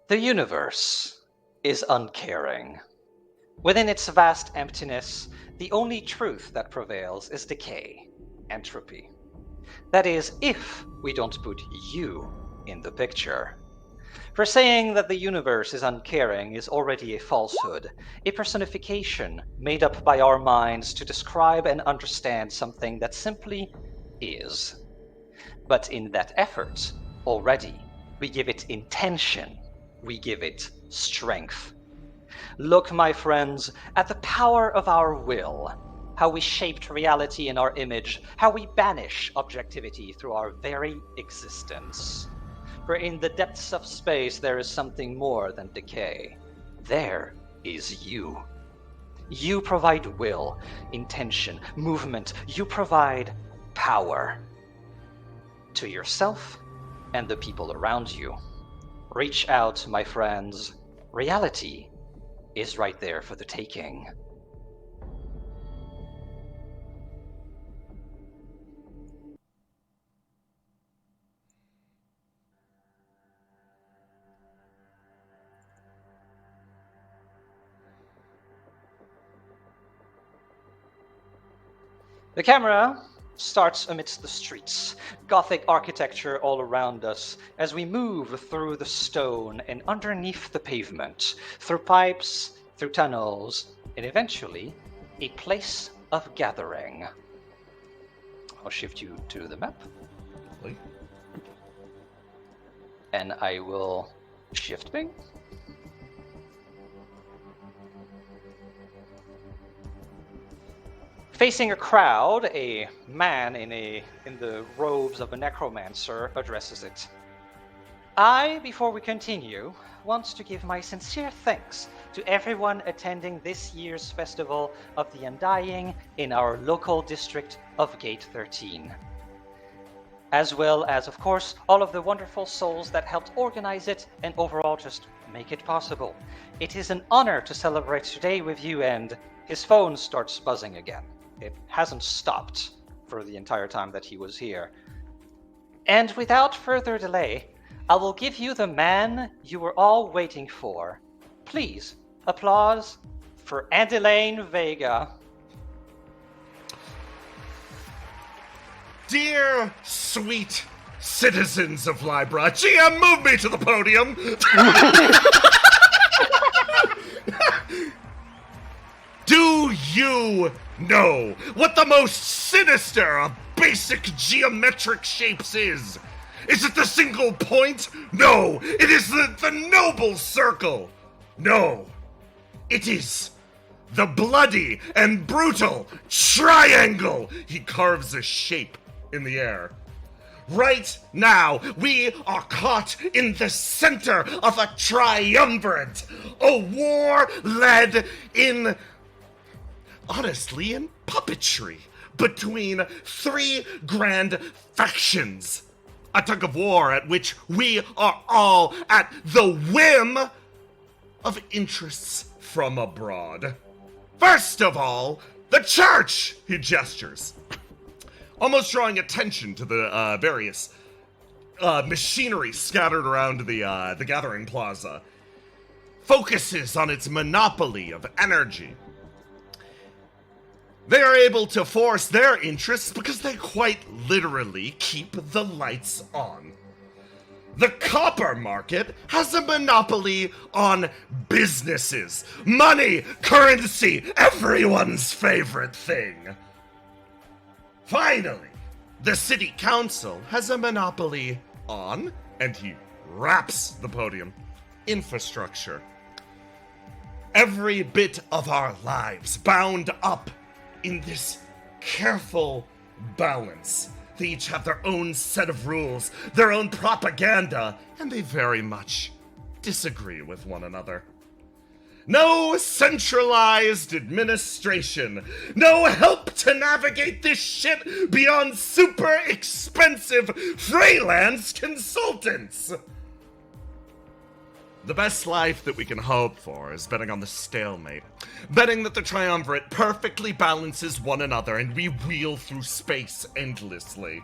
The universe is uncaring. Within its vast emptiness, the only truth that prevails is decay, entropy. That is, if we don't put you in the picture. For saying that the universe is uncaring is already a falsehood, a personification made up by our minds to describe and understand something that simply is. But in that effort, already, we give it intention, we give it strength. Look, my friends, at the power of our will, how we shaped reality in our image, how we banish objectivity through our very existence. For in the depths of space there is something more than decay. There is you. You provide will, intention, movement. You provide power. To yourself and the people around you. Reach out, my friends. Reality is right there for the taking. The camera starts amidst the streets, Gothic architecture all around us, as we move through the stone and underneath the pavement, through pipes, through tunnels, and eventually a place of gathering. I'll shift you to the map. And I will shift ping. Facing a crowd, a man in the robes of a necromancer addresses it. I, before we continue, want to give my sincere thanks to everyone attending this year's Festival of the Undying in our local district of Gate 13. As well as, of course, all of the wonderful souls that helped organize it and overall just make it possible. It is an honor to celebrate today with you, and his phone starts buzzing again. It hasn't stopped for the entire time that he was here. And without further delay, I will give you the man you were all waiting for. Please, applause for Adelaine Vega. Dear, sweet citizens of Libra, GM, move me to the podium! Do you know what the most sinister of basic geometric shapes is? Is it the single point? No, it is the noble circle. No, it is the bloody and brutal triangle. He carves a shape in the air. Right now, we are caught in the center of a triumvirate, a war led in, honestly, in puppetry, between three grand factions. A tug of war at which we are all at the whim of interests from abroad. First of all, the church, he gestures, almost drawing attention to the various machinery scattered around the gathering plaza, focuses on its monopoly of energy. They are able to force their interests because they quite literally keep the lights on. The copper market has a monopoly on businesses, money, currency, everyone's favorite thing. Finally, the city council has a monopoly on, and he wraps the podium, infrastructure. Every bit of our lives bound up in this careful balance. They each have their own set of rules, their own propaganda, and they very much disagree with one another. No centralized administration, no help to navigate this shit beyond super expensive freelance consultants. The best life that we can hope for is betting on the stalemate. Betting that the triumvirate perfectly balances one another and we wheel through space endlessly.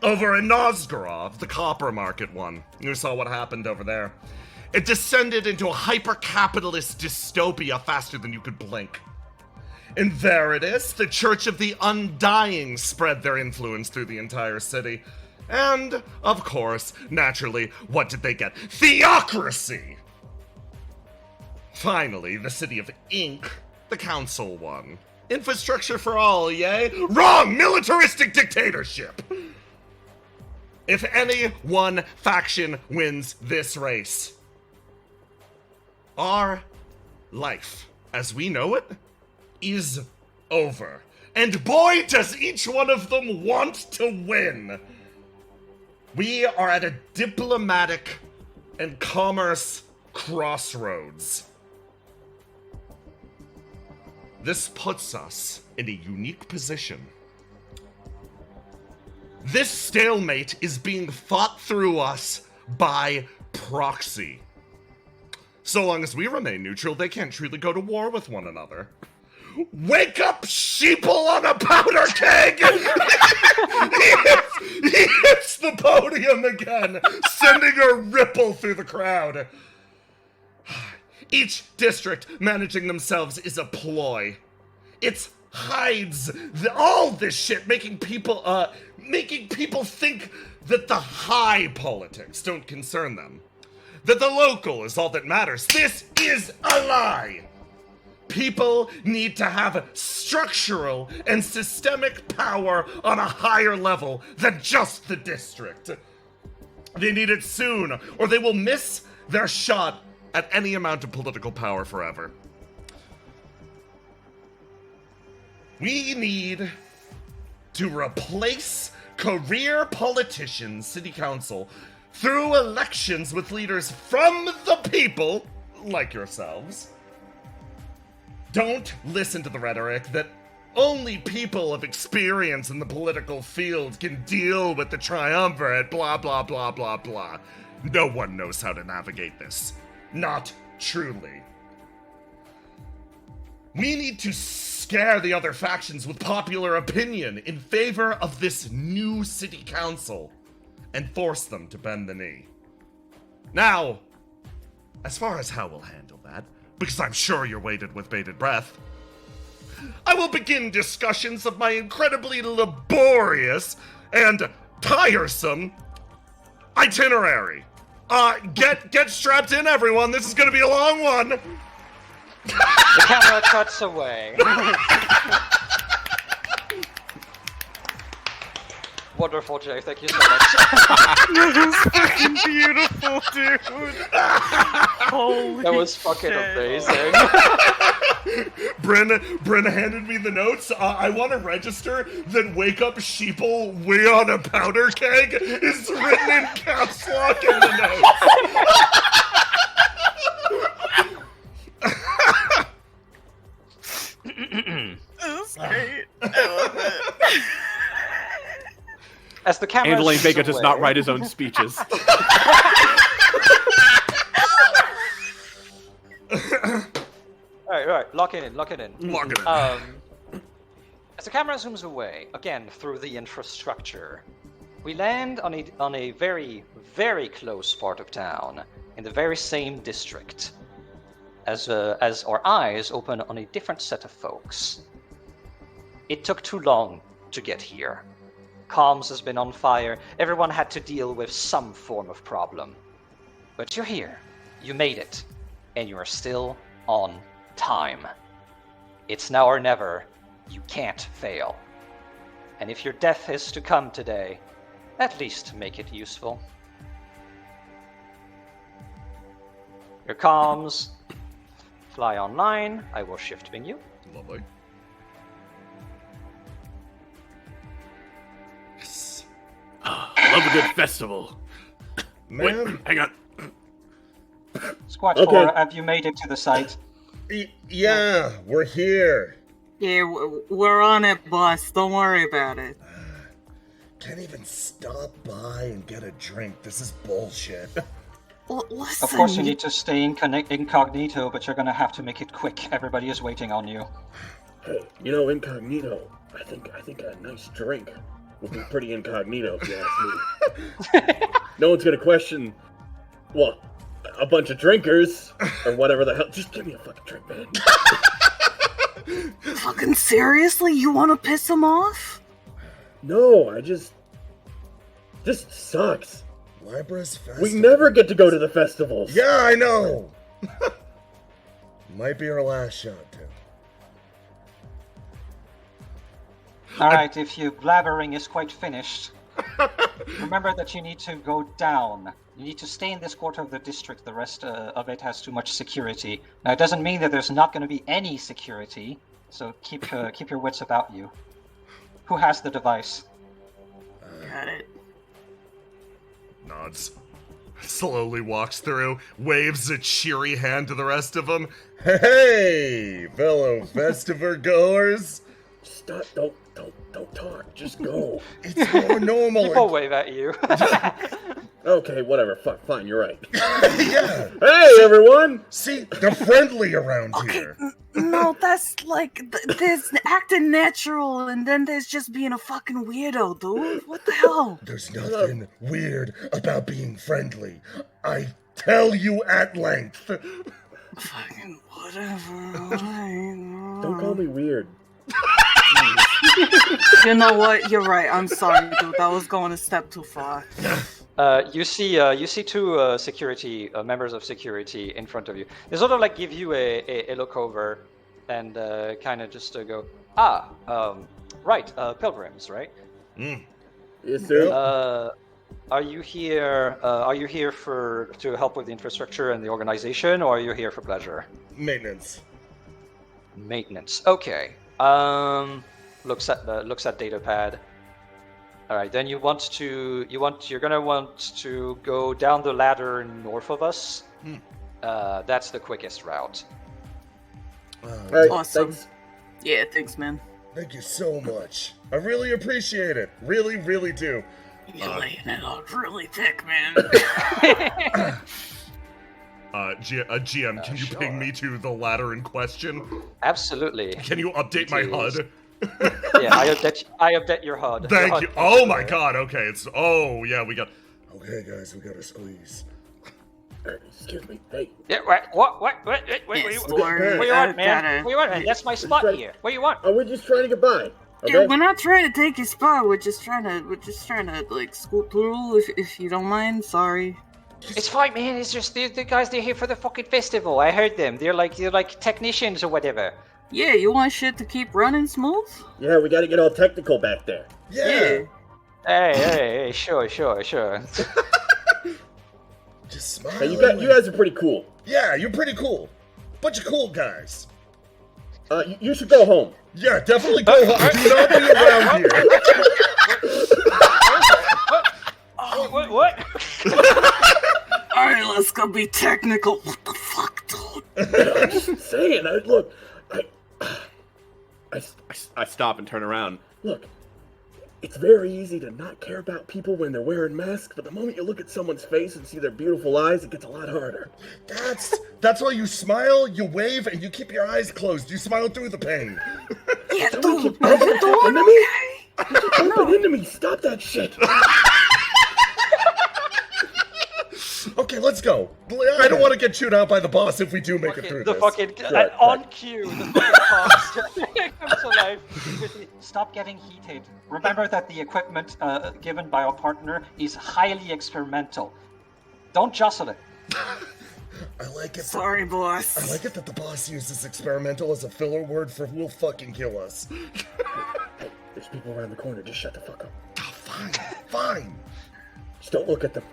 over in Novgorod, the copper market one. You saw what happened over there. It descended into a hyper-capitalist dystopia faster than you could blink. In Veritas, the Church of the Undying spread their influence through the entire city. And, of course, naturally, what did they get? Theocracy! Finally, the city of Ink, the council won. Infrastructure for all, yay? Wrong! Militaristic dictatorship! If any one faction wins this race, our life, as we know it, is over. And boy, does each one of them want to win! We are at a diplomatic and commerce crossroads. This puts us in a unique position. This stalemate is being fought through us by proxy. So long as we remain neutral, they can't truly go to war with one another. Wake up, sheeple on a powder keg! he hits the podium again, sending a ripple through the crowd. Each district managing themselves is a ploy. It hides all this shit, making people think that the high politics don't concern them. That the local is all that matters. This is a lie! People need to have structural and systemic power on a higher level than just the district. They need it soon, or they will miss their shot at any amount of political power forever. We need to replace career politicians, city council, through elections with leaders from the people, like yourselves. Don't listen to the rhetoric that only people of experience in the political field can deal with the triumvirate, blah, blah, blah, blah, blah. No one knows how to navigate this. Not truly. We need to scare the other factions with popular opinion in favor of this new city council and force them to bend the knee. Now, as far as how we'll handle that, because I'm sure you're waited with bated breath, I will begin discussions of my incredibly laborious and tiresome itinerary. Get strapped in, everyone. This is gonna be a long one. The camera cuts away. Wonderful, Jay. Thank you so much. This is fucking beautiful, dude. Holy That was fucking shit. amazing. Bryn handed me the notes. I want to register that "Wake Up Sheeple, we on a powder keg" is written in caps lock in the notes. That's great. I love it. As the camera Andalain zooms Vega does away- not write his own speeches. Alright, lock it in. Lock it in. As the camera zooms away, again through the infrastructure, we land on a very, very close part of town, in the very same district, as our eyes open on a different set of folks. It took too long to get here. Comms has been on fire, everyone had to deal with some form of problem. But you're here, you made it, and you are still on time. It's now or never, you can't fail. And if your death is to come today, at least make it useful. Your comms fly online, I will shift ping you. Lovely. Yes. Love a good festival. Man. Wait, hang on. Squad Okay. 4, have you made it to the site? Yeah, we're here. Yeah, we're on it, boss. Don't worry about it. Can't even stop by and get a drink. This is bullshit. Listen, Of course you need to stay incognito, but you're gonna have to make it quick. Everybody is waiting on you. Hey, you know, incognito. I think a nice drink will be pretty incognito, if you ask me. No one's gonna question, well, a bunch of drinkers, or whatever the hell. Just give me a fucking drink, man. Fucking seriously? You want to piss him off? No, just sucks. Libra's festival. We never get to go to the festivals. Yeah, I know. Might be our last shot, too. Alright, if your blabbering is quite finished, remember that you need to go down. You need to stay in this quarter of the district. The rest of it has too much security. Now, it doesn't mean that there's not going to be any security, so keep your wits about you. Who has the device? Got it. Nods. Slowly walks through, waves a cheery hand to the rest of them. Hey, fellow festival goers. Stop! Don't talk. Just go. It's more normal. People wave at you. Okay, whatever. Fuck. Fine. You're right. Yeah. Hey, everyone. See, they're friendly around here. No, that's like, there's acting natural, and then there's just being a fucking weirdo, dude. What the hell? There's nothing weird about being friendly. I tell you at length. Fucking whatever. Don't call me weird. You know what? You're right. I'm sorry, dude. That was going a step too far. You see two security members of security in front of you. They sort of like give you a look over, and kind of just go, right, pilgrims, right? Yes, sir. Are you here? Are you here to help with the infrastructure and the organization, or are you here for pleasure? Maintenance. Maintenance. Okay. Looks at datapad. All right, then you're gonna want to go down the ladder north of us. That's the quickest route. Right, Awesome. thanks. Yeah, thanks, man. Thank you so much. I really appreciate it. Really, really do. You're laying it on really thick, man. GM, can you Sure. ping me to the ladder in question? Absolutely. Can you update my HUD? Yeah, I update your HUD. Thank Your you. HUD Oh is my there. god, okay, yeah, we got... Okay, guys, we gotta squeeze. Excuse me. Hey. Yeah, what? Where Yes, you Lord, Where you want, man? gotta- Where you want, man? That's my spot right. here. Where you want? Oh, we're just trying to get by. Okay. Yeah, we're not trying to take your spot. We're just trying to like scoot through. If you don't mind, sorry. It's fine, man. It's just the guys. They're here for the fucking festival. I heard them. They're like technicians or whatever. Yeah, you want shit to keep running smooth? Yeah, we gotta get all technical back there. Yeah. Hey, sure. Just smile. Hey, you guys are pretty cool. Yeah, you're pretty cool. Bunch of cool guys. You should go home. Yeah, definitely go home. Do not be around here. What? Alright, let's go be technical. What the fuck, dude? I'm just saying. Look, I stop and turn around. look. It's very easy to not care about people when they're wearing masks, but the moment you look at someone's face and see their beautiful eyes, it gets a lot harder. That's why you smile, you wave, and you keep your eyes closed. You smile through the pain. Yeah, Someone dude, keep are you bumping doing into me. okay? You keep bumping into me. Stop that shit. Okay, let's go. I don't want to get chewed out by the boss if we do make it through The this. fucking Right. on cue. The fucking cops comes to life. Stop getting heated. Remember that the equipment given by our partner is highly experimental. Don't jostle it. I like it. Sorry, I boss. like it that the boss uses experimental as a filler word for who'll fucking kill us. Hey, there's people around the corner. Just shut the fuck up. Oh, fine. Just don't look at them.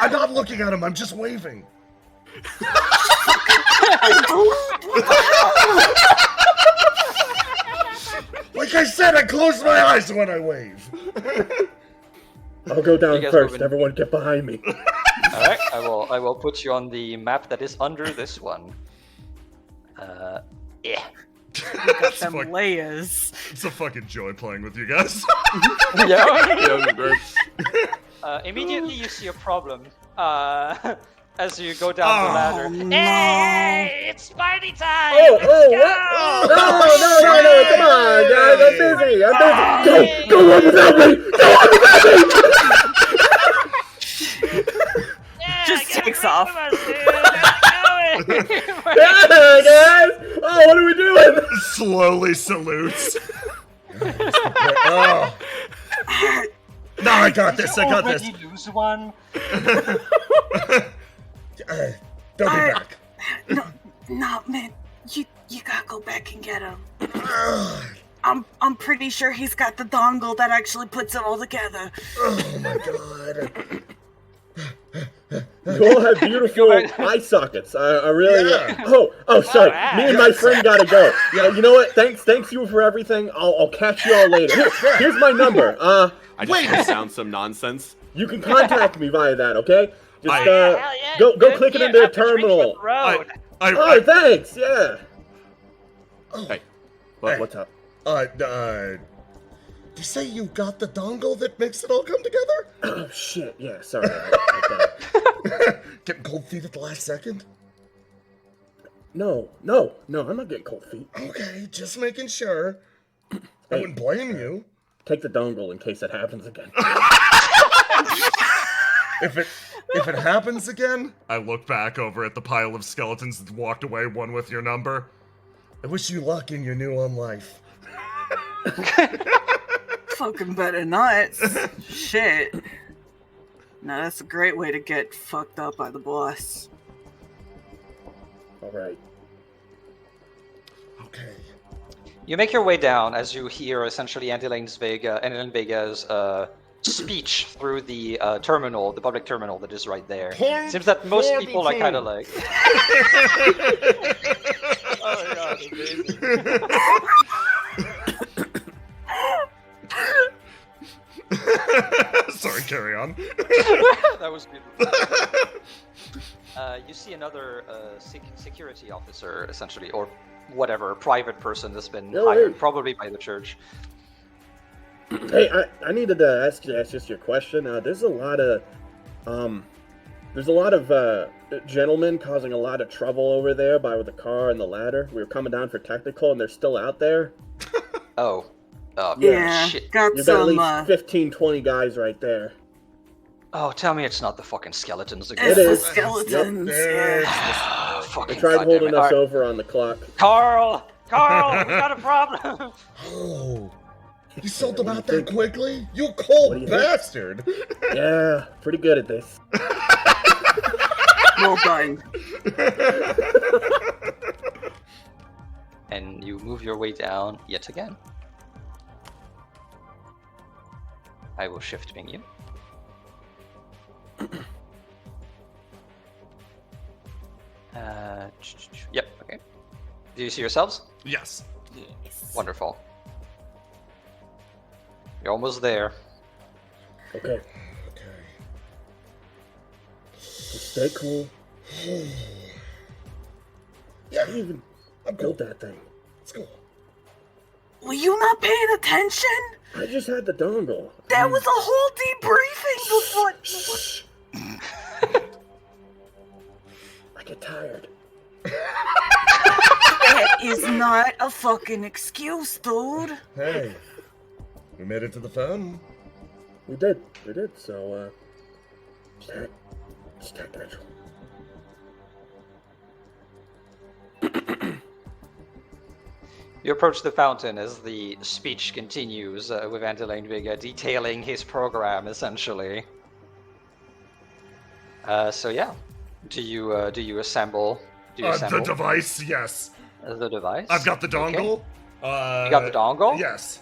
I'm not looking at him. I'm just waving. Like I said, I close my eyes when I wave. I'll go down You guys first. moving? Everyone get behind me. All right, I will put you on the map that is under this one. Yeah. It's Them layers. a fucking joy playing with you guys. Yeah. Yeah, great. Immediately you see a problem. as you go down the ladder. no. Hey, it's party time! Oh, Let's oh, go! what? No, come on, guys, I'm busy. Go on without me. Go on without me. Yeah, Just get a takes drink off. with us, dude. Let's go. Yeah, guys. Oh, what are we doing? Slowly salutes. Oh. No, I got this. I got this. Did you lose one? Don't be back. No, man. You gotta go back and get him. I'm pretty sure he's got the dongle that actually puts it all together. Oh my god. You all have beautiful eye sockets. I really. Yeah. Oh, sorry. Alright. Me and my friend gotta go. Yeah, you know what? Thanks you for everything. I'll catch you all later. Here's my number. I just sound some nonsense. You can contact me via that. Okay? Just I- Hell yeah, go good click it gear. into the Up the drink terminal. with road. Oh, thanks. Yeah. Hey, What's up? Did you say you got the dongle that makes it all come together? Oh shit. Yeah. Sorry. Getting cold feet at the last second? No. I'm not getting cold feet. Okay, just making sure. I Hey. wouldn't blame you. Take the dongle in case that happens again. If it happens again, I look back over at the pile of skeletons that walked away, one with your number. I wish you luck in your new on life. Fucking better not. Shit. No, that's a great way to get fucked up by the boss. All right. Okay. You make your way down as you hear essentially Andeline Vega's speech through the terminal, the public terminal that is right there. Seems that most people are kind of like. Oh my god, amazing. Sorry, carry on. That was beautiful. You see another security officer, essentially, or whatever, private person that's been Oh, hired, hey. probably by the church. Hey, I needed to ask just your question. There's a lot of gentlemen causing a lot of trouble over there with the car and the ladder. We were coming down for technical, and they're still out there. Oh. Yeah, Shit. got You've got at some. least 15, 20 guys right there. Oh, tell me it's not the fucking skeletons again. It's It the is. skeletons. There. Ah, They fucking tried goddamn holding it. us Alright. over on the clock. Carl, we got a problem. Oh. You sold them What do out you that think? quickly? You What cold do you think? bastard! Yeah, pretty good at this. Well done. And you move your way down yet again. I will shift ping you. Yep, okay. Do you see yourselves? Yes. Wonderful. You're almost there. Okay, Okay. just stay cool. Yeah, I even I'm cool. built that thing. Let's go. Were you not paying attention? I just had the dongle. There was a whole debriefing before. I get tired. That is not a fucking excuse, dude. Hey. We made it to the phone. We did, so, just act natural. You approach the fountain as the speech continues with Antelaine Vega detailing his program, essentially. So yeah, do you assemble? Do you The assemble device, yes. the device? I've got the dongle. You got the dongle? Yes.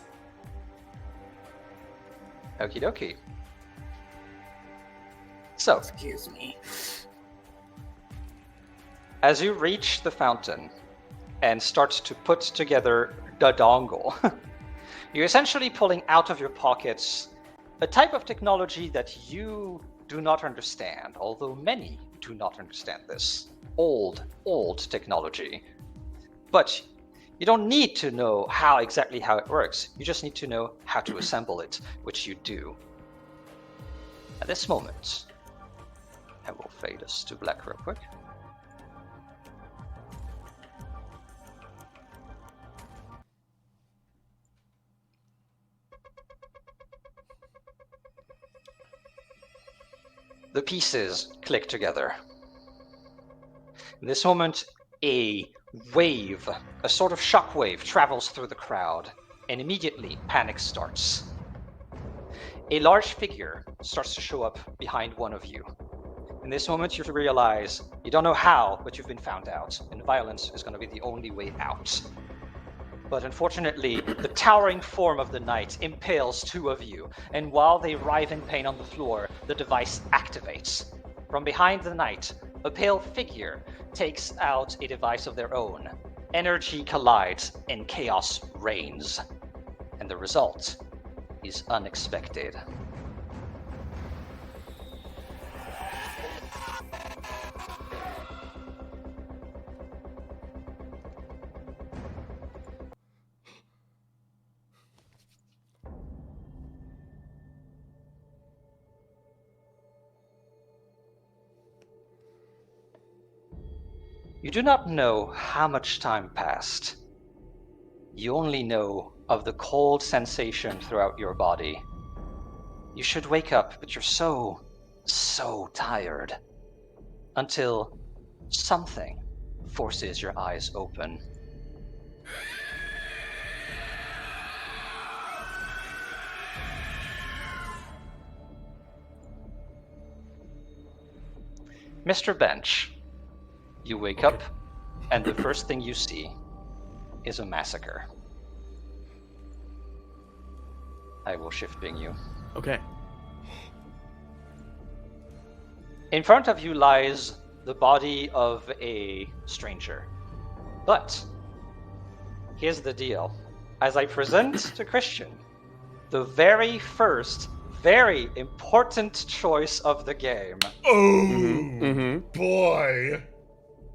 Okie dokie. So, Excuse me. as you reach the fountain and start to put together the dongle, you're essentially pulling out of your pockets a type of technology that you do not understand, although many do not understand this. Old technology. But you don't need to know how it works. You just need to know how to assemble it, which you do. At this moment, I will fade us to black real quick. The pieces click together. In this moment, a wave, a sort of shockwave, travels through the crowd, and immediately panic starts. A large figure starts to show up behind one of you. In this moment, you realize you don't know how, but you've been found out, and violence is going to be the only way out. But unfortunately, the towering form of the knight impales two of you, and while they writhe in pain on the floor, the device activates. From behind the knight, a pale figure takes out a device of their own. Energy collides, and chaos reigns. And the result is unexpected. You do not know how much time passed. You only know of the cold sensation throughout your body. You should wake up, but you're so tired. Until something forces your eyes open. Mr. Bench, you wake up, and the first thing you see is a massacre. I will shift ping you. Okay. In front of you lies the body of a stranger. But here's the deal. As I present to Christian, the very first, very important choice of the game. Oh, boy.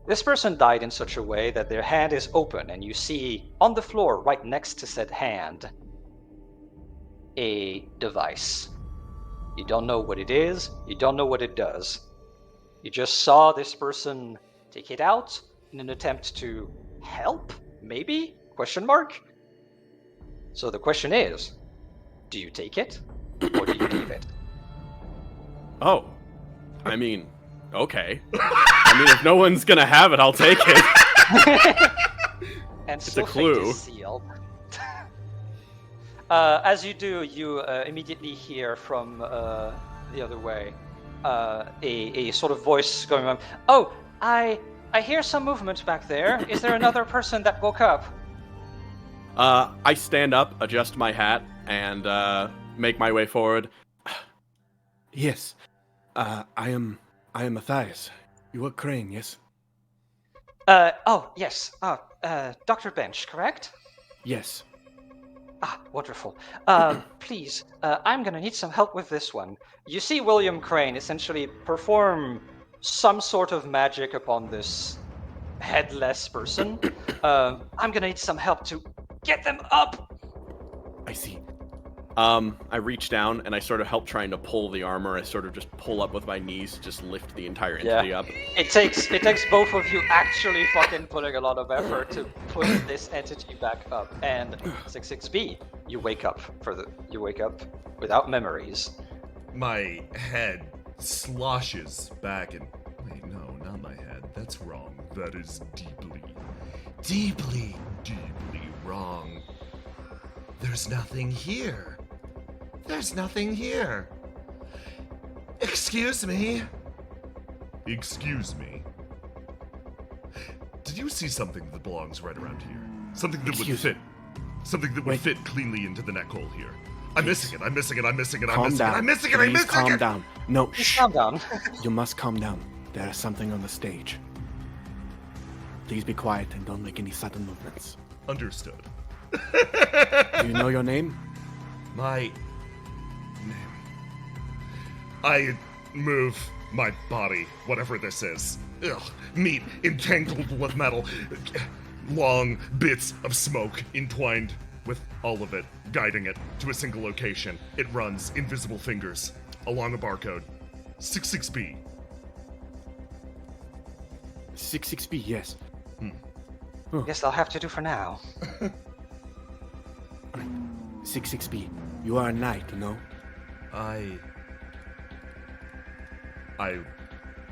This person died in such a way that their hand is open, and you see on the floor right next to said hand a device. You don't know what it is, you don't know what it does. You just saw this person take it out in an attempt to help, maybe? Question mark? So the question is, do you take it, or do you leave it? Oh. I mean, okay. I mean, if no one's gonna have it, I'll take it. And It's so a clue. fate is sealed. As you do, you immediately hear from the other way a sort of voice going on. Oh, I hear some movement back there. Is there another person that woke up? I stand up, adjust my hat, and make my way forward. Yes, I am Matthias. You are Crane, yes? Oh, yes. Dr. Bench, correct? Yes. Ah, wonderful. Please, I'm gonna need some help with this one. You see William Crane essentially perform some sort of magic upon this headless person. I'm gonna need some help to get them up! I see. I reach down and I sort of help trying to pull the armor. I sort of just pull up with my knees, just lift the entire entity up. It takes both of you actually fucking putting a lot of effort to put this entity back up. And 66B, you wake up without memories. My head sloshes back and... Wait, no, not my head. That's wrong. That is deeply wrong. There's nothing here. There's nothing here. Excuse me. Excuse me. Did you see something that belongs right around here? Something that would fit. Something that would fit cleanly into the neck hole here. I'm missing it. I'm missing it. I'm missing it. I'm missing it. I'm missing it. I'm missing it. Calm down. No, Just shh. calm down. You must calm down. There is something on the stage. Please be quiet and don't make any sudden movements. Understood. Do you know your name? My name. I move my body, whatever this is. Ugh, meat entangled with metal. Long bits of smoke entwined with all of it, guiding it to a single location. It runs invisible fingers along a barcode. 66B. 6B, yes. Guess I'll have to do for now. 6B, you are a knight, no? I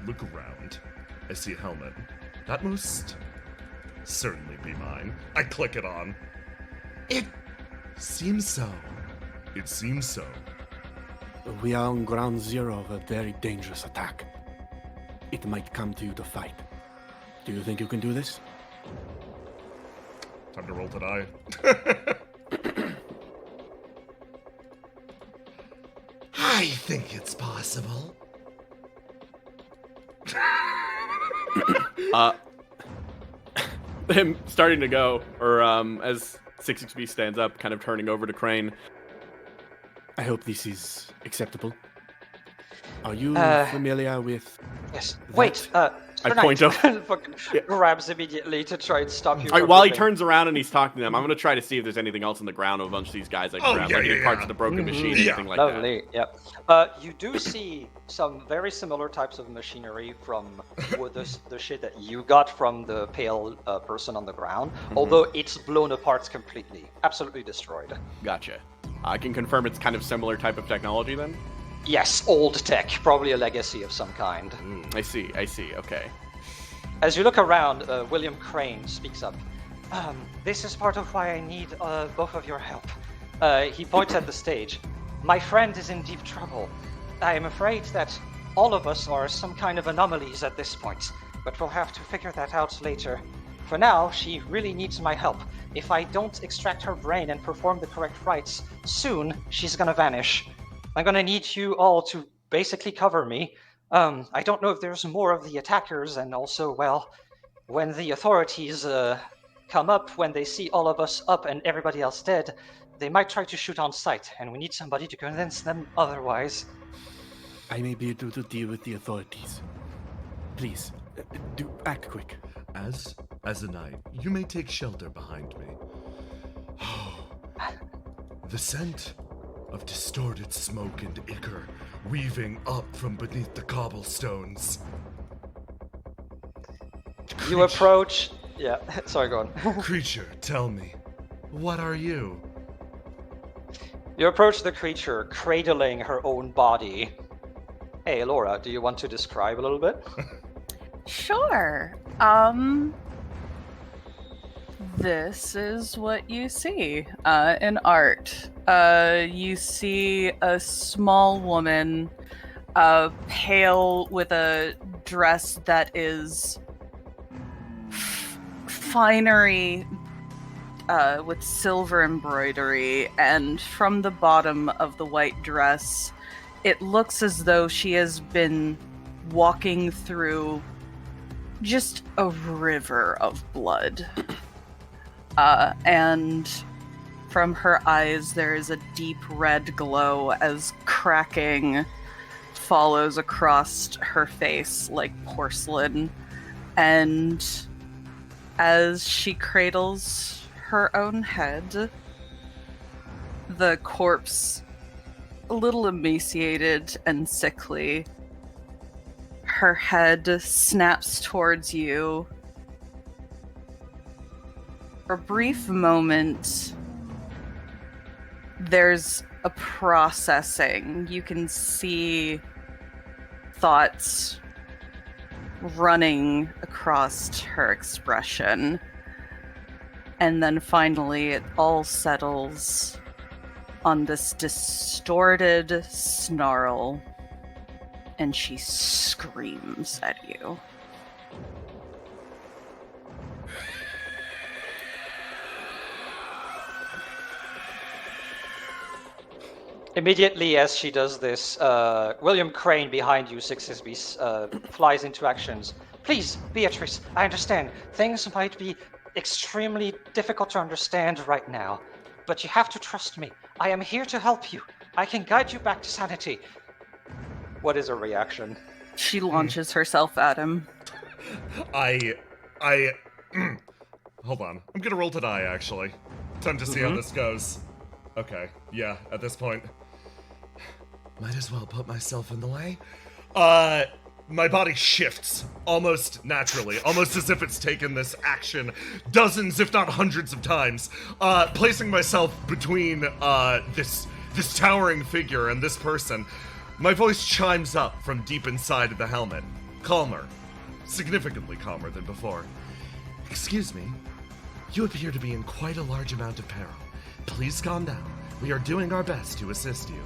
look around. I see a helmet. That must certainly be mine. I click it on. It seems so. It seems so. We are on ground zero of a very dangerous attack. It might come to you to fight. Do you think you can do this? Time to roll to die. I think it's possible. Him starting to go, or as 6B stands up, kind of turning over to Crane. I hope this is acceptable. Are you familiar with... Yes. that? Wait, I Sir point Knight up. fucking Yeah. grabs immediately to try and stop you. All right, from while he moving. turns around and he's talking to them, I'm going to try to see if there's anything else on the ground of a bunch of these guys I can Oh, grab, yeah, like any yeah, parts yeah. of the broken machine, Yeah. anything like that. Lovely, yep. You do see some very similar types of machinery from the shit that you got from the pale person on the ground, although it's blown apart completely. Absolutely destroyed. Gotcha. I can confirm it's kind of similar type of technology then? Yes, old tech, probably a legacy of some kind. I see, okay. As you look around, William Crane speaks up. This is part of why I need both of your help. He points at the stage. My friend is in deep trouble. I am afraid that all of us are some kind of anomalies at this point, but we'll have to figure that out later. For now, she really needs my help. If I don't extract her brain and perform the correct rites, soon she's gonna vanish. I'm gonna need you all to basically cover me. I don't know if there's more of the attackers, and also, well, when the authorities come up, when they see all of us up and everybody else dead, they might try to shoot on sight, and we need somebody to convince them otherwise. I may be able to deal with the authorities. Please, do act quick. As a knight, you may take shelter behind me. The scent of distorted smoke and ichor weaving up from beneath the cobblestones. You approach. Yeah, sorry, go on. Creature, tell me, what are you? You approach the creature, cradling her own body. Hey, Laura, do you want to describe a little bit? Sure. This is what you see in art. You see a small woman, pale, with a dress that is finery with silver embroidery, and from the bottom of the white dress, it looks as though she has been walking through just a river of blood. And from her eyes, there is a deep red glow as cracking follows across her face like porcelain. And as she cradles her own head, the corpse, a little emaciated and sickly, her head snaps towards you. For a brief moment, there's a processing. You can see thoughts running across her expression. And then finally, it all settles on this distorted snarl, and she screams at you. Immediately as she does this, William Crane behind you, 6SB, flies into actions. Please, Beatrice, I understand. Things might be extremely difficult to understand right now, but you have to trust me. I am here to help you. I can guide you back to sanity. What is her reaction? She launches herself at him. Hold on. I'm gonna roll to die, actually. Time to see how this goes. Okay, yeah, at this point. Might as well put myself in the way. My body shifts almost naturally, almost as if it's taken this action dozens, if not hundreds of times, placing myself between this towering figure and this person. My voice chimes up from deep inside of the helmet. Calmer. Significantly calmer than before. Excuse me. You appear to be in quite a large amount of peril. Please calm down. We are doing our best to assist you.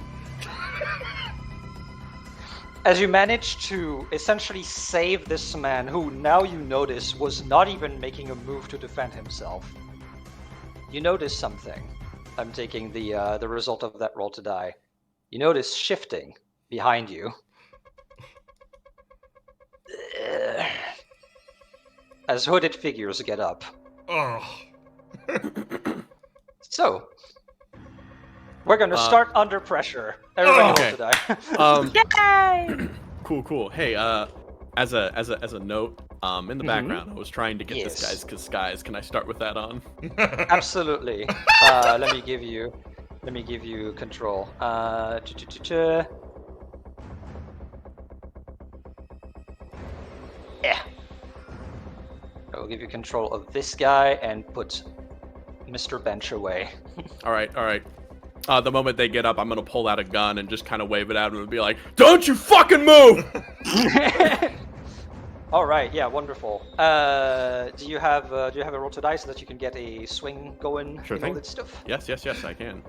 As you manage to essentially save this man, who now you notice was not even making a move to defend himself, you notice something. I'm taking the result of that roll to die. You notice shifting behind you. As hooded figures get up. Oh. So, we're gonna start under pressure. Everybody roll to die. Yay! Cool. Hey, as a note, in the background, I was trying to get this guy's disguise. Can I start with that on? Absolutely. Let me give you control. Yeah. I will give you control of this guy and put Mr. Bench away. All right. The moment they get up, I'm gonna pull out a gun and just kind of wave it at him and be like, "Don't you fucking move!" All right, yeah, wonderful. Do you have a roll to die so that you can get a swing going? Sure and thing. all that stuff? Yes, I can.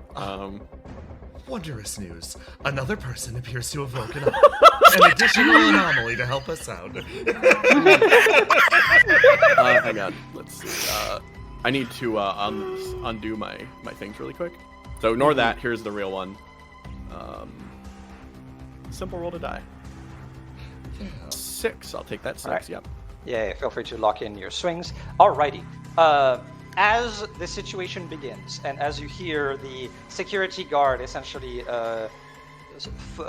Wondrous news. Another person appears to have woken up. An additional anomaly to help us out. Hang on. Let's see. I need to undo my things really quick. So ignore that. Here's the real one. Simple roll to die. 6. I'll take that 6. Right. Yep. Yeah, feel free to lock in your swings. Alrighty. As the situation begins, and as you hear the security guard essentially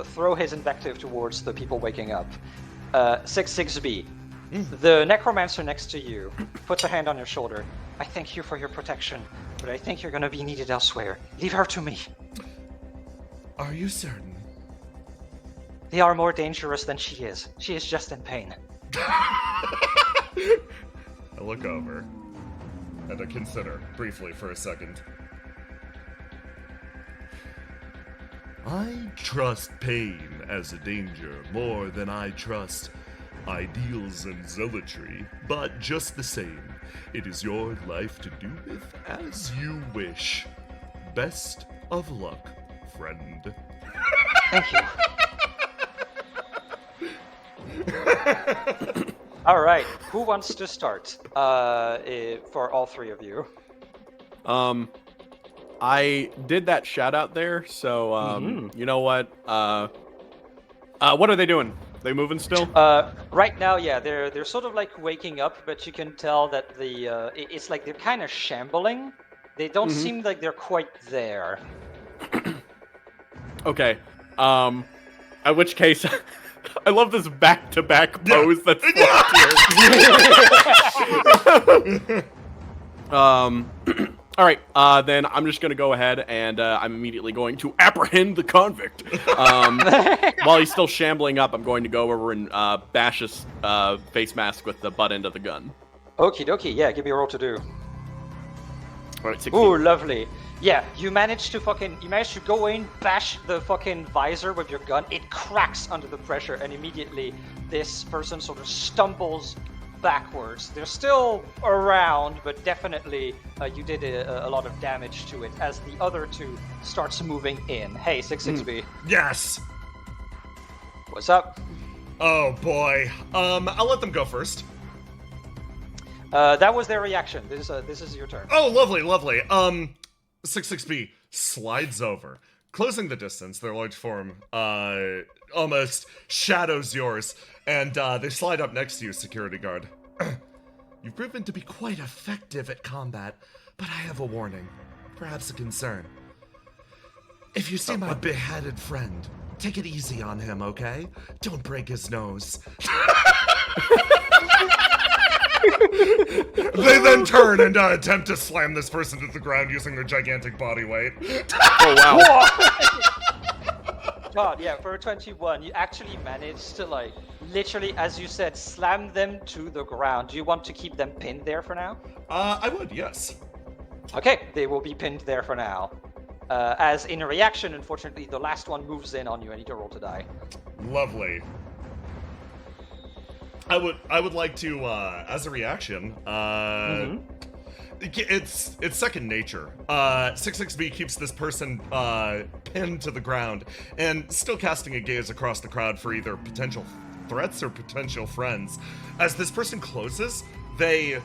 throw his invective towards the people waking up, 6-6B, the necromancer next to you puts a hand on your shoulder. I thank you for your protection, but I think you're going to be needed elsewhere. Leave her to me. Are you certain? They are more dangerous than she is. She is just in pain. I look over, and I consider briefly for a second. I trust pain as a danger more than I trust ideals and zealotry, but just the same, it is your life to do with as you wish. Best of luck, friend. Thank you. All right, who wants to start? For all three of you. I did that shout out there, so you know what? What are they doing? They moving still? Right now, yeah, they're sort of like waking up, but you can tell that it's like they're kind of shambling. They don't seem like they're quite there. Okay. In which case, I love this back-to-back pose that's here. All right, then I'm just going to go ahead and I'm immediately going to apprehend the convict. While he's still shambling up, I'm going to go over and bash his face mask with the butt end of the gun. Okie dokie, yeah, give me a roll to do. All right, 16. Ooh, lovely. Yeah, you managed to go in, bash the fucking visor with your gun. It cracks under the pressure, and immediately this person sort of stumbles backwards. They're still around, but definitely you did a lot of damage to it as the other two starts moving in. Hey, 6-6B. Yes! What's up? Oh boy. I'll let them go first. That was their reaction. This is your turn. Oh, lovely. 6-6B slides over, closing the distance. Their large form almost shadows yours, and they slide up next to you, security guard. You've proven to be quite effective at combat, but I have a warning, perhaps a concern. If you see my beheaded friend, take it easy on him, okay? Don't break his nose. They then turn and attempt to slam this person to the ground using their gigantic body weight. Oh, wow. God, yeah, for a 21, you actually managed to, like, literally, as you said, slam them to the ground. Do you want to keep them pinned there for now? I would, yes. Okay, they will be pinned there for now. As in a reaction, unfortunately, the last one moves in on you. I need to roll to die. Lovely. I would like to, as a reaction, it's second nature. 6-6B keeps this person pinned to the ground and still casting a gaze across the crowd for either potential threats or potential friends. As this person closes, they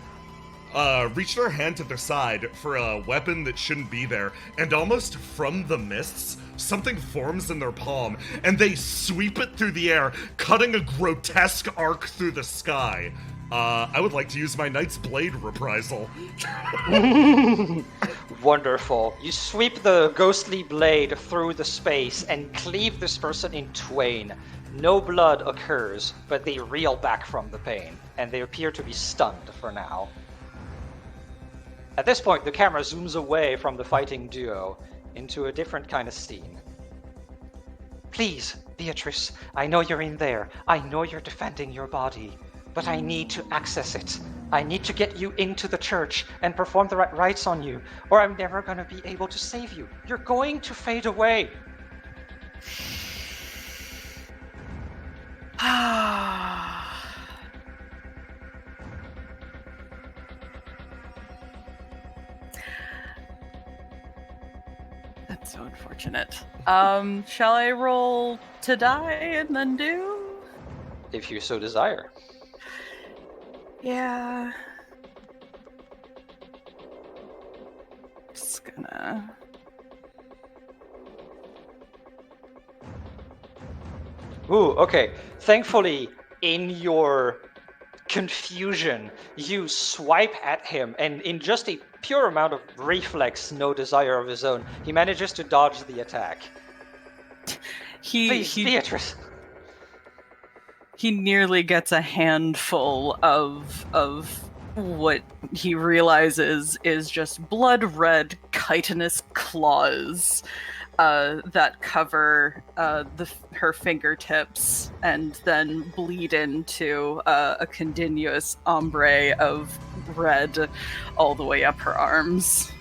reach their hand to their side for a weapon that shouldn't be there, and almost from the mists, something forms in their palm, and they sweep it through the air, cutting a grotesque arc through the sky. I would like to use my Knight's Blade reprisal. Wonderful. You sweep the ghostly blade through the space and cleave this person in twain. No blood occurs, but they reel back from the pain, and they appear to be stunned for now. At this point, the camera zooms away from the fighting duo into a different kind of scene. Please, Beatrice, I know you're in there. I know you're defending your body, but I need to access it. I need to get you into the church and perform the right rites on you, or I'm never going to be able to save you. You're going to fade away. That's so unfortunate. Shall I roll to die and then do? If you so desire. Yeah. Just gonna... Ooh, okay. Thankfully, in your confusion, you swipe at him, and in just a pure amount of reflex, no desire of his own, he manages to dodge the attack. Please, Beatrice. He nearly gets a handful of what he realizes is just blood-red chitinous claws that cover her fingertips and then bleed into a continuous ombre of red all the way up her arms.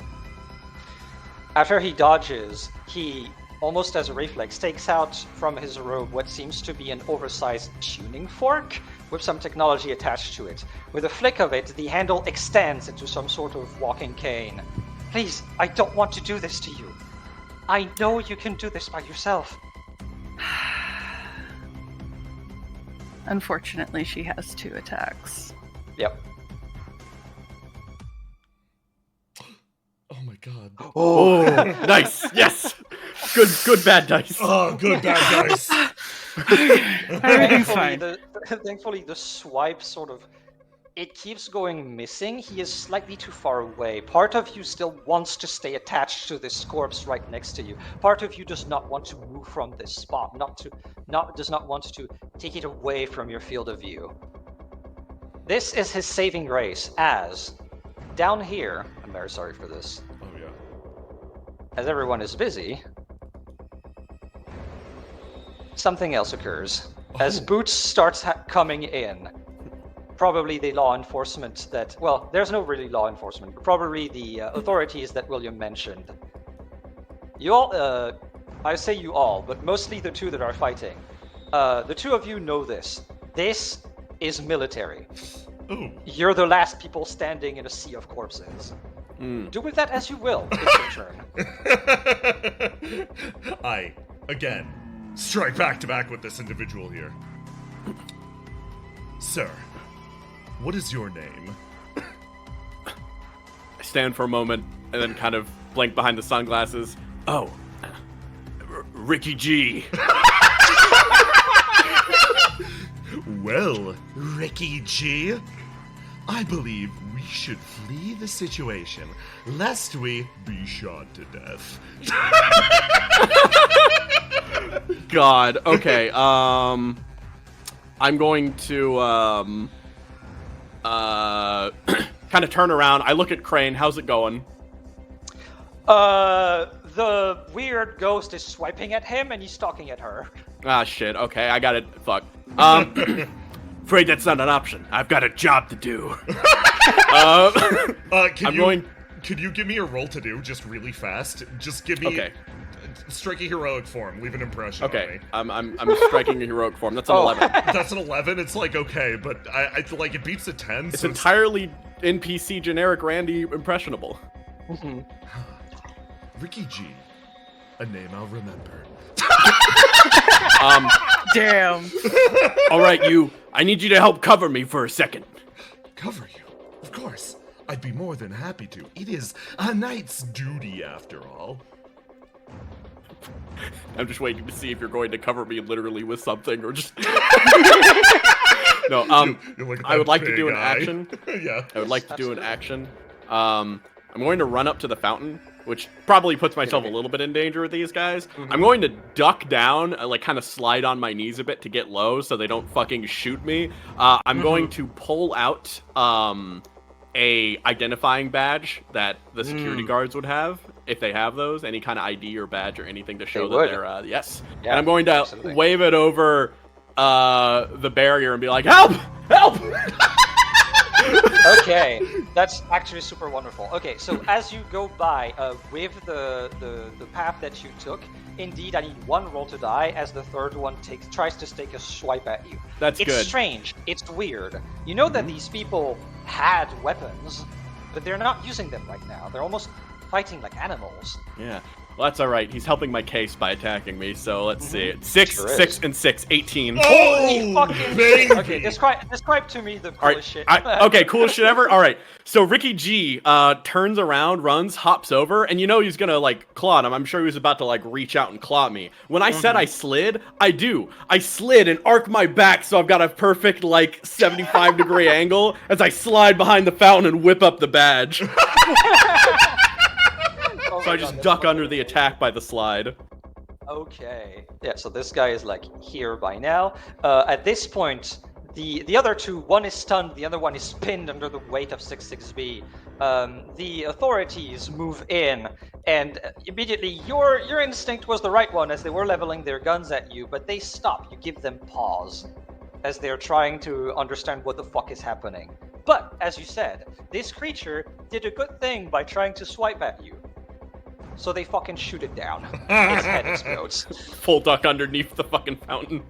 After he dodges, he, almost as a reflex, takes out from his robe what seems to be an oversized tuning fork with some technology attached to it. With a flick of it, the handle extends into some sort of walking cane. Please, I don't want to do this to you. I know you can do this by yourself. Unfortunately, she has 2 attacks. Yep. Oh my god. Oh, nice. Yes. Good bad dice. Oh, good bad dice. Thankfully, the swipe sort of... It keeps going missing. He is slightly too far away. Part of you still wants to stay attached to this corpse right next to you. Part of you does not want to move from this spot. Does not want to take it away from your field of view. This is his saving grace, as down here, I'm very sorry for this. Oh yeah. As everyone is busy, something else occurs. As Boots starts coming in, probably the law enforcement that, well, there's no really law enforcement, but probably the authorities that William mentioned. You all, I say you all, but mostly the 2 that are fighting. The 2 of you know this. This is military. Ooh. You're the last people standing in a sea of corpses. Do with that as you will. It's your turn. I, again, strike back to back with this individual here. Sir, what is your name? I stand for a moment and then kind of blink behind the sunglasses. Oh, Ricky G. Well, Ricky G, I believe we should flee the situation, lest we be shot to death. God. Okay. I'm going to kind of turn around. I look at Crane. How's it going? The weird ghost is swiping at him and he's stalking at her. Ah, shit. Okay, I got it. Fuck. Afraid that's not an option. I've got a job to do. Could you give me a roll to do, just really fast? Just give me... Okay. Strike a heroic form. Leave an impression on me. Okay, I'm striking a heroic form. That's an 11. That's an 11? It's like, okay, but I like, it beats a 10, It's so entirely NPC generic Randy impressionable. Ricky G. A name I'll remember. Damn. All right, I need you to help cover me for a second. Cover you? Of course. I'd be more than happy to. It is a knight's duty, after all. I'm just waiting to see if you're going to cover me literally with something or just... No, I would like to do an action. Yeah. I would like to do an action. I'm going to run up to the fountain, which probably puts myself a little bit in danger with these guys. I'm going to duck down, like kind of slide on my knees a bit to get low so they don't fucking shoot me. I'm going to pull out a identifying badge that the security guards would have, if they have those, any kind of ID or badge or anything to show that they're, yes. Yeah, and I'm going to absolutely. wave it over the barrier and be like, help! Help! Okay, that's actually super wonderful. Okay, so as you go by with the path that you took, indeed I need one roll to die as the third one tries to take a swipe at you. That's it's good. Strange. It's weird. You know that these people had weapons, but they're not using them right now. They're almost fighting like animals. Yeah. Well, that's all right. He's helping my case by attacking me, so let's see. 6, Sure 6, is. and 6, 18. Holy fucking baby! shit. Okay, describe to me the All right, coolest shit. okay, coolest shit ever? All right. So Ricky G turns around, runs, hops over, and you know he's gonna, like, claw him. I'm sure he was about to, like, reach out and claw me. When I said I slid, I do. I slid and arc my back so I've got a perfect, like, 75-degree angle as I slide behind the fountain and whip up the badge. Oh So my I just God, that's duck under the wonderful. attack by the slide. Okay. Yeah, so this guy is like here by now. At this point, the other two, one is stunned, the other one is pinned under the weight of 66B. The authorities move in, and immediately your instinct was the right one as they were leveling their guns at you, but they stop. You give them pause as they're trying to understand what the fuck is happening. But, as you said, this creature did a good thing by trying to swipe at you. So they fucking shoot it down. Its head explodes. Full duck underneath the fucking fountain.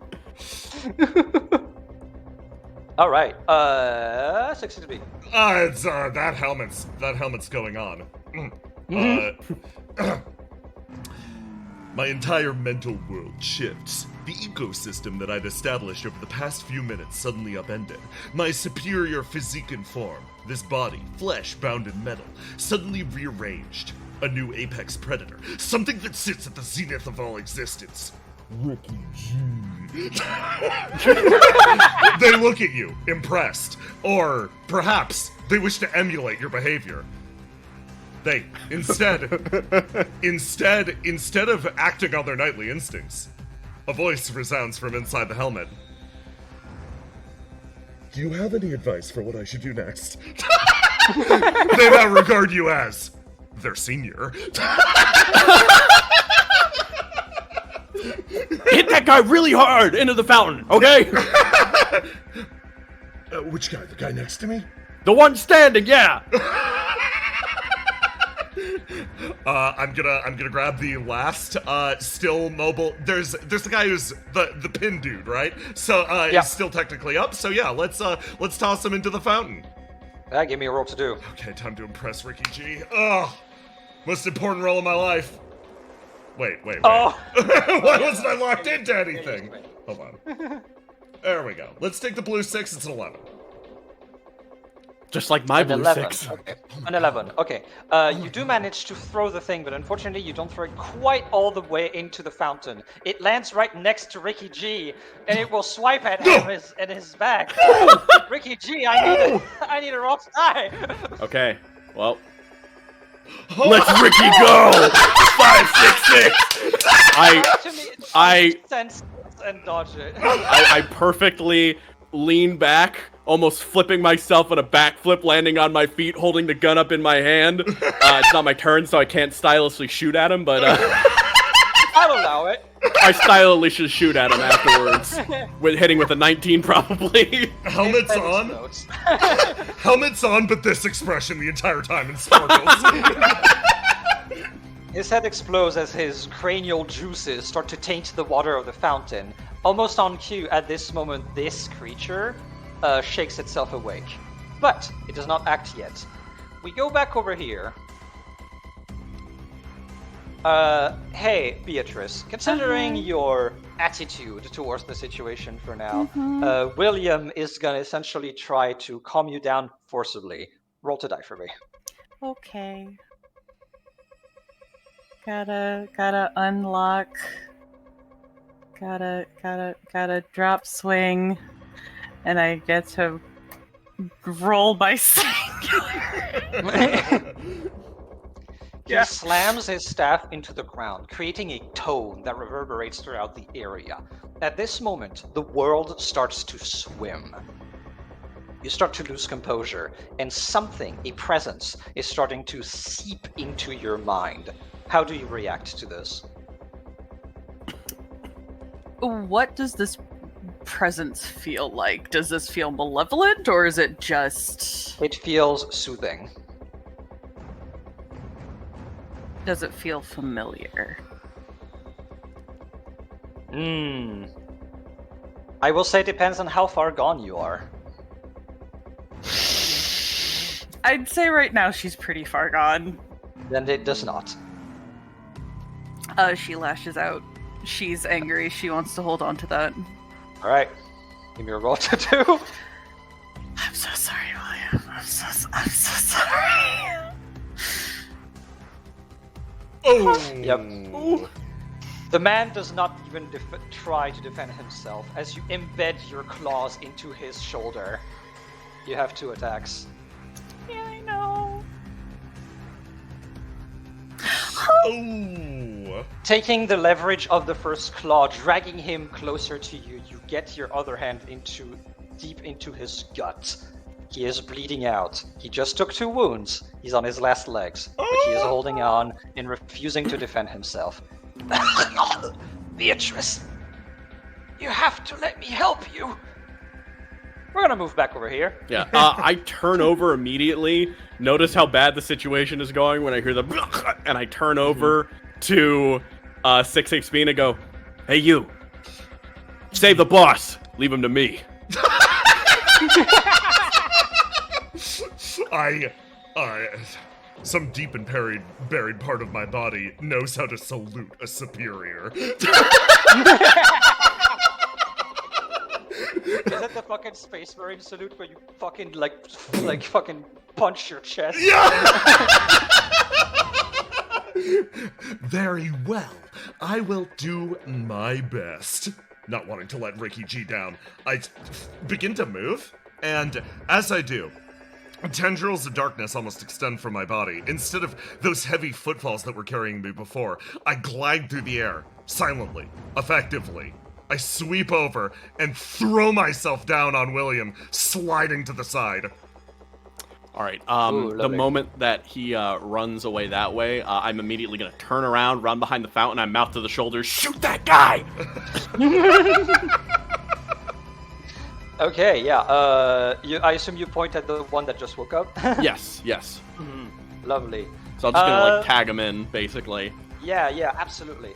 All right. 66B. It's that helmet's going on. My entire mental world shifts. The ecosystem that I'd established over the past few minutes suddenly upended. My superior physique and form, this body, flesh bound in metal, suddenly rearranged. A new apex predator, something that sits at the zenith of all existence. Ricky G. They look at you, impressed, or perhaps they wish to emulate your behavior. They, instead of acting on their knightly instincts, a voice resounds from inside the helmet. Do you have any advice for what I should do next? They now regard you as their senior. Hit that guy really hard into the fountain, okay? Which guy? The guy next to me? The one standing, yeah. I'm gonna grab the last still mobile. There's the guy who's the pin dude, right? So Yeah. he's still technically up. So yeah, let's toss him into the fountain. Give me a roll to do. Okay, time to impress Ricky G. Ugh, most important role of my life. Wait. Oh. Why wasn't I locked into anything? Wait. Hold on. There we go. Let's take the blue 6. It's an 11. Just like my An blue 11. 6. Okay. An 11. Okay. You do manage to throw the thing, but unfortunately you don't throw it quite all the way into the fountain. It lands right next to Ricky G, and it will swipe at him and his back. Ricky G, I need a rock die. Okay, well. Let's Ricky go! 5, 6, 6! I sense and dodge it. I perfectly lean back, almost flipping myself in a backflip, landing on my feet, holding the gun up in my hand. It's not my turn, so I can't stylishly shoot at him, but I'll allow it. I stylishly should shoot at him afterwards. Hitting with a 19, probably. Helmet's It on. explodes. Helmet's on, but this expression the entire time in sparkles. His head explodes as his cranial juices start to taint the water of the fountain. Almost on cue, at this moment, this creature shakes itself awake. But it does not act yet. We go back over here. Hey, Beatrice, considering your attitude towards the situation for now, William is gonna essentially try to calm you down forcibly. Roll to die for me. Okay. Gotta unlock. Gotta drop swing. And I get to roll my singular. He slams his staff into the ground, creating a tone that reverberates throughout the area. At this moment, the world starts to swim. You start to lose composure, and something, a presence, is starting to seep into your mind. How do you react to this? What does this presence feel like? Does this feel malevolent, or is it just... It feels soothing. Does it feel familiar? I will say it depends on how far gone you are. I'd say right now she's pretty far gone. Then it does not. She lashes out. She's angry. She wants to hold on to that. Alright. Give me a roll to do. I'm so sorry, William. I'm so sorry. Oh. Yep. The man does not even try to defend himself as you embed your claws into his shoulder. You have 2 attacks. Yeah, I know. Oh. Taking the leverage of the first claw, dragging him closer to you, you get your other hand deep into his gut. He is bleeding out. He just took 2 wounds. He's on his last legs, but he is holding on and refusing to defend himself. Beatrice, you have to let me help you. We're gonna move back over here. Yeah, I turn over immediately. Notice how bad the situation is going when I hear the and I turn over to 6 HP and I go, "Hey, you! Save the boss. Leave him to me." Some deep and buried part of my body knows how to salute a superior. Is that the fucking Space Marine salute where you fucking like fucking punch your chest? Yeah! Very well. I will do my best. Not wanting to let Ricky G down, I begin to move, and as I do, tendrils of darkness almost extend from my body. Instead of those heavy footfalls that were carrying me before, I glide through the air, silently, effectively. I sweep over and throw myself down on William, sliding to the side. All right. Ooh, The lovely. moment that he runs away that way, I'm immediately gonna turn around, run behind the fountain, and mouth to the shoulders, shoot that guy. Okay, yeah. I assume you point at the one that just woke up. Yes. Lovely. So I'm just gonna tag him in, basically. Yeah, absolutely.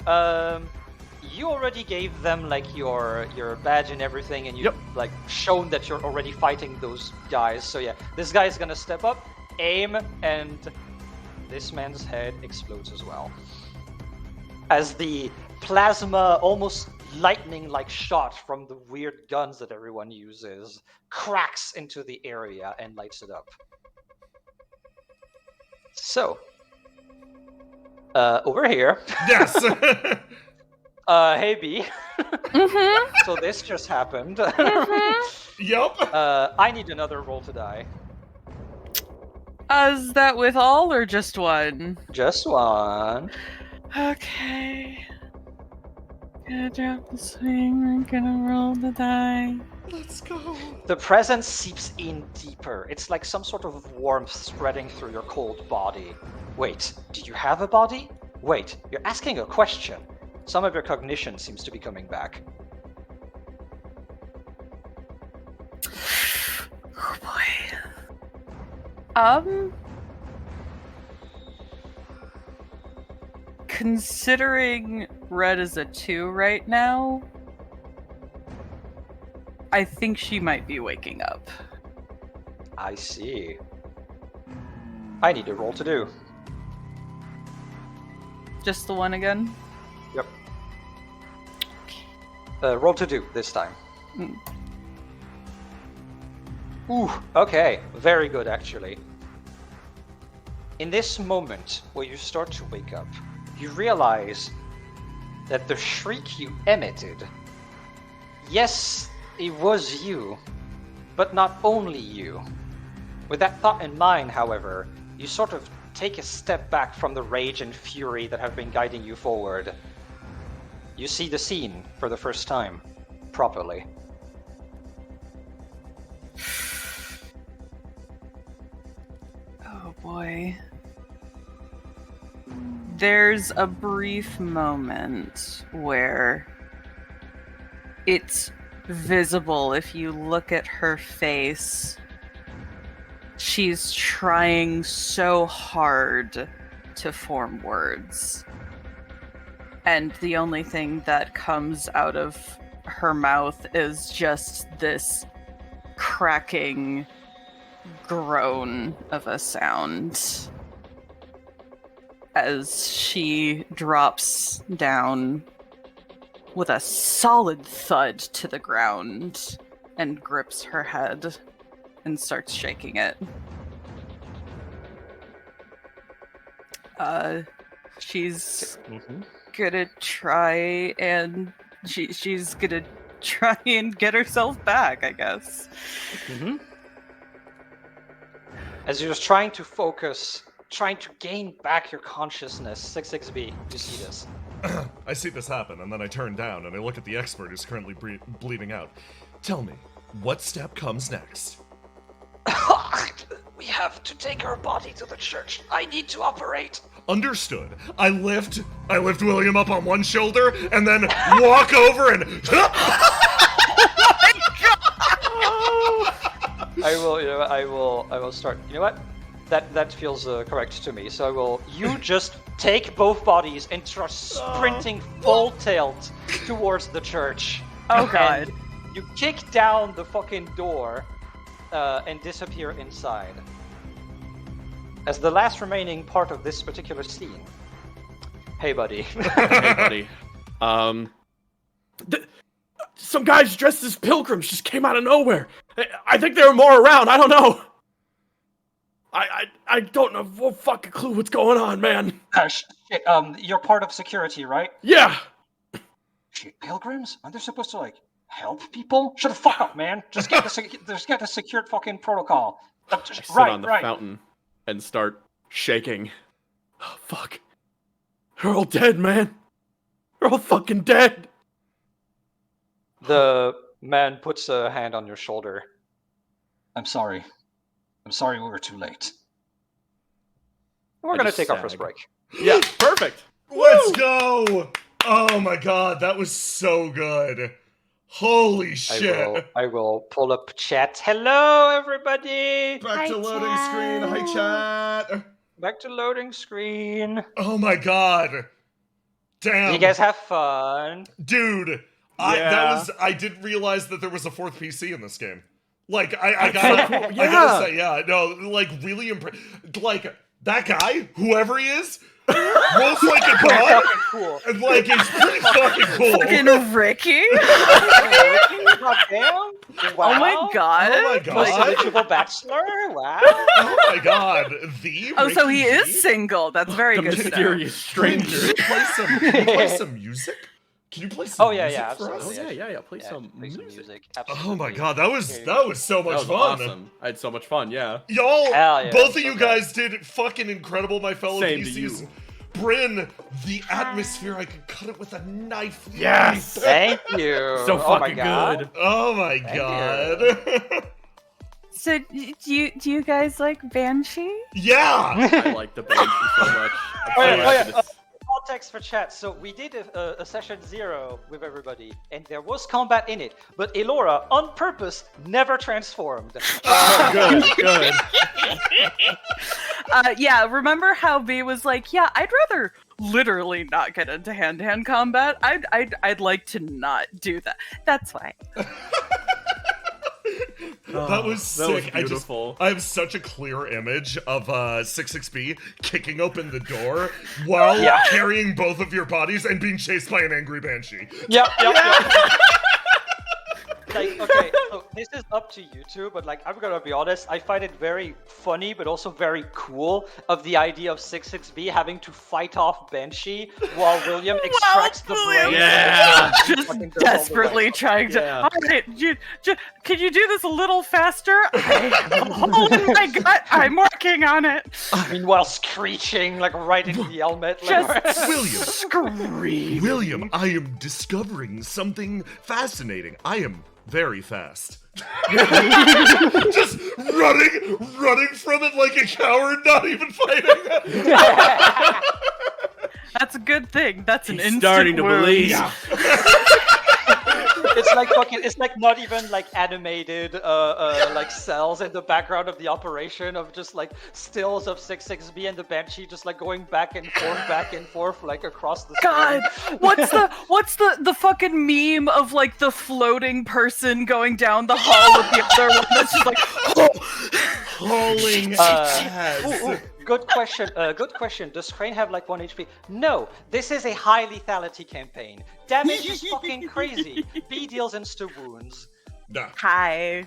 You already gave them like your badge and everything, and you've like shown that you're already fighting those guys. So yeah, this guy is gonna step up, aim, and this man's head explodes as well. As the plasma, almost lightning-like shot from the weird guns that everyone uses, cracks into the area and lights it up. So, over here. Yes! Hey B. Mm-hmm. So this just happened. Yup. I need another roll to die. Is that with all or just one? Just one. Okay. Gonna drop the swing, we're gonna roll the die. Let's go. The presence seeps in deeper. It's like some sort of warmth spreading through your cold body. Wait, do you have a body? Wait, you're asking a question. Some of your cognition seems to be coming back. Oh boy. Considering Red is a 2 right now, I think she might be waking up. I see. I need a roll to do. Just the one again? Yep. Roll to do this time. Mm. Ooh, okay. Very good, actually. In this moment where you start to wake up, you realize that the shriek you emitted, yes, it was you, but not only you. With that thought in mind, however, you sort of take a step back from the rage and fury that have been guiding you forward. You see the scene for the first time, properly. Oh boy. There's a brief moment where it's visible if you look at her face. She's trying so hard to form words. And the only thing that comes out of her mouth is just this cracking groan of a sound as she drops down with a solid thud to the ground and grips her head and starts shaking it. She's gonna try and she's gonna try and get herself back, I guess. As you're trying to focus, trying to gain back your consciousness, 66B, you see this. I see this happen, and then I turn down and I look at the expert who's currently bleeding out. Tell me, what step comes next? We have to take her body to the church. I need to operate. Understood. I lift William up on one shoulder and then walk over and I will start. You know what? That feels correct to me. So you just take both bodies and start sprinting full tilt towards the church. Oh god. And you kick down the fucking door and disappear inside. As the last remaining part of this particular scene. Hey, buddy. Hey, buddy. Some guys dressed as pilgrims just came out of nowhere. I think there were more around. I don't know. I don't have a fucking clue what's going on, man. Shit, you're part of security, right? Yeah. Shit, pilgrims? Aren't they supposed to, help people? Shut the fuck up, man. Just get the secured fucking protocol. I sit on the fountain and start shaking. Oh, fuck. They're all dead, man. They're all fucking dead. The man puts a hand on your shoulder. I'm sorry. I'm sorry we were too late. We're going to take our first break. Yeah, perfect. let's go! Oh my god, that was so good. Holy shit. I will pull up chat. Hello, everybody! Back to loading screen. Hi, chat. Back to loading screen. Oh my god. Damn. You guys have fun. Dude, Yeah. I didn't realize that there was a fourth PC in this game. Like, I gotta say, yeah, no, really like, that guy, whoever he is, rolls like a god, Cool. and he's pretty fucking cool. Fucking Ricky? Wow. Oh my god. Oh my Most god. eligible bachelor? Wow. Oh my god. Oh, so he Ricky is G? single. That's very The good to know. mysterious stranger. Can you play some music? Can you play some music yeah, for absolutely. us? Yeah. Play some Play some music. Oh my god, that was so That much was fun. awesome. I had so much fun, yeah. Y'all, Hell yeah, both of so you good. guys did fucking incredible, my fellow Same to PCs. you. Bryn, the atmosphere, I could cut it with a knife. Yes! Thank you. So Oh my fucking God. good. Oh my god. So, do you guys like Banshee? Yeah! I like the Banshee so much. I'm so Oh, yeah. happy to- context for chat, so we did a session 0 with everybody, and there was combat in it, but Elora, on purpose, never transformed. Good. Yeah, remember how B was like, yeah, I'd rather literally not get into hand-to-hand combat. I'd like to not do that. That's why. That was sick. That was beautiful. I have such a clear image of 66B kicking open the door while carrying both of your bodies and being chased by an angry banshee. Yep. Like, okay, so this is up to you two, but like, I'm gonna be honest, I find it very funny, but also very cool of the idea of 66B having to fight off Banshee while William extracts the brain. Yeah. Just desperately trying to. Yeah. All right, can you do this a little faster? Oh my god, I'm working on it. Meanwhile, screeching like right into the helmet. Like, Just William. scream. William, I am discovering something fascinating. I am very fast. Just running from it like a coward, not even fighting. That's a good thing. That's an He's instant starting to wound. believe. Yeah. it's like not even like animated like cells in the background of the operation of just like stills of 66B and the Banshee just like going back and forth like across the God, screen. what's the fucking meme of like the floating person going down the hall with the other one that's just like Hauling ass. Ooh, good question. Good question. Does Crane have like 1 HP? No. This is a high lethality campaign. Damage is fucking crazy. B deals insta wounds. Nah. hi.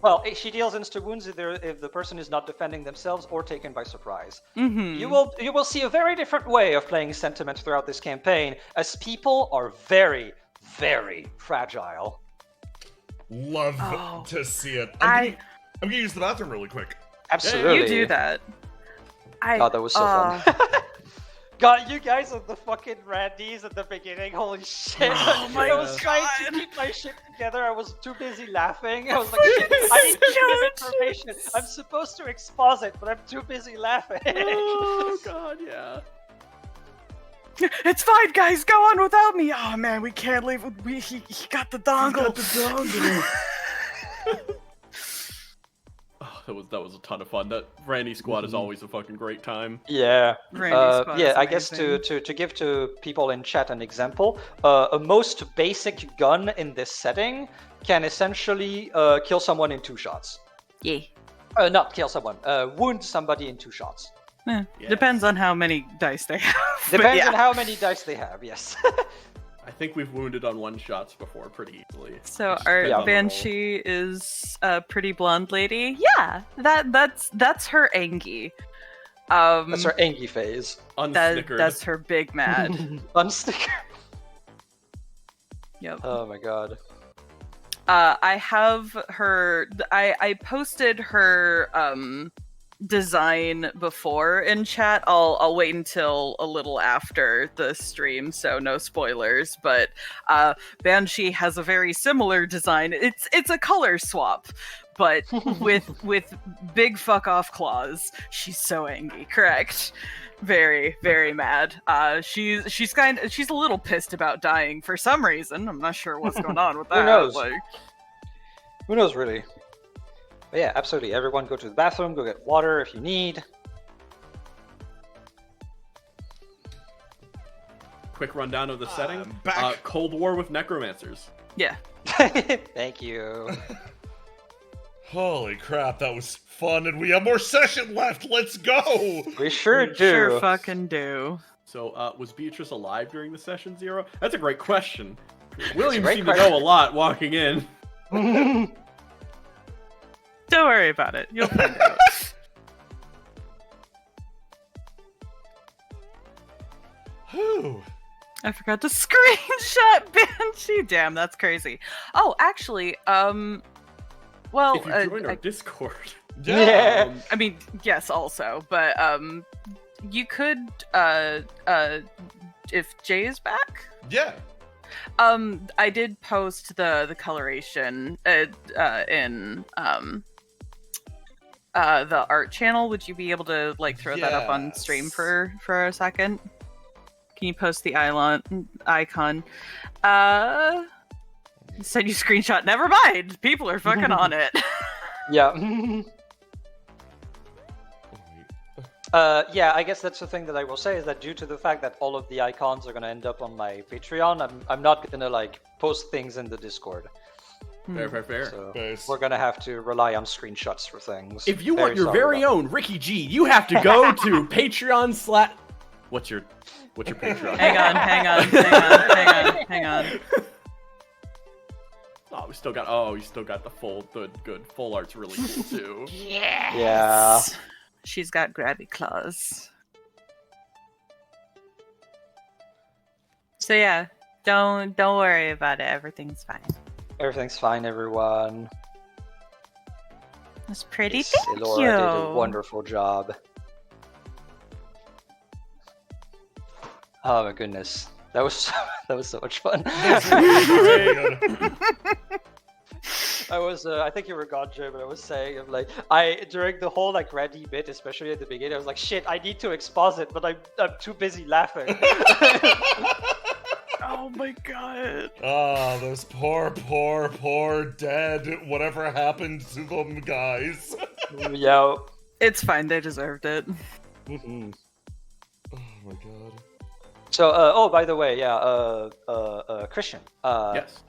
Well, she deals insta wounds if the person is not defending themselves or taken by surprise. Mm-hmm. You will see a very different way of playing Sentiment throughout this campaign, as people are very, very fragile. Love Oh. to see it. I I'm gonna use the bathroom really quick. Absolutely. you do that. God, that was so fun. God, you guys are the fucking randies at the beginning. Holy shit. Oh my I was trying to God. keep my shit together. I was too busy laughing. I was like, shit, I need to give information. I'm supposed to exposit, but I'm too busy laughing. Oh god, yeah. It's fine, guys. Go on without me. Oh man, we can't leave. He got the dongle. Oh, that was a ton of fun. That Randy squad is always a fucking great time. Yeah. Randy Squad is I guess amazing. to give to people in chat an example, a most basic gun in this setting can essentially kill someone in 2 shots. Yeah. Not kill someone, wound somebody in 2 shots. Eh, Yes. Depends on how many dice they have. but Depends yeah. on how many dice they have, yes. I think we've wounded on 1 shots before pretty easily. So It just our depends on the Banshee is a pretty blonde lady. Yeah, that's her Angie. That's her Angie phase. roll. That, Unsnickered. that's her big mad. Unsticker. Yep. Oh my god. I have her. I posted her design before in chat. I'll wait until a little after the stream, so no spoilers. But Banshee has a very similar design. It's a color swap, but with big fuck off claws. She's so angry. Correct. Very, very mad. She's a little pissed about dying for some reason. I'm not sure what's going on with that. Who knows? Like, Who knows, really? But yeah, absolutely. Everyone go to the bathroom, go get water if you need. Quick rundown of the setting. I'm back. Cold War with necromancers. yeah. Thank you. Holy crap, that was fun, and we have more session left. Let's go. We sure do. Sure fucking do. So, was Beatrice alive during the session 0? That's a great question. William great seemed to question. know a lot walking in. Don't worry about it. You'll find out. Whew. I forgot to screenshot Banshee. Damn, that's crazy. Oh, actually, well, If you join our Discord. Yeah. I mean, yes, also, but you could, if Jay is back. Yeah. I did post the coloration in the art channel. Would you be able to like throw that up on stream Yes. for a second? Can you post the icon? Said you screenshot. Never mind. People are fucking on it. Yeah. Yeah, I guess that's the thing that I will say is that due to the fact that all of the icons are gonna end up on my Patreon, I'm not gonna like post things in the Discord. Fair. So Base. we're gonna have to rely on screenshots for things. If you want your sorry very about own Ricky G, you have to go to Patreon / What's your Patreon? Hang on. Oh, you still got the full good. Full art's really cool too. that. Yeah. She's got grabby claws. So yeah, don't worry about it. Everything's fine. Everything's fine, everyone. That's pretty. Yes, Thank Elora you. did a wonderful job. Oh my goodness, that was so much fun. I think you were gone, Jay, but I was saying, during the whole Randy bit, especially at the beginning, I was like, shit, I need to exposit, but I'm too busy laughing. Oh my god. Ah, those poor dead, whatever happened to them guys. Yeah. It's fine. They deserved it. Mm-hmm. Oh my god. So, by the way, Christian. Yes.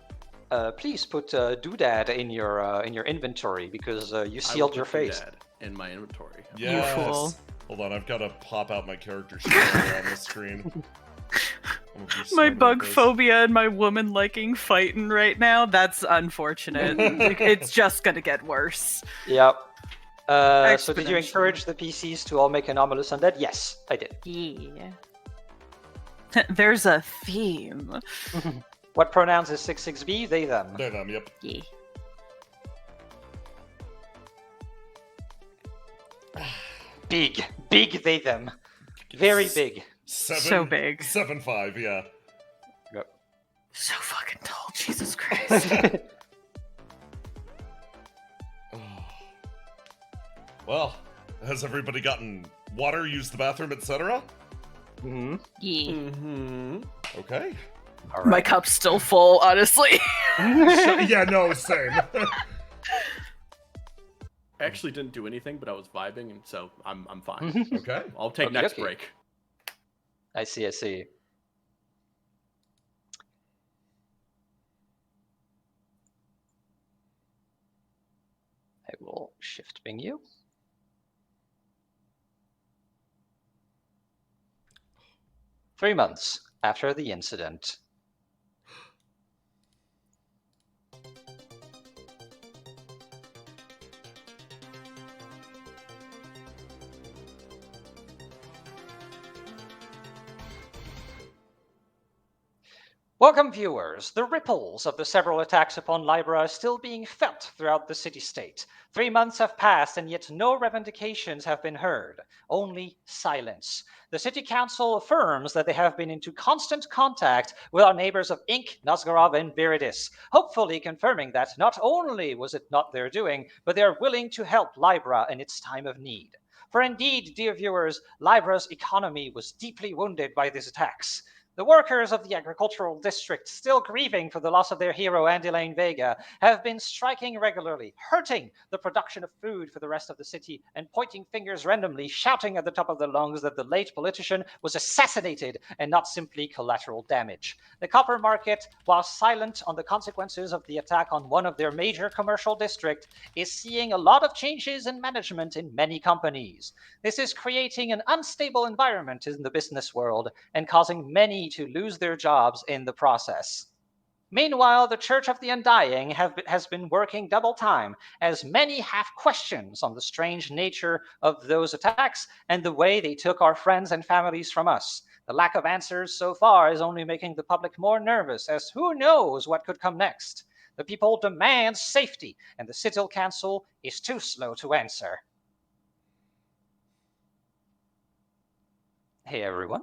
Please put Doodad in your inventory because you sealed your face. In my inventory. Yes. You fool. Hold on, I've got to pop out my character sheet on the screen. My bug phobia and my woman liking fighting right now, that's unfortunate. It's just gonna get worse. Yep. So did you Exponentially. encourage the PCs to all make anomalous undead? Yes, I did. Yeah. There's a theme. What pronouns is 66B? They, them. They're them, yep. Yeah. Big they, them. Very big. So big. 7'5", yeah. Yep. So fucking tall, Jesus Christ. Well, has everybody gotten water, used the bathroom, etc.? Mm-hmm. Yeah. Mm-hmm. Okay. All right. My cup's still full, honestly. Yeah, no, same. I actually didn't do anything, but I was vibing, and so I'm fine. Okay. I'll take Okay, next okay. break. I see. I will shift ping you. Three months after the incident. Welcome, viewers. The ripples of the several attacks upon Libra are still being felt throughout the city-state. 3 months have passed, and yet no revendications have been heard. Only silence. The City Council affirms that they have been into constant contact with our neighbors of Ink, Nosgorod, and Viridis, hopefully confirming that not only was it not their doing, but they are willing to help Libra in its time of need. For indeed, dear viewers, Libra's economy was deeply wounded by these attacks. The workers of the agricultural district, still grieving for the loss of their hero Andelaine Vega, have been striking regularly, hurting the production of food for the rest of the city, and pointing fingers randomly, shouting at the top of their lungs that the late politician was assassinated and not simply collateral damage. The copper market, while silent on the consequences of the attack on one of their major commercial districts, is seeing a lot of changes in management in many companies. This is creating an unstable environment in the business world and causing many to lose their jobs in the process. Meanwhile, the Church of the Undying has been working double time, as many have questions on the strange nature of those attacks and the way they took our friends and families from us. The lack of answers so far is only making the public more nervous, as who knows what could come next. The people demand safety, and the City Council is too slow to answer. Hey everyone.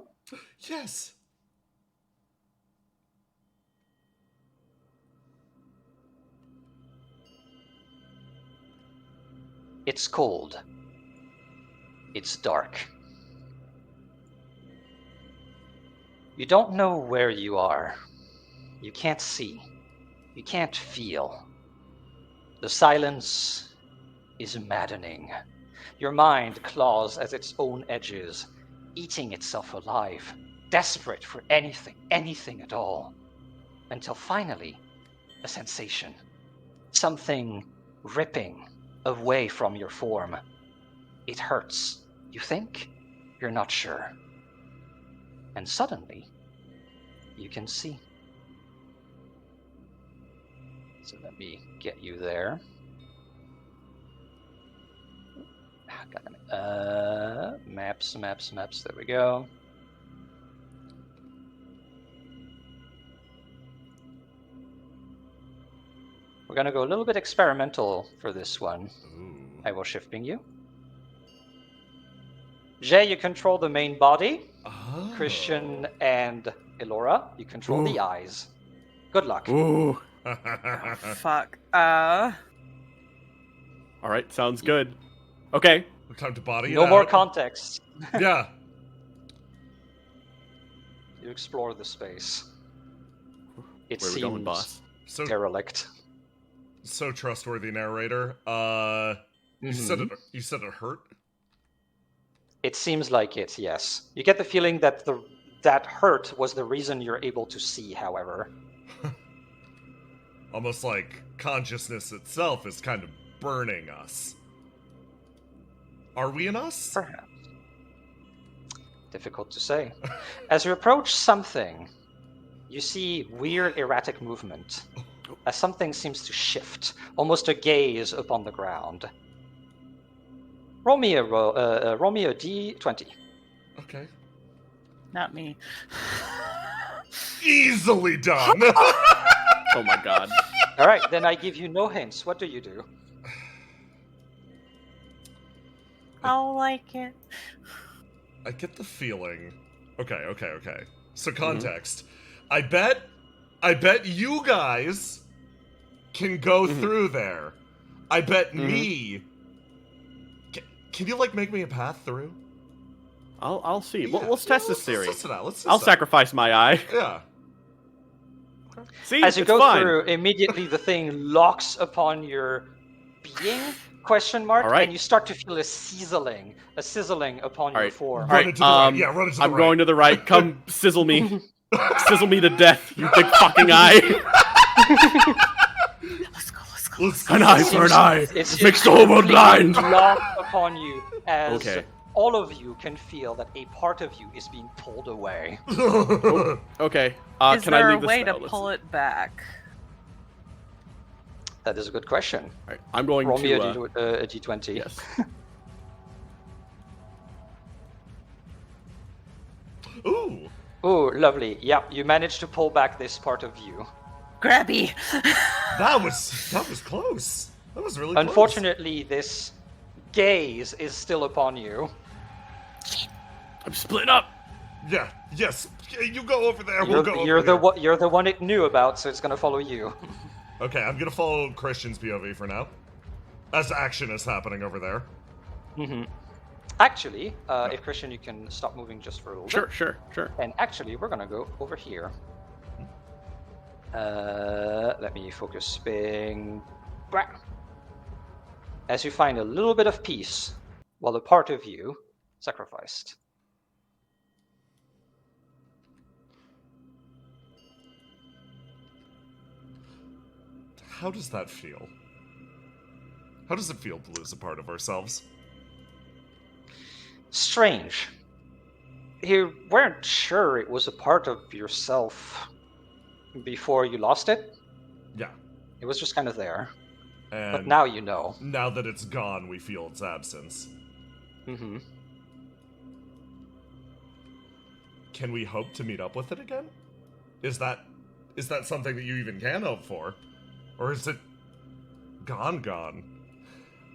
Yes. It's cold. It's dark. You don't know where you are. You can't see. You can't feel. The silence is maddening. Your mind claws at its own edges, eating itself alive, desperate for anything at all. Until finally, a sensation. Something ripping away from your form. It hurts. You think? You're not sure. And suddenly, you can see. So let me get you there. Maps. There we go. We're gonna go a little bit experimental for this one. Ooh. I will shift ping you. Jay, you control the main body. Oh. Christian and Elora, you control the eyes. Good luck. Ooh. Fuck. All right, sounds good. Okay. Time to body it No more out. context. Yeah. You explore the space. It Where are we seems going, boss? So derelict. so trustworthy narrator. You said it hurt? It seems like it, yes. You get the feeling that that hurt was the reason you're able to see, however. Almost like consciousness itself is kind of burning us. Are we in us? Perhaps. Difficult to say. As you approach something, you see weird erratic movement. As something seems to shift, almost a gaze upon the ground. Roll me a D20. Okay. Not me. Easily done. Oh my god. All right, then I give you no hints. What do you do? I'll like it. I get the feeling. Okay. So context. I bet you guys can go through there. I bet me. Can you like make me a path through? I'll see. Yeah, Let's test this let's theory. test it out. Let's test I'll it out. sacrifice my eye. Yeah. See, As you it's go fine. through, immediately the thing locks upon your being, question mark, All right. and you start to feel a sizzling upon your right. form. Run into the right. Yeah, run into the I'm right. going to the right. Come sizzle me. Sizzle me to death, you big fucking eye. Let's go. Let's go. An eye for an eye. It's Makes the whole world blind. locked upon you as Okay. all of you can feel that a part of you is being pulled away. Okay. Is Can there I a leave the way spell? to pull it back? That is a good question. All right. I'm going Roll me to. a D20. Yes. Ooh. Ooh, lovely. Yeah, you managed to pull back this part of you. Grabby! That was close. That was really close. Unfortunately, this gaze is still upon you. I'm split up. Yeah. Yes. You go over there. We'll You're, go you're over the here. one. You're the one it knew about, so it's gonna follow you. Okay, I'm gonna follow Christian's POV for now. As action is happening over there. Actually, if Christian, you can stop moving just for a little bit. Sure. And actually, we're gonna go over here. Let me focus. Bing. Blah. As you find a little bit of peace, while a part of you sacrificed. How does that feel? How does it feel to lose a part of ourselves? Strange. You weren't sure it was a part of yourself before you lost it. Yeah. It was just kind of there. And But now you know. now that it's gone, we feel its absence. Mm-hmm. Can we hope to meet up with it again? Is that something that you even can hope for? Or is it gone?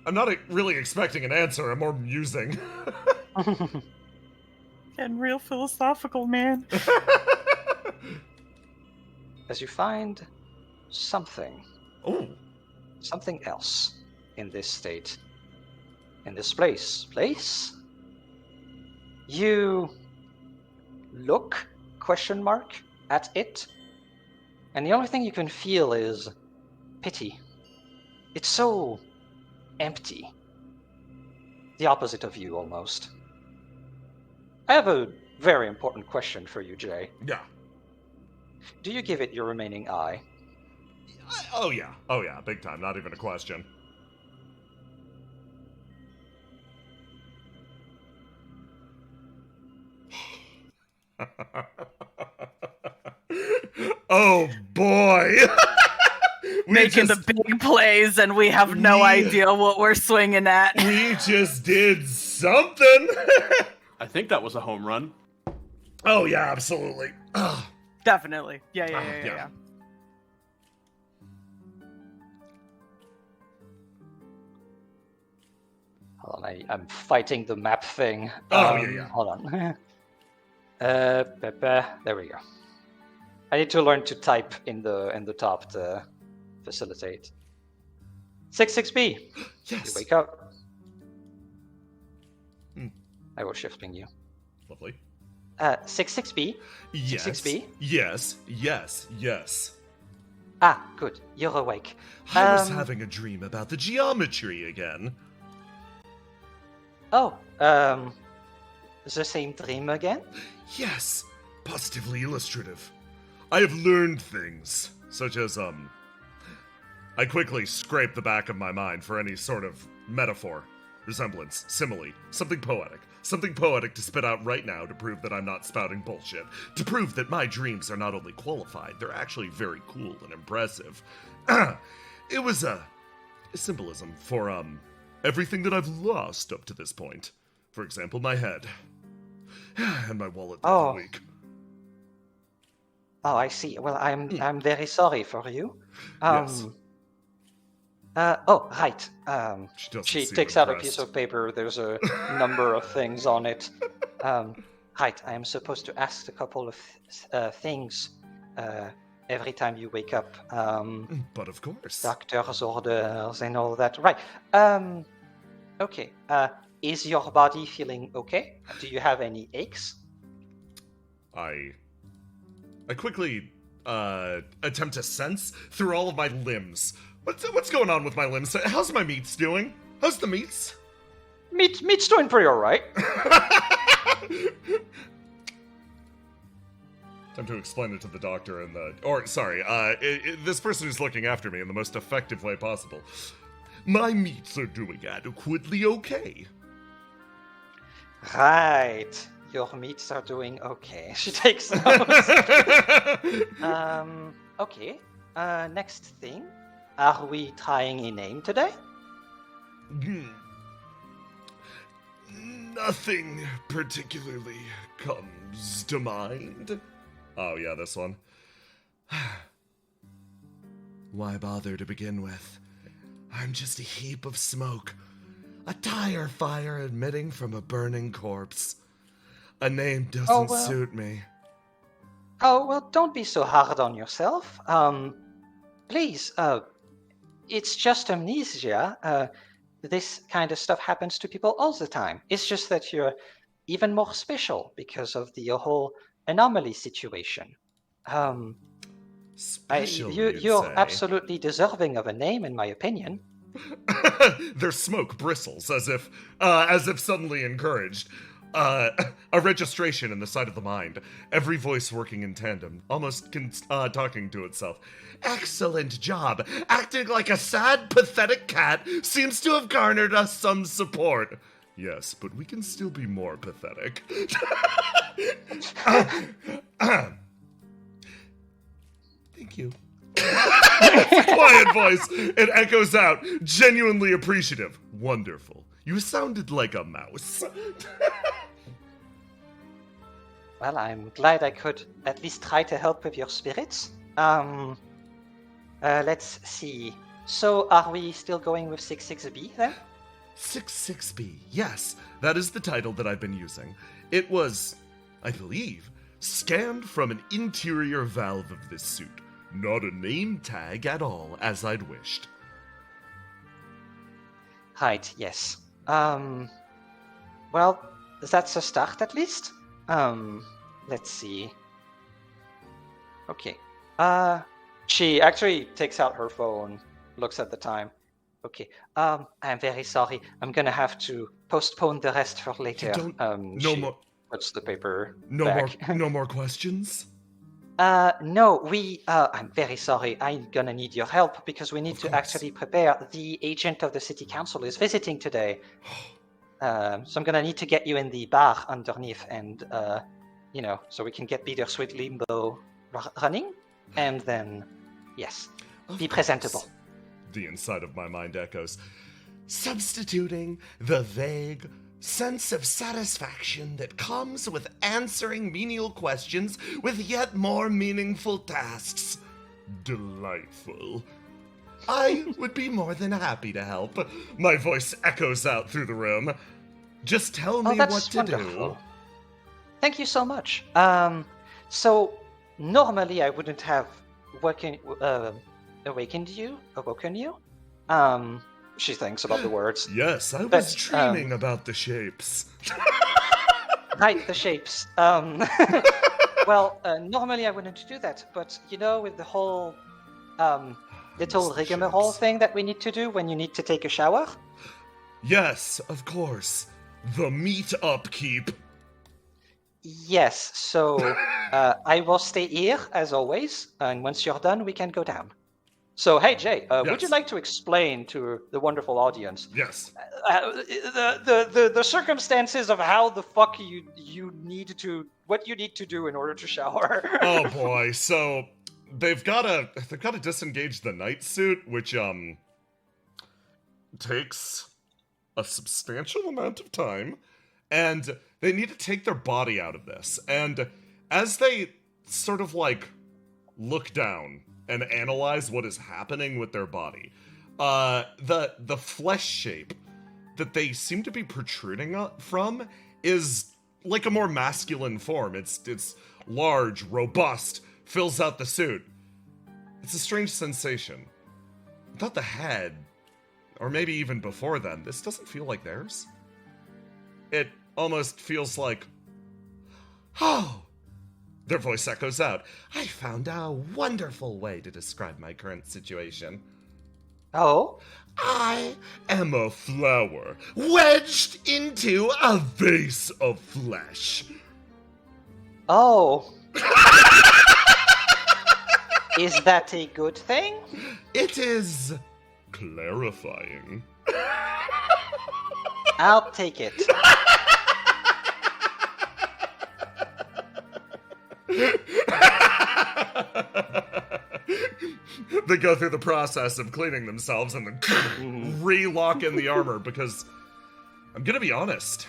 I'm not really expecting an answer, I'm more musing. Getting real philosophical, man. As you find something Oh, else in this state, in this place, you look question mark at it, and the only thing you can feel is pity. It's so empty. The opposite of you, almost. I have a very important question for you, Jay. Yeah. Do you give it your remaining eye? Oh yeah. Oh yeah. Big time. Not even a question. Oh boy. Making the big plays, and we have no idea what we're swinging at. We just did something. I think that was a home run. Oh yeah, absolutely. Definitely. Yeah. Hold on, I'm fighting the map thing. Yeah. Hold on. There we go. I need to learn to type in the top to facilitate. 6B. Yes. You wake up. Hmm. I will shift ping you. Lovely. 6B. Yes. 6B. Yes. Ah, good. You're awake. I was having a dream about the geometry again. Oh, the same dream again? Yes, positively illustrative. I have learned things, such as, I quickly scrape the back of my mind for any sort of metaphor, resemblance, simile, something poetic to spit out right now to prove that I'm not spouting bullshit, to prove that my dreams are not only qualified, they're actually very cool and impressive. It was a symbolism for, everything that I've lost up to this point. For example, my head. And my wallet the other week. Oh, I see. Well, I'm very sorry for you. Yes. Oh, right. She She takes out a piece of paper. There's a number of things on it. Right. I am supposed to ask a couple of things every time you wake up. But of course. Doctor's orders and all that. Right. Okay. Is your body feeling okay? Do you have any aches? I quickly attempt to sense through all of my limbs. What's going on with my limbs? How's my meats doing? How's the meats? Meat's doing pretty alright. Time to explain it to the doctor and this person who's looking after me in the most effective way possible. My meats are doing adequately okay. Right. Your meats are doing okay. She takes notes. Okay. Next thing. Are we trying a name today? Nothing particularly comes to mind. Oh yeah, this one. Why bother to begin with? I'm just a heap of smoke. A tire fire emitting from a burning corpse. A name doesn't suit me. Oh, well, don't be so hard on yourself. Please, it's just amnesia. This kind of stuff happens to people all the time. It's just that you're even more special because of the whole anomaly situation. Special, you're absolutely deserving of a name, in my opinion. Their smoke bristles as if suddenly encouraged. A registration in the side of the mind. Every voice working in tandem, almost talking to itself. Excellent job. Acting like a sad, pathetic cat seems to have garnered us some support. Yes, but we can still be more pathetic. Thank you. It's a quiet voice. It echoes out, genuinely appreciative. Wonderful. You sounded like a mouse. Well, I'm glad I could at least try to help with your spirits. Let's see. So, are we still going with 66B then? 66B, yes. That is the title that I've been using. It was, I believe, scanned from an interior valve of this suit. Not a name tag at all, as I'd wished. Right, yes. Well, that's a start at least. Let's see. Okay. She actually takes out her phone, looks at the time. Okay. I'm very sorry. I'm gonna have to postpone the rest for later. No She more. puts the paper No back. more. No more questions. No, I'm very sorry. I'm gonna need your help because we need Of to course. actually prepare. The agent of the city council is visiting today. So I'm gonna need to get you in the bar underneath and, so we can get Bittersweet Limbo running. And then, yes, Of be course. presentable. The inside of my mind echoes, substituting the vague sense of satisfaction that comes with answering menial questions with yet more meaningful tasks. Delightful. I would be more than happy to help. My voice echoes out through the room. Just tell me That's what to wonderful. do. Thank you so much. So normally I wouldn't have awoken you. She thinks about the words. Yes, I was But, dreaming about the shapes. Right, the shapes. Well, normally I wouldn't do that, but with the whole little the rigmarole shapes. thing that we need to do when you need to take a shower. Yes, of course. The meat upkeep. Yes, so I will stay here as always, and once you're done, we can go down. So, hey Jay, would you Yes. like to explain to the wonderful audience Yes. the circumstances of how the fuck you need to what you need to do in order to shower? Oh boy, so they've gotta disengage the night suit, which takes a substantial amount of time, and they need to take their body out of this. And as they sort of like look down and analyze what is happening with their body, the flesh shape that they seem to be protruding from is like a more masculine form. It's large, robust, fills out the suit. It's a strange sensation. Without the head, or maybe even before then, this doesn't feel like theirs. It almost feels like, oh, their voice echoes out. I found a wonderful way to describe my current situation. Oh, I am a flower wedged into a vase of flesh. oh. Is that a good thing? It is clarifying. I'll take it. They go through the process of cleaning themselves and then re-lock in the armor because, I'm gonna be honest,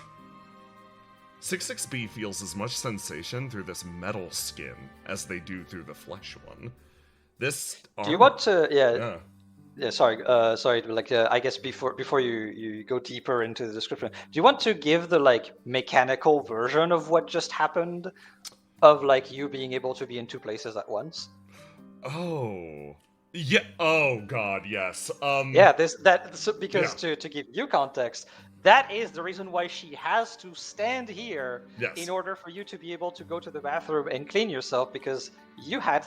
66B feels as much sensation through this metal skin as they do through the flesh one. This armor, Do you want to? yeah. Yeah, sorry. Like, I guess before you go deeper into the description, do you want to give the like mechanical version of what just happened, of like you being able to be in two places at once? Oh. Yeah. Oh God. Yes. Yeah, because to give you context, that is the reason why she has to stand here Yes. in order for you to be able to go to the bathroom and clean yourself, because you had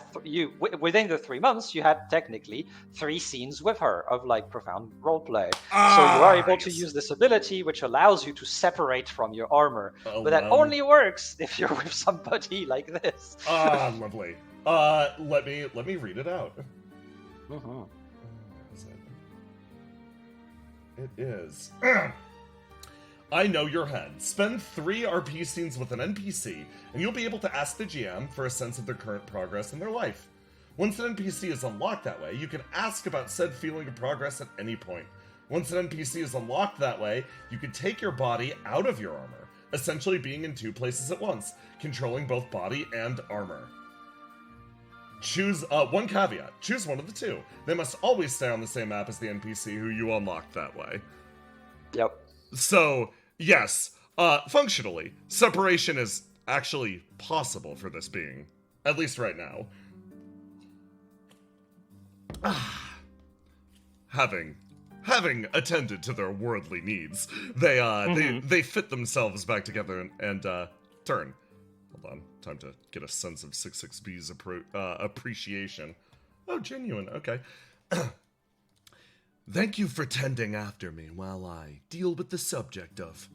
within the 3 months you had technically 3 scenes with her of like profound roleplay. So you are able to yes. use this ability, which allows you to separate from your armor. Oh, But that wow. only works if you're with somebody like this. Ah, lovely. Let me read it out. Mhm. It is. I know your head. Spend 3 RP scenes with an NPC, and you'll be able to ask the GM for a sense of their current progress in their life. Once an NPC is unlocked that way, you can ask about said feeling of progress at any point. Once an NPC is unlocked that way, you can take your body out of your armor, essentially being in 2 places at once, controlling both body and armor. Choose one caveat. Choose one of the 2. They must always stay on the same map as the NPC who you unlocked that way. Yep. So, yes, functionally, separation is actually possible for this being. At least right now. Having attended to their worldly needs, they fit themselves back together and turn. Hold on. Time to get a sense of 66B's appreciation. Oh, genuine. Okay. Thank you for tending after me while I deal with the subject of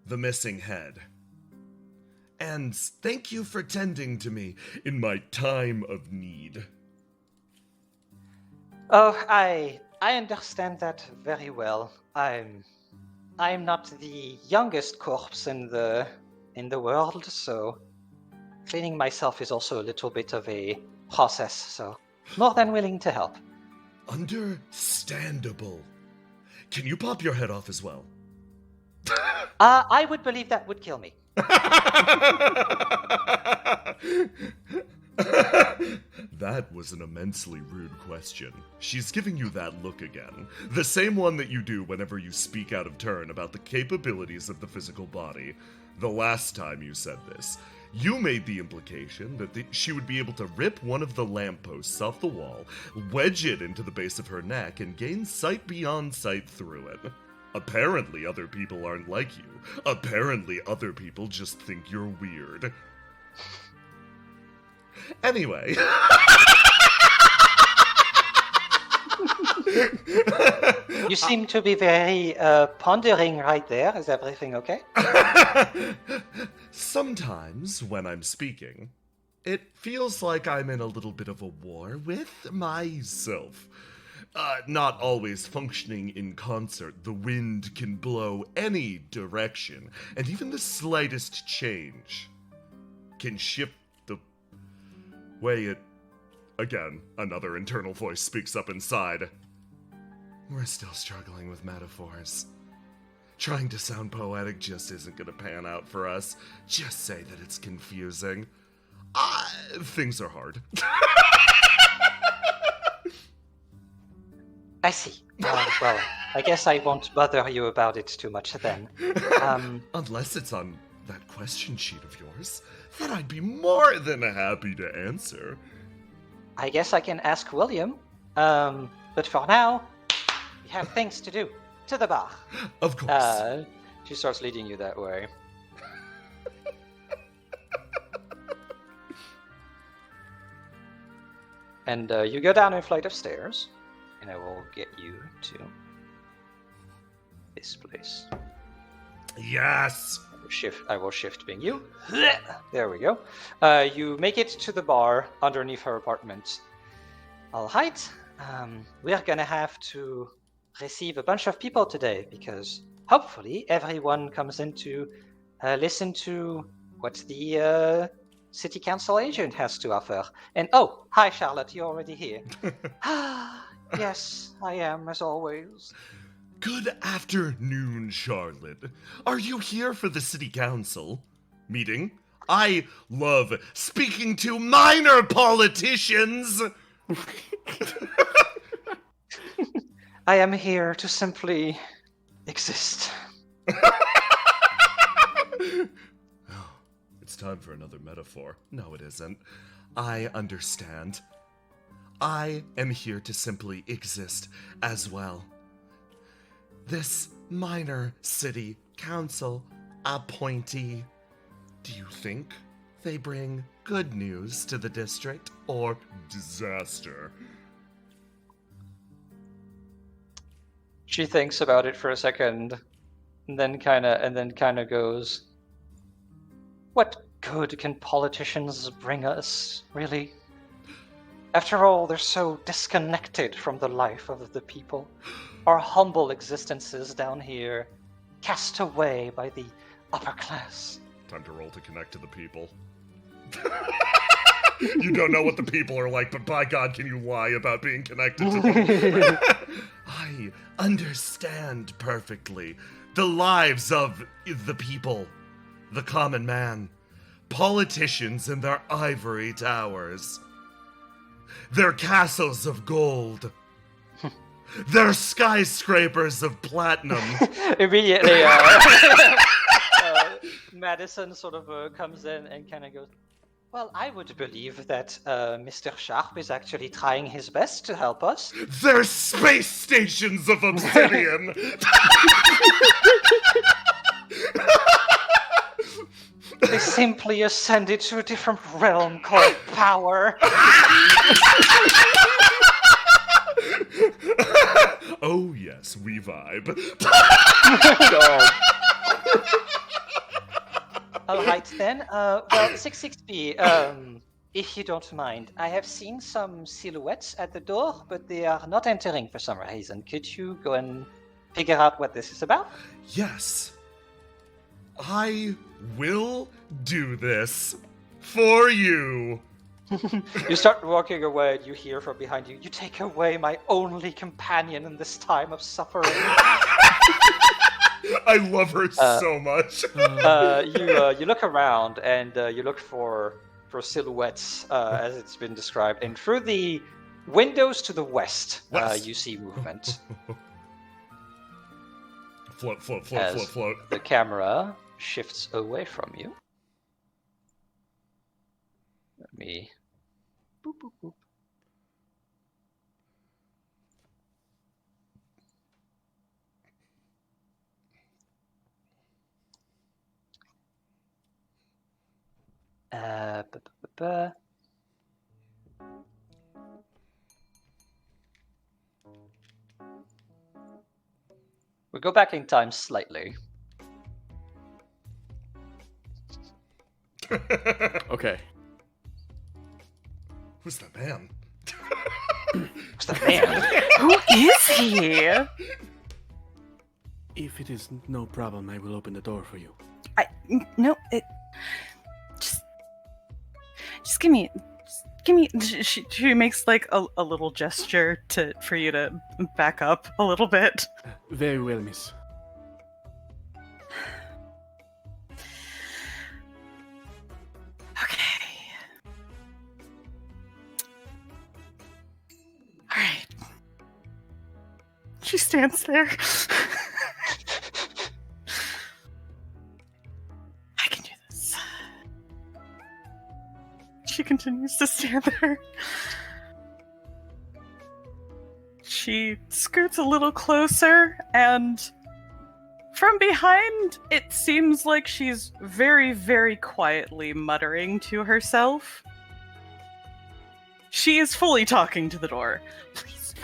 the missing head. And thank you for tending to me in my time of need. Oh, I understand that very well. I'm not the youngest corpse in the world, so cleaning myself is also a little bit of a process, so more than willing to help. Understandable. Can you pop your head off as well? I would believe that would kill me. That was an immensely rude question. She's giving you that look again. The same one that you do whenever you speak out of turn about the capabilities of the physical body. The last time you said this, you made the implication that she would be able to rip one of the lampposts off the wall, wedge it into the base of her neck, and gain sight beyond sight through it. Apparently other people aren't like you. Apparently other people just think you're weird. Anyway. You seem to be very pondering right there. Is everything okay? Sometimes, when I'm speaking, it feels like I'm in a little bit of a war with myself. Not always functioning in concert, the wind can blow any direction, and even the slightest change can shift the way it... Again, another internal voice speaks up inside. We're still struggling with metaphors. Trying to sound poetic just isn't gonna pan out for us. Just say that it's confusing. Things are hard. I see. Well, I guess I won't bother you about it too much then. Unless it's on that question sheet of yours, then I'd be more than happy to answer. I guess I can ask William. But for now, we have things to do. To the bar. Of course. She starts leading you that way. And you go down a flight of stairs, and I will get you to this place. Yes! I will shift being you. There we go. You make it to the bar underneath her apartment. All right. We're gonna have to receive a bunch of people today because hopefully everyone comes in to listen to what the city council agent has to offer. And oh, hi Charlotte, you're already here. Yes, I am as always. Good afternoon, Charlotte. Are you here for the city council meeting? I love speaking to minor politicians. I am here to simply exist. It's time for another metaphor. No, it isn't. I understand. I am here to simply exist as well. This minor city council appointee, do you think they bring good news to the district or disaster? She thinks about it for a second, and then kind of goes, "What good can politicians bring us, really? After all, they're so disconnected from the life of the people. Our humble existences down here, cast away by the upper class." Time to roll to connect to the people. You don't know what the people are like, but by God, can you lie about being connected to them? I understand perfectly the lives of the people, the common man, politicians in their ivory towers, their castles of gold, their skyscrapers of platinum. Immediately, Madison sort of comes in and kind of goes, "Well, I would believe that Mr. Sharp is actually trying his best to help us." Their space stations of obsidian. They simply ascended to a different realm called power. Oh yes, we vibe. All right then. Well, 66B. If you don't mind, I have seen some silhouettes at the door, but they are not entering for some reason. Could you go and figure out what this is about? Yes. I will do this for you. You start walking away, and you hear from behind you, "You take away my only companion in this time of suffering." I love her so much. You look around, and you look for silhouettes, as it's been described. And through the windows to the west, you see movement. Float, float, float, As float, float. the camera shifts away from you. Let me... Boop, boop, boop. Ba, ba, ba, ba. We go back in time slightly. Okay. Who's that man? Who's the man? Who is he? If it is no problem, I will open the door for you. No, it just give me. She makes like a little gesture for you to back up a little bit. Very well, miss. Okay. All right. She stands there. I can do this. She continues to stand there. She scoots a little closer, and from behind, it seems like she's very, very quietly muttering to herself. She is fully talking to the door. Please,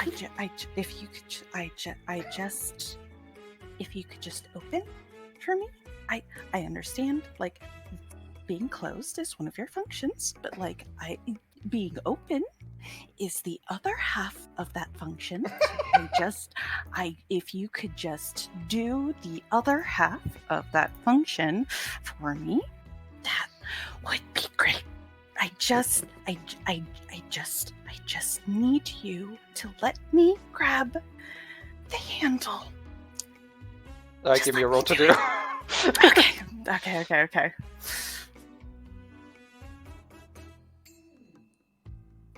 if you could just open for me. I understand, like, being closed is one of your functions, but like, being open is the other half of that function. If you could just do the other half of that function for me, that would be great. I just need you to let me grab the handle. Give me a roll to do. Okay.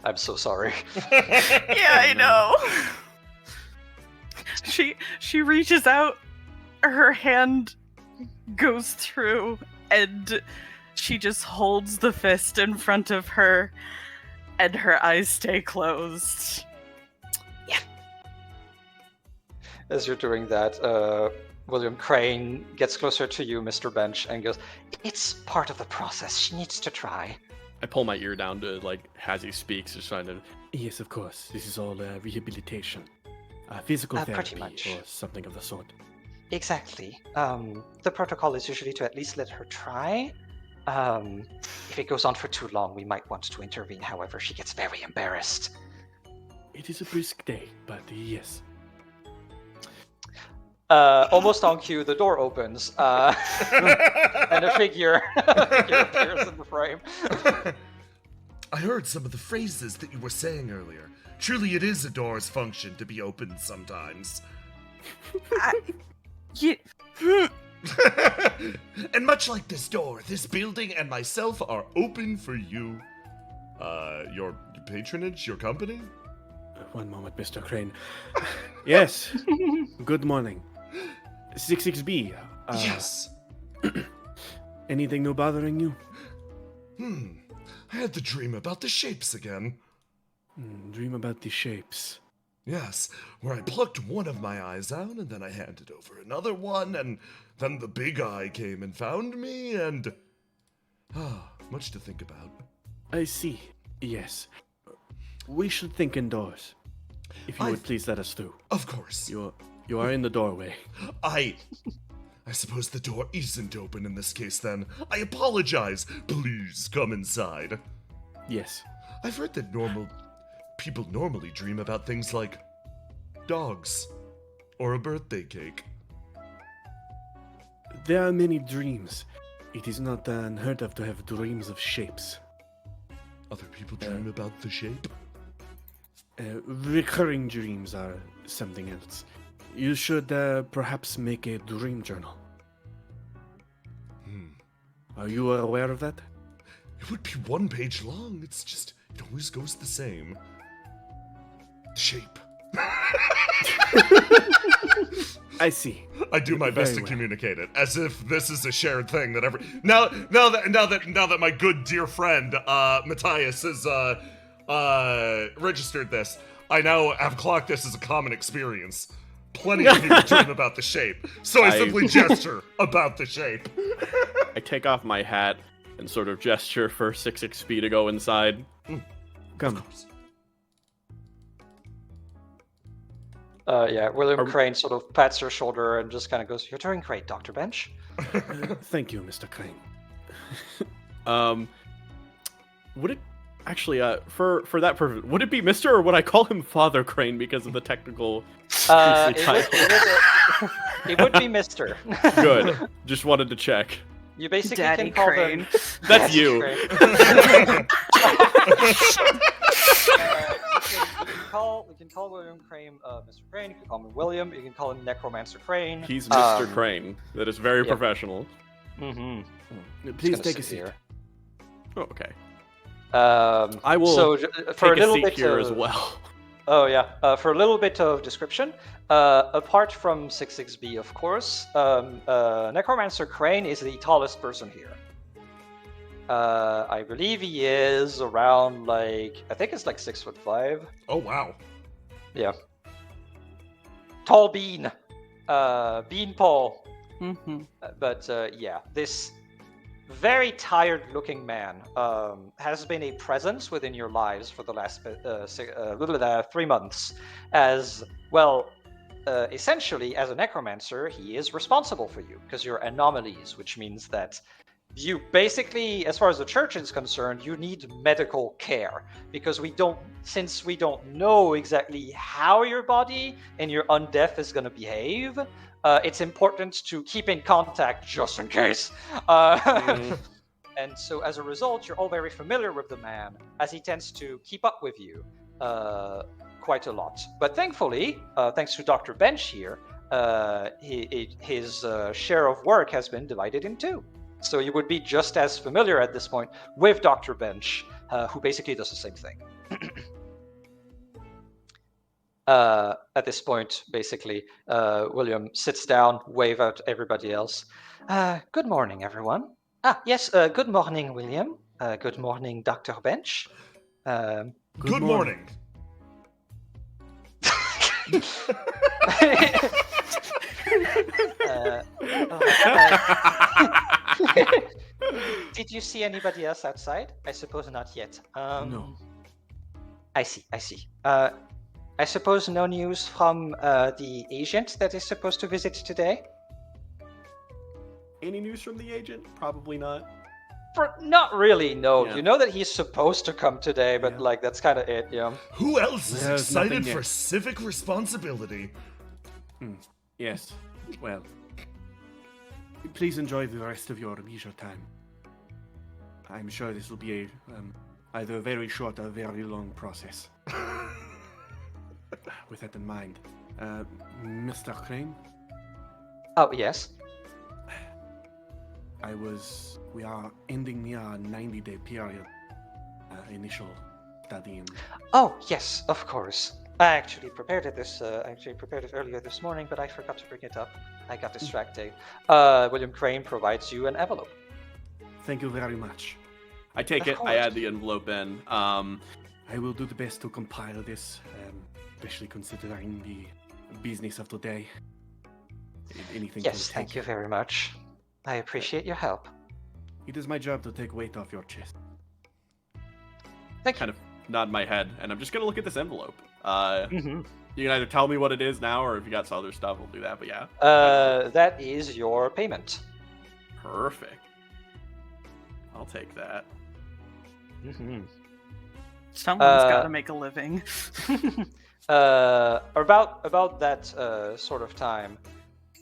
I'm so sorry. Yeah, I know. She reaches out, her hand goes through, and she just holds the fist in front of her, and her eyes stay closed. Yeah. As you're doing that, William Crane gets closer to you, Mr. Bench, and goes, "It's part of the process. She needs to try." I pull my ear down to, like, as he speaks, just trying to... Yes, of course. This is all rehabilitation. Physical pretty therapy much. or something of the sort. Exactly. The protocol is usually to at least let her try. If it goes on for too long, we might want to intervene. However, she gets very embarrassed. It is a brisk day, but yes. Almost on cue, the door opens, and a figure appears in the frame. I heard some of the phrases that you were saying earlier. Truly, it is a door's function to be opened sometimes. And much like this door, this building and myself are open for you. Your patronage, your company? One moment, Mr. Crane. Yes. Good morning. 66B. Yes. Anything new bothering you? I had the dream about the shapes again. Dream about the shapes. Yes, where I plucked one of my eyes out, and then I handed over another one, and then the big eye came and found me, and Ah, much to think about. I see. Yes. We should think indoors. If you would please let us through. Of course. You are in the doorway. I suppose the door isn't open in this case then. I apologize. Please come inside. Yes. I've heard that people normally dream about things like dogs or a birthday cake. There are many dreams. It is not unheard of to have dreams of shapes. Other people dream about the shape? Recurring dreams are something else. You should perhaps make a dream journal. Are you aware of that? It would be 1 page long. It's just, it always goes the same. Shape. I see. I do my best to well. communicate it, as if this is a shared thing that now that my good dear friend Matthias has registered this, I now have clocked this as a common experience. Plenty of people dream about the shape, so I simply gesture about the shape. I take off my hat and sort of gesture for 6XP to go inside. Come. William Crane sort of pats her shoulder and just kind of goes, "You're doing great, Dr. Bench." Thank you, Mr. Crane. Would it actually, for that purpose, would it be Mr. or would I call him Father Crane because of the technical title? It would be Mr. Good. Just wanted to check. You basically Daddy can call Crane. them. That's Daddy you. Crane. You can call William Crane Mr. Crane. You can call him William. You can call him Necromancer Crane. He's Mr. Crane. That is very professional. Mm-hmm. Please take a seat. Oh, okay. I will so, for take a little seat bit here of, as well. Oh yeah. For a little bit of description, apart from 66B, of course, Necromancer Crane is the tallest person here. I believe he is around I think it's 6'5". Oh wow. Yeah. Tall bean. Beanpole. Mm-hmm. But yeah, this very tired-looking man has been a presence within your lives for the last 3 months. As well, essentially, as a necromancer, he is responsible for you because you're anomalies, which means that you basically, as far as the church is concerned, you need medical care because since we don't know exactly how your body and your undeath is going to behave. It's important to keep in contact just in case. And so as a result, you're all very familiar with the man as he tends to keep up with you quite a lot. But thankfully, thanks to Dr. Bench here, his share of work has been divided in two. So you would be just as familiar at this point with Dr. Bench, who basically does the same thing. At this point, basically, William sits down, wave at everybody else. Good morning, everyone. Yes, good morning, William. Good morning, Dr. Bench. Good morning. Did you see anybody else outside? I suppose not yet. No. I see. I suppose no news from the agent that is supposed to visit today? Any news from the agent? Probably not. Not really, no. Yeah. You know that he's supposed to come today, but that's kind of it, yeah. Who else is There's excited nothing for yet. civic responsibility? Yes. Well, please enjoy the rest of your leisure time. I'm sure this will be either a very short or very long process. With that in mind, Mr. Crane? Oh, yes. We are ending the 90-day period, initial studying. Oh, yes, of course. I actually prepared it earlier this morning, but I forgot to bring it up. I got distracted. William Crane provides you an envelope. Thank you very much. I take Of it, I course. add the envelope in. I will do the best to compile this, especially considering the business of today. Anything Yes, to thank take. you very much. I appreciate your help. It is my job to take weight off your chest. Thank you. Kind of nod my head, and I'm just gonna look at this envelope. Mhm. You can either tell me what it is now, or if you got some other stuff, we'll do that. But yeah. That is your payment. Perfect. I'll take that. Mm-hmm. Someone's got to make a living. About that sort of time,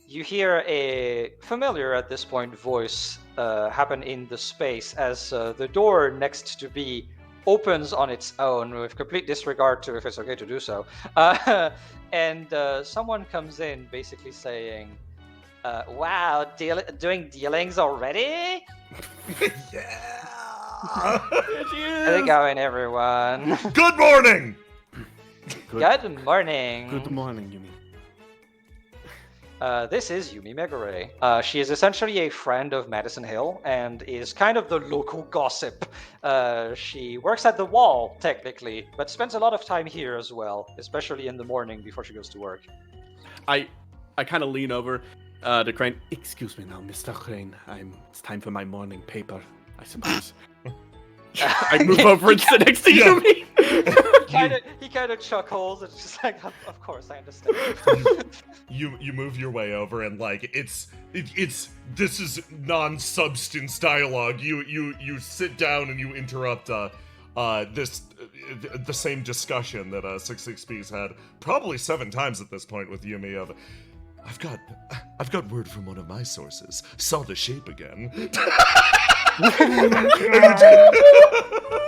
you hear a familiar at this point voice happen in the space as the door next to B opens on its own with complete disregard to if it's okay to do so. And someone comes in basically saying, wow, doing dealings already? Yeah. How's it going, everyone? Good morning. Good morning. Good morning, Yumi. This is Yumi Megure. She is essentially a friend of Madison Hill and is kind of the local gossip. She works at the Wall, technically, but spends a lot of time here as well, especially in the morning before she goes to work. I kind of lean over to Crane. Excuse me now, Mr. Crane. It's time for my morning paper, I suppose. I move over and sit next to Yumi. He kind of chuckles. It's just like, of course, I understand. You move your way over and like it's this is non-substance dialogue. You sit down and you interrupt the same discussion that 66B's had probably 7 times at this point with Yumi of I've got word from one of my sources. Saw the shape again.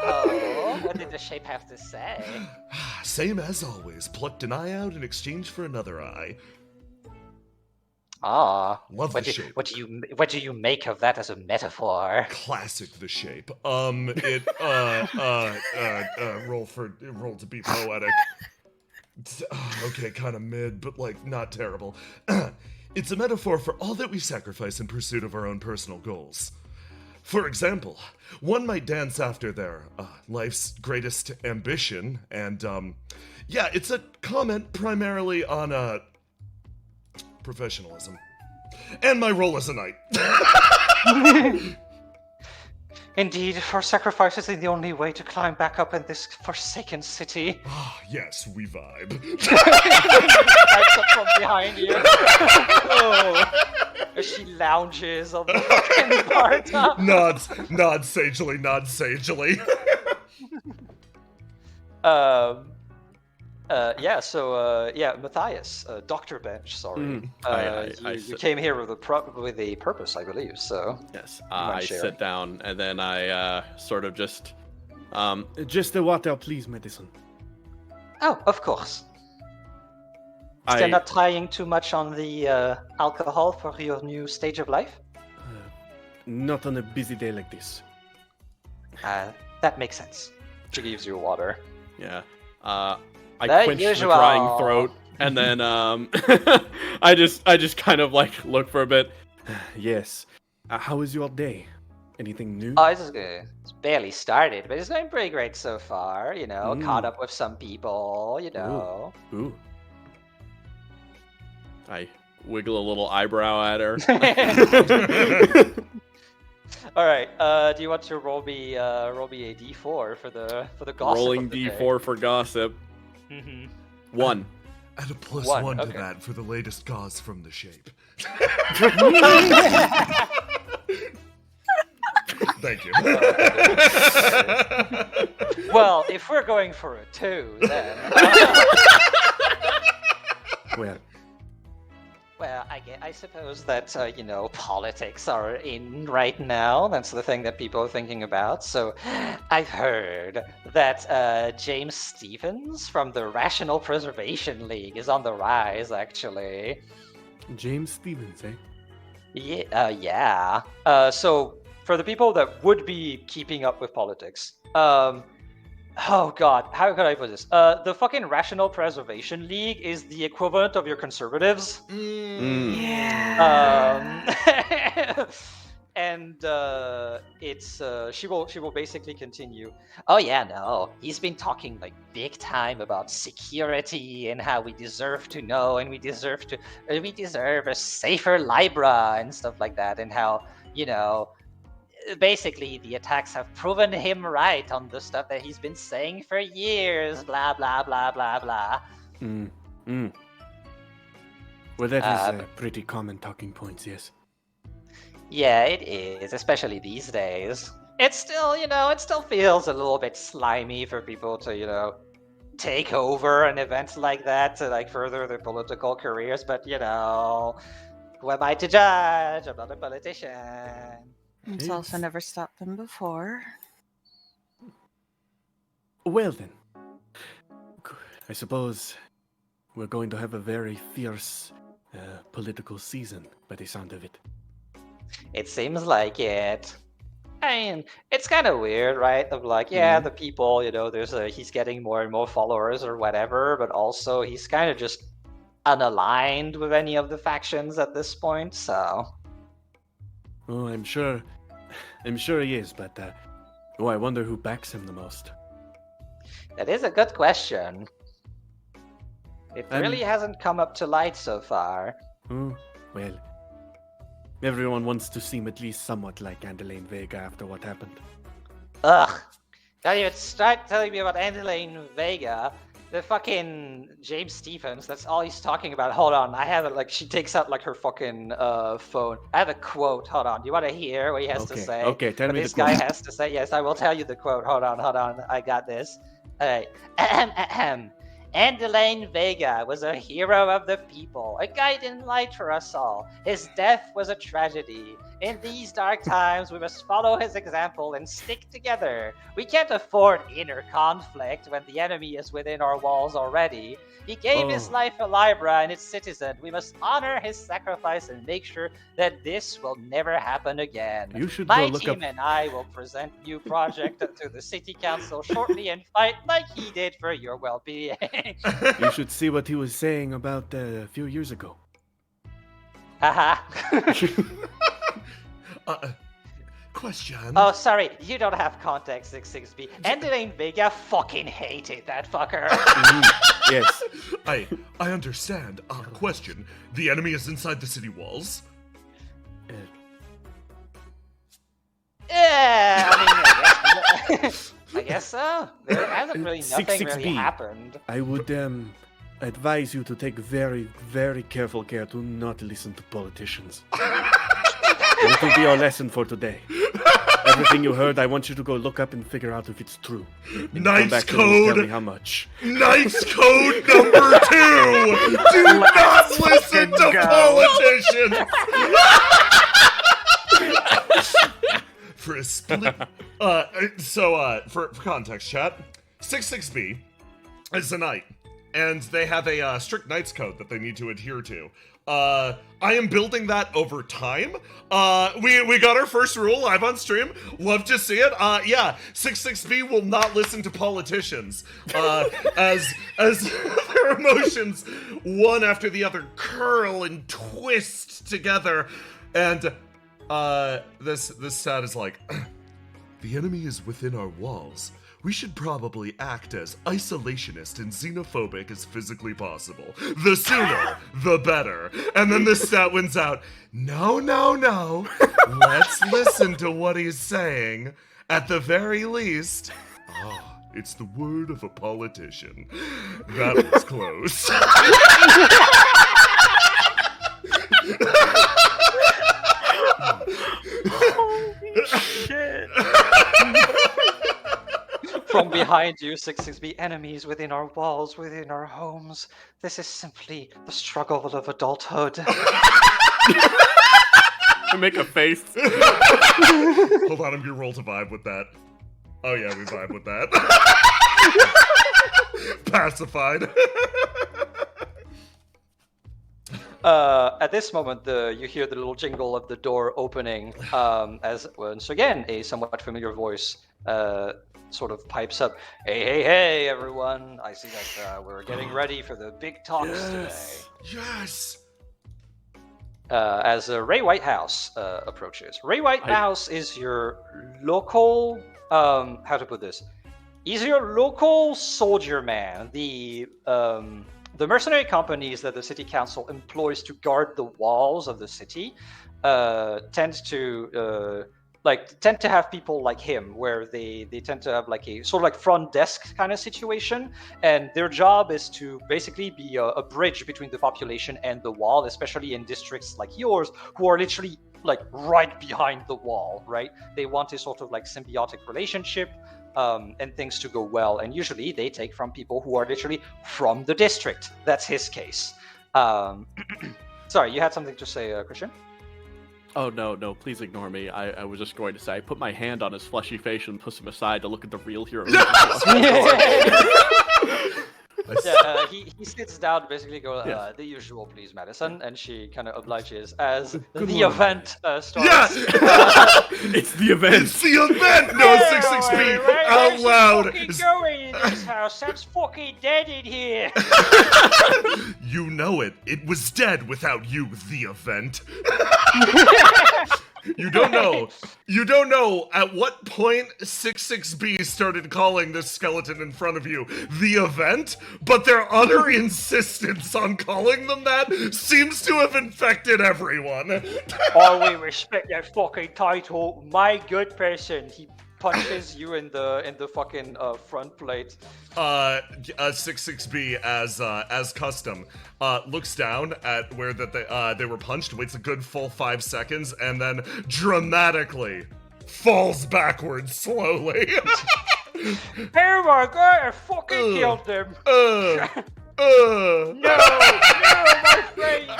Oh, what did the shape have to say? Same as always. Plucked an eye out in exchange for another eye. Ah, Love the shape. What do you make of that as a metaphor? Classic the shape. Roll to be poetic. Okay, kind of mid, but like not terrible. It's a metaphor for all that we sacrifice in pursuit of our own personal goals. For example, one might dance after their life's greatest ambition, and yeah, it's a comment primarily on professionalism. And my role as a knight. Indeed, for sacrifice is the only way to climb back up in this forsaken city. Ah, yes, we vibe. Pipes up from behind you. Oh. As she lounges on the fucking bar top. Nods sagely. Matthias, Dr. Bench, sorry. You came here with a purpose, I believe, so... Yes, I sit down, and then I sort of just the water, please, Madison. Oh, of course. Still not trying too much on the alcohol for your new stage of life? Not on a busy day like this. That makes sense. She gives you water. Yeah. I quench the drying throat, and then I just kind of like look for a bit. Yes. How was your day? Anything new? Oh, it's good. It's barely started, but it's going pretty great so far. You know, caught up with some people. You know. Ooh. I wiggle a little eyebrow at her. All right. Do you want to roll me a D4 for the gossip? Rolling of the D4 day? for gossip. Mm-hmm. 1. Add a plus One, one to okay. that for the latest cause from the shape. Thank you. Well, if we're going for a 2, then. Well, I suppose that, politics are in right now. That's the thing that people are thinking about. So I've heard that James Stevens from the Rational Preservation League is on the rise, actually. James Stevens, eh? Yeah. So for the people that would be keeping up with politics, oh god, how could I put this? The fucking Rational Preservation League is the equivalent of your conservatives. Yeah. And it's she will basically continue. Oh yeah, no, he's been talking like big time about security and how we deserve to know and we deserve a safer Libra and stuff like that, and how basically, the attacks have proven him right on the stuff that he's been saying for years. Blah blah blah blah blah. Well, that is But- pretty common talking points, yes. Yeah, it is, especially these days. It's still, it still feels a little bit slimy for people to, take over an event like that to like further their political careers. But who am I to judge? I'm not a politician. It's also never stopped them before. Well then, I suppose we're going to have a very fierce political season by the sound of it. It seems like it. I mean, it's kind of weird, right? Of like, yeah, the people, he's getting more and more followers or whatever, but also he's kind of just unaligned with any of the factions at this point. So, Oh, I'm sure he is, but I wonder who backs him the most. that is a good question. It really hasn't come up to light so far. Oh, well, everyone wants to seem at least somewhat like Andelaine Vega after what happened. Ugh. Don't even start telling me about Andelaine Vega. The fucking James Stephens, that's all he's talking about. Hold on, I have it, like, she takes out, like, her fucking phone. I have a quote, hold on. Do you want to hear what he has to say? Okay, tell what me this the quote. guy has to say? Yes, I will tell you the quote. Hold on, I got this. Alright. Andelaine Vega was a hero of the people, a guiding light for us all. His death was a tragedy. In these dark times, we must follow his example and stick together. We can't afford inner conflict when the enemy is within our walls already. He gave his life for Libra and its citizen. We must honor his sacrifice and make sure that this will never happen again. You should My go look team up. and I will present new project to the city council shortly and fight like he did for your well-being. You should see what he was saying about a few years ago. Haha. Question. Oh, sorry, you don't have context, 66B. Andelaine Vega fucking hated that fucker. Yes. I understand. Question. The enemy is inside the city walls. Yeah, I mean, I guess so. There hasn't really nothing 66B. really happened. I would advise you to take very, very careful care to not listen to politicians. That will be our lesson for today. Everything you heard, I want you to go look up and figure out if it's true. And come Knight's back to me and tell me Code. how much. Knight's Code number 2. Do not listen to politicians. For a split. For context, chat, 66B is a knight, and they have a strict Knight's Code that they need to adhere to. I am building that over time. We got our first rule live on stream. Love to see it. Yeah, 66B will not listen to politicians. As their emotions, one after the other, curl and twist together. And this stat is like, the enemy is within our walls. We should probably act as isolationist and xenophobic as physically possible. The sooner, the better. And then the stat wins out. No. Let's listen to what he's saying. At the very least, it's the word of a politician. That was close. Holy shit. From behind you, 66B, enemies within our walls, within our homes. This is simply the struggle of adulthood. Make a face. Hold on, I'm gonna roll to vibe with that. Oh yeah, we vibe with that. Pacified. At this moment, you hear the little jingle of the door opening, as once again a somewhat familiar voice sort of pipes up. Hey, everyone! I see that we're getting ready for the big talks Yes. today. As Ray Whitehouse approaches. Ray Whitehouse is your local, how to put this? He's your local soldier man. The mercenary companies that the city council employs to guard the walls of the city tend to tend to have people like him, where they tend to have like a sort of like front desk kind of situation, and their job is to basically be a bridge between the population and the wall, especially in districts like yours, who are literally like right behind the wall, right? They want a sort of like symbiotic relationship, and things to go well, and usually they take from people who are literally from the district. That's his case. Sorry, you had something to say, Christian? Oh, no, please ignore me. I was just going to say, I put my hand on his fleshy face and push him aside to look at the real hero. Yeah, he sits down, basically go, Yes. the usual, please, Madison, and she kind of obliges as Good the morning. event starts. Yes! It's the event! It's the event! No, 66B out loud! Fucking going in this house. That's fucking dead in here. You know it. It was dead without you, the event. You don't know. You don't know at what point 66B started calling this skeleton in front of you the event, but their utter insistence on calling them that seems to have infected everyone. Oh, we respect that fucking title. My good person. He punches you in the fucking front plate. 66B as custom looks down at where they were punched, waits a good full 5 seconds, and then dramatically falls backwards slowly. Oh my god, I fucking killed them. No, No, my friend. This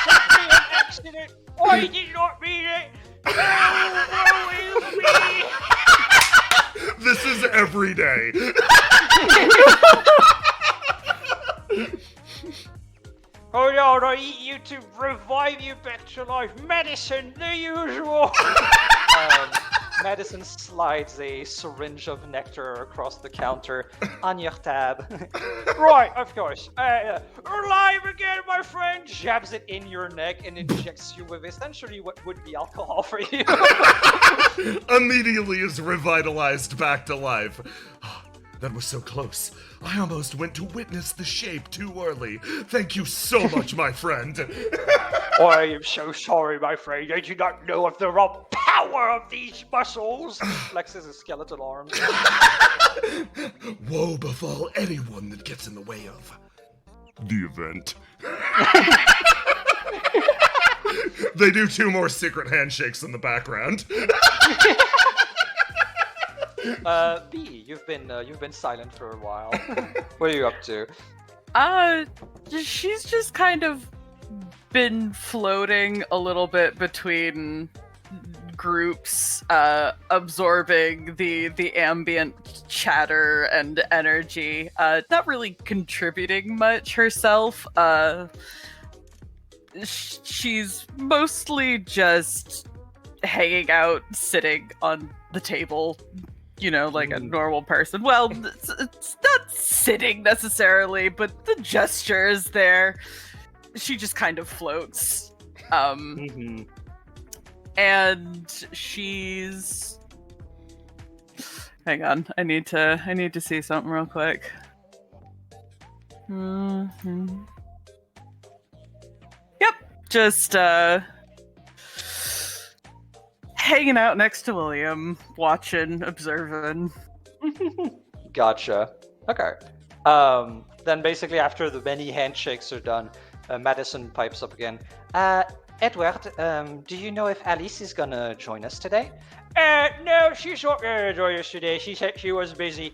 is an accident. I did not mean it. No, it was me. This is every day. Hold on, I eat you to revive you back to life. Medicine, the usual. Madison slides a syringe of nectar across the counter on your tab. Right, of course. Alive again, my friend! Jabs it in your neck and injects you with essentially what would be alcohol for you. Immediately is revitalized back to life. That was so close. I almost went to witness the shape too early. Thank you so much, my friend. I am so sorry, my friend. I do not know of the raw power of these muscles. Flexes his skeletal arms. Woe befall anyone that gets in the way of the event. They do 2 more secret handshakes in the background. B, you've been silent for a while. What are you up to? She's just kind of been floating a little bit between groups, absorbing the ambient chatter and energy, not really contributing much herself. She's mostly just hanging out, sitting on the table, like a normal person. Well, it's not sitting necessarily, but the gesture is there. She just kind of floats. And she's... Hang on, I need to see something real quick. Yep, just hanging out next to William, watching, observing. Gotcha. Okay. Then basically after the many handshakes are done, Madison pipes up again. Edward, do you know if Alice is gonna join us today? No, she's not gonna join us today. She said she was busy.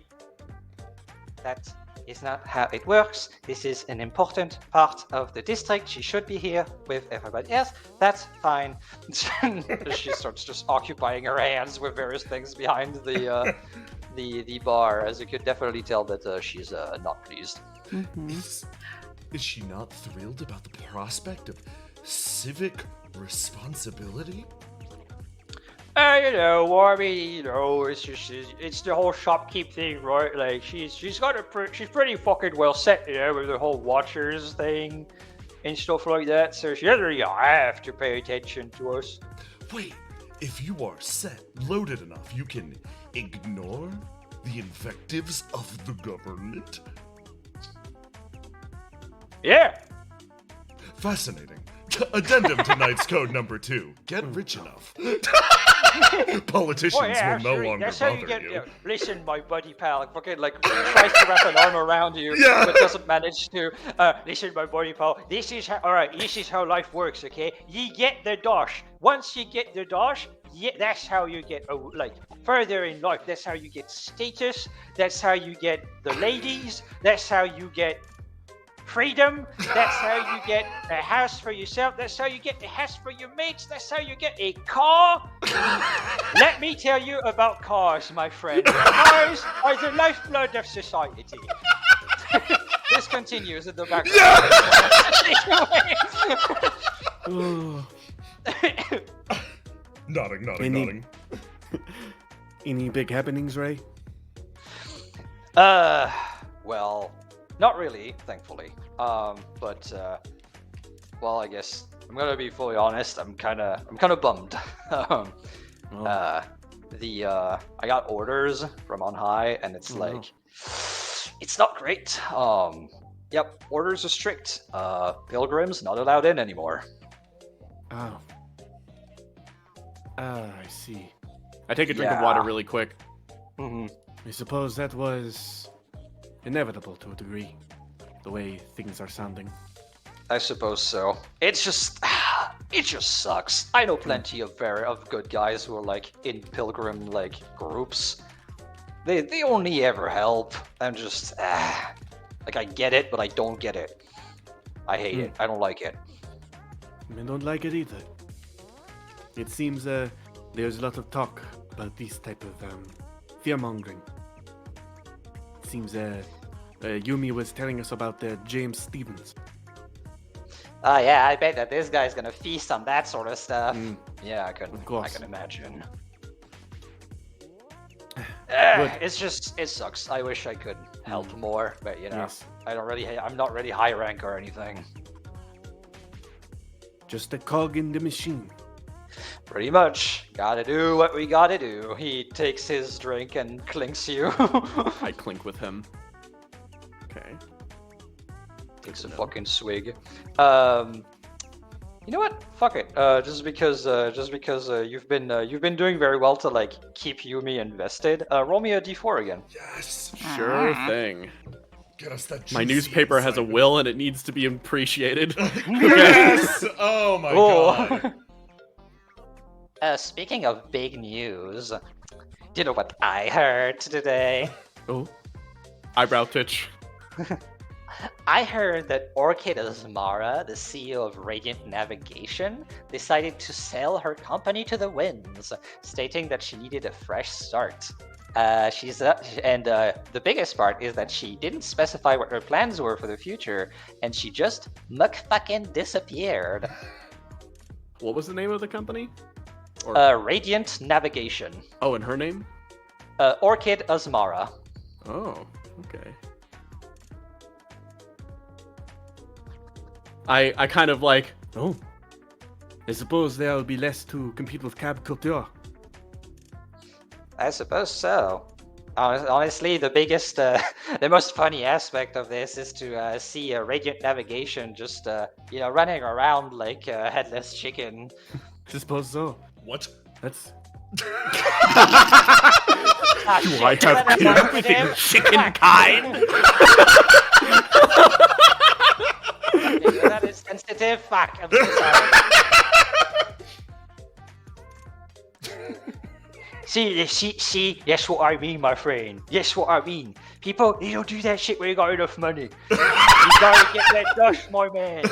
That is not how it works. This is an important part of the district. She should be here with everybody else. That's fine. She starts just occupying her hands with various things behind the bar, as you could definitely tell that she's not pleased. Is she not thrilled about the prospect of civic responsibility? It's just it's the whole shopkeep thing, right? Like she's pretty fucking well set, with the whole watchers thing and stuff like that. So she doesn't really have to pay attention to us. Wait, if you are set, loaded enough, you can ignore the invectives of the government? Yeah. Fascinating. Addendum to Knight's Code number 2. Get rich enough. Politicians will no longer that's how bother you get. you. Listen, my buddy pal, fucking like tries to wrap an arm around you, Yeah. but doesn't manage to. Listen, my buddy pal, this is how. All right, this is how life works. Okay, you get the dosh. Once you get the dosh, yeah, that's how you get like further in life. That's how you get status. That's how you get the ladies. That's how you get freedom. That's how you get a house for yourself. That's how you get a house for your mates. That's how you get a car. Let me tell you about cars, my friend. Cars are the lifeblood of society. This continues in the background. Nodding. Any big happenings, Ray? Well, not really, thankfully. But well, I guess I'm gonna be fully honest. I'm kind of bummed. I got orders from on high, and it's it's not great. Yep, orders are strict. Pilgrims not allowed in anymore. Oh. I see. I take a drink of water really quick. Mm-hmm. I suppose that was inevitable to a degree, the way things are sounding. I suppose so. It just sucks. I know plenty of good guys who are like in pilgrim like groups. They only ever help. I'm just like I get it, but I don't get it. I hate it. I don't like it. I don't like it either. It seems there's a lot of talk about this type of fear-mongering. It seems Yumi was telling us about James Stevens. Oh yeah, I bet that this guy's gonna feast on that sort of stuff. Yeah, I can imagine. It sucks. I wish I could help more, but you know, Yes. I'm not really high rank or anything. Just a cog in the machine. Pretty much. Gotta do what we gotta do. He takes his drink and clinks you. I clink with him. Okay. Takes a fucking swig. You know what? Fuck it. Just because you've been doing very well to like keep Yumi invested. Roll me a d4 again. Yes. Sure thing. Get us that My juicy newspaper has a excitement. will and it needs to be appreciated. Yes! Oh my god. Speaking of big news, do you know what I heard today? Oh. Eyebrow titch. I heard that Orchid Azmara, the CEO of Radiant Navigation, decided to sell her company to the winds, stating that she needed a fresh start. The biggest part is that she didn't specify what her plans were for the future, and she just fucking disappeared. What was the name of the company? Or... Radiant Navigation. Oh, and her name? Orchid Azmara. Oh, okay. I kind of like, oh, I suppose there will be less to compete with Cab Couture. I suppose so. Honestly, the biggest, the most funny aspect of this is to see Radiant Navigation just, running around like a headless chicken. I suppose so. What? That's... Do I have anything chicken kind? That is sensitive. Fuck. I'm so sorry. See, that's what I mean, my friend. That's what I mean. People, they don't do that shit when you got enough money. You gotta get that dust, my man.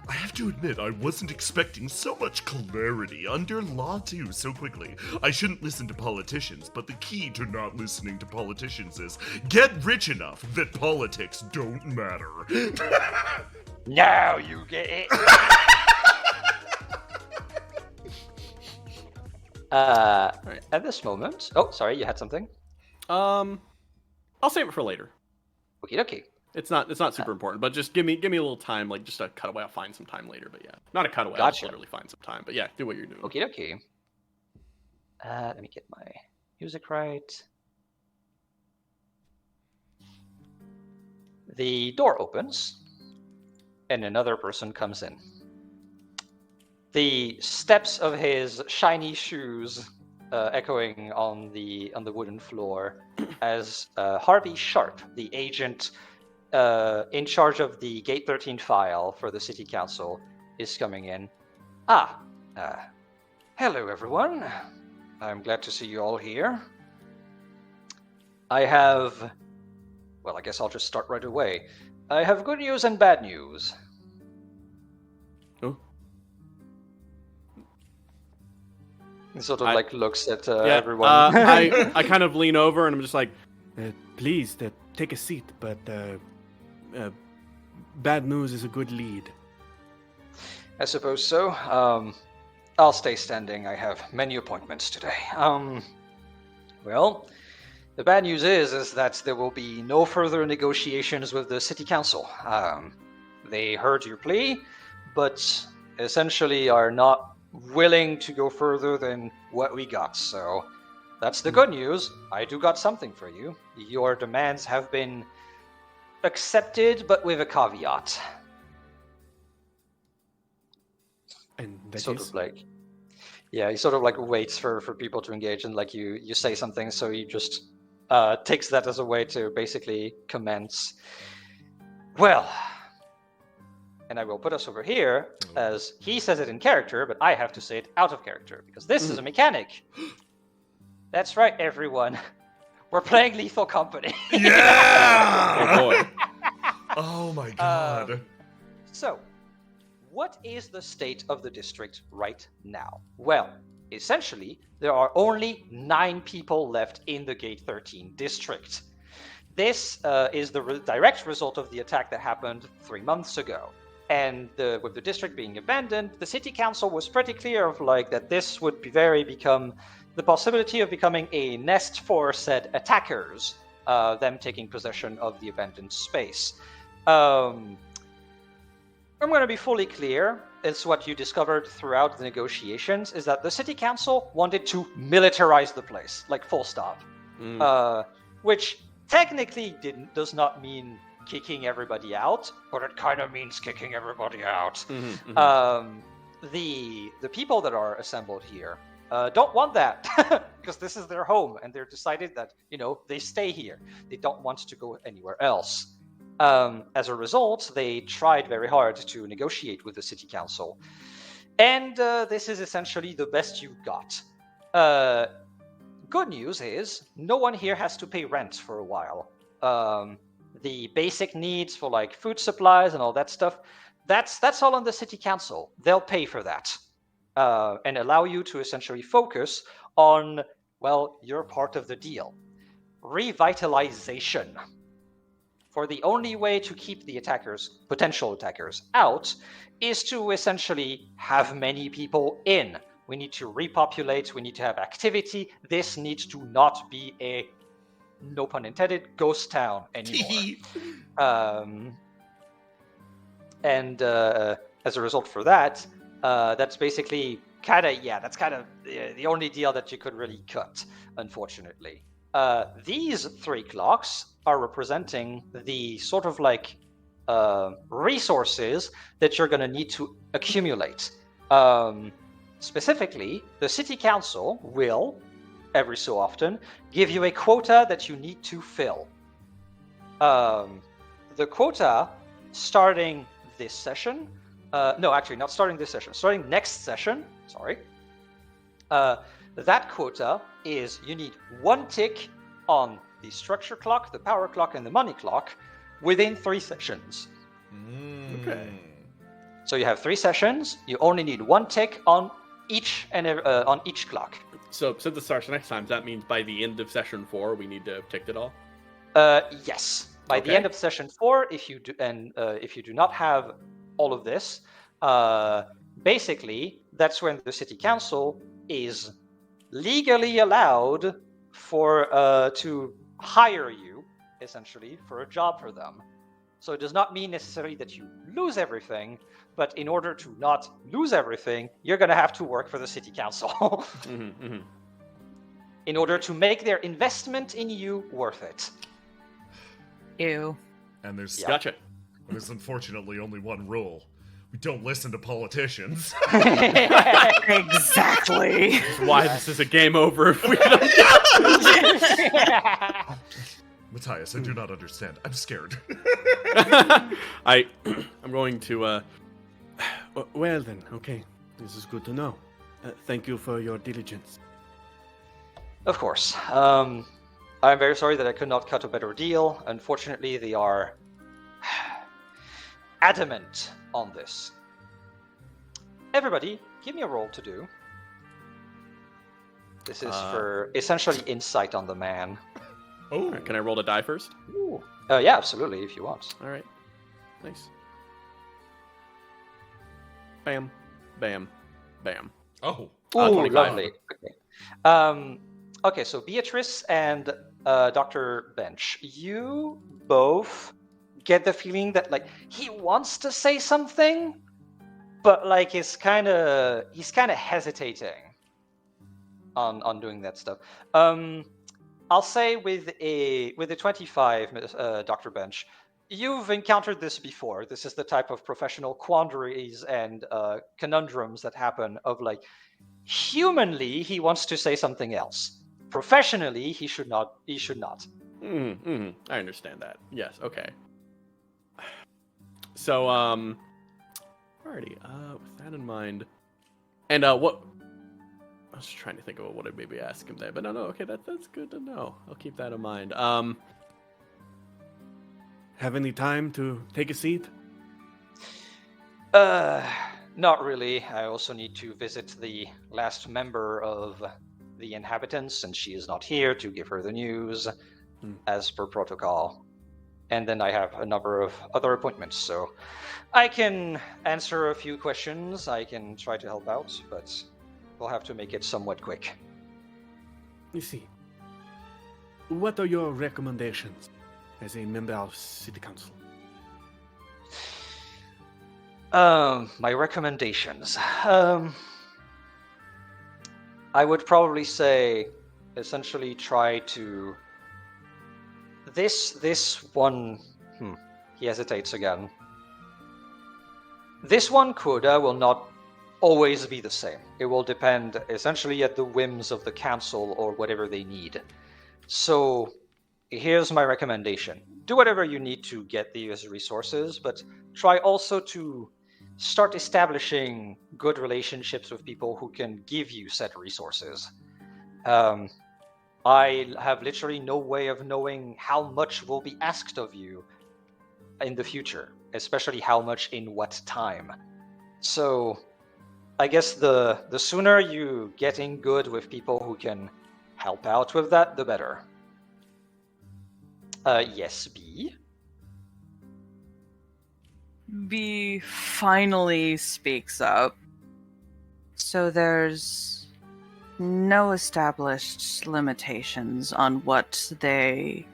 I have to admit, I wasn't expecting so much clarity under Law 2 so quickly. I shouldn't listen to politicians, but the key to not listening to politicians is get rich enough that politics don't matter. Now you get it. At this moment... Oh, sorry, you had something? I'll save it for later. Okie dokie. It's not super important, but just give me a little time, like just a cutaway. I'll find some time later, but yeah, not a cutaway. I'll just Gotcha. literally find some time, but yeah, do what you're doing. Okie dokie. Let me get my music right. The door opens, and another person comes in. The steps of his shiny shoes echoing on the wooden floor as Harvey Sharp, the agent in charge of the Gate 13 file for the City Council, is coming in. Hello everyone. I'm glad to see you all here. I guess I'll just start right away. I have good news and bad news. Oh. He sort of looks at everyone. I kind of lean over and I'm just like, please, take a seat, but bad news is a good lead. I suppose so. I'll stay standing. I have many appointments today. Well, the bad news is that there will be no further negotiations with the City Council. They heard your plea, but essentially are not willing to go further than what we got. So that's the good news. I do got something for you. Your demands have been accepted, but with a caveat. And that He sort is? of waits for people to engage, and you say something, so he just takes that as a way to basically commence. Well, and I will put us over here as he says it in character, but I have to say it out of character because this is a mechanic. That's right, everyone. We're playing Lethal Company. Yeah! Oh boy. Oh my god. So, what is the state of the district right now? Well, essentially, there are only 9 people left in the Gate 13 district. This is the direct result of the attack that happened 3 months ago. And with the district being abandoned, the City Council was pretty clear of that this would become the possibility of becoming a nest for said attackers, them taking possession of the abandoned space. I'm going to be fully clear. It's what you discovered throughout the negotiations, is that the City Council wanted to militarize the place, full stop. Which technically does not mean kicking everybody out, but it kind of means kicking everybody out. The people that are assembled here don't want that because this is their home, and they're decided that they stay here. They don't want to go anywhere else. As a result, they tried very hard to negotiate with the City Council, and this is essentially the best you got. Good news is no one here has to pay rent for a while. The basic needs for food supplies and all that stuff, that's all on the City Council. They'll pay for that and allow you to essentially focus on, your part of the deal. Revitalization. For the only way to keep the potential attackers out, is to essentially have many people in. We need to repopulate, we need to have activity. This needs to not be a, no pun intended, ghost town anymore. As a result for that, that's basically that's kind of the only deal that you could really cut, unfortunately. These 3 clocks are representing the sort of resources that you're going to need to accumulate. Specifically, the City Council will, every so often, give you a quota that you need to fill. The quota, starting this session, not starting this session, starting next session, that quota is you need 1 tick on the structure clock, the power clock, and the money clock within 3 sessions. Okay. So you have 3 sessions. You only need 1 tick on each clock. So since it starts next time, that means by the end of session 4, we need to have ticked it all? Yes. By the end of session 4, if you do not have all of this, basically that's when the City Council is legally allowed to hire you, essentially, for a job for them. So it does not mean necessarily that you lose everything, but in order to not lose everything, you're going to have to work for the City Council. In order to make their investment in you worth it. Ew. And there's Gotcha. There's unfortunately only one rule. We don't listen to politicians. Exactly. That's why this is a game over if we don't. Matthias, I do not understand. I'm scared. I'm going to, well then, okay. This is good to know. Thank you for your diligence. Of course. I'm very sorry that I could not cut a better deal. Unfortunately, they are adamant on this. Everybody, give me a roll to do. This is for essentially insight on the man. Oh, All right, can I roll a die first? Ooh. Yeah, absolutely, if you want. All right. Nice. Bam. Bam. Bam. oh. Ooh, 25. lovely. Okay, so Beatrice and Dr. Bench, you both get the feeling that like he wants to say something, but like he's kind of hesitating on doing that stuff. I'll say with a 25, Dr. Bench, you've encountered this before. This is the type of professional quandaries and conundrums that happen of like, humanly, he wants to say something else. Professionally, he should not. I understand that. Yes, okay. So, alrighty, with that in mind, and what, I was trying to think of what I'd maybe ask him there, but no, okay, that's good to know. I'll keep that in mind. Have any time to take a seat? Not really. I also need to visit the last member of the inhabitants, and she is not here to give her the news, as per protocol. And then I have a number of other appointments, so I can answer a few questions. I can try to help out, but we'll have to make it somewhat quick. You see, what are your recommendations as a member of City Council? My recommendations. I would probably say, essentially, try to. This one. He hesitates again. This one quota will not always be the same. It will depend essentially at the whims of the council or whatever they need. So, here's my recommendation. Do whatever you need to get these resources, but try also to start establishing good relationships with people who can give you said resources. I have literally no way of knowing how much will be asked of you in the future, especially how much in what time. So I guess the sooner you get in good with people who can help out with that, the better. Yes, B? B finally speaks up. So there's no established limitations on what they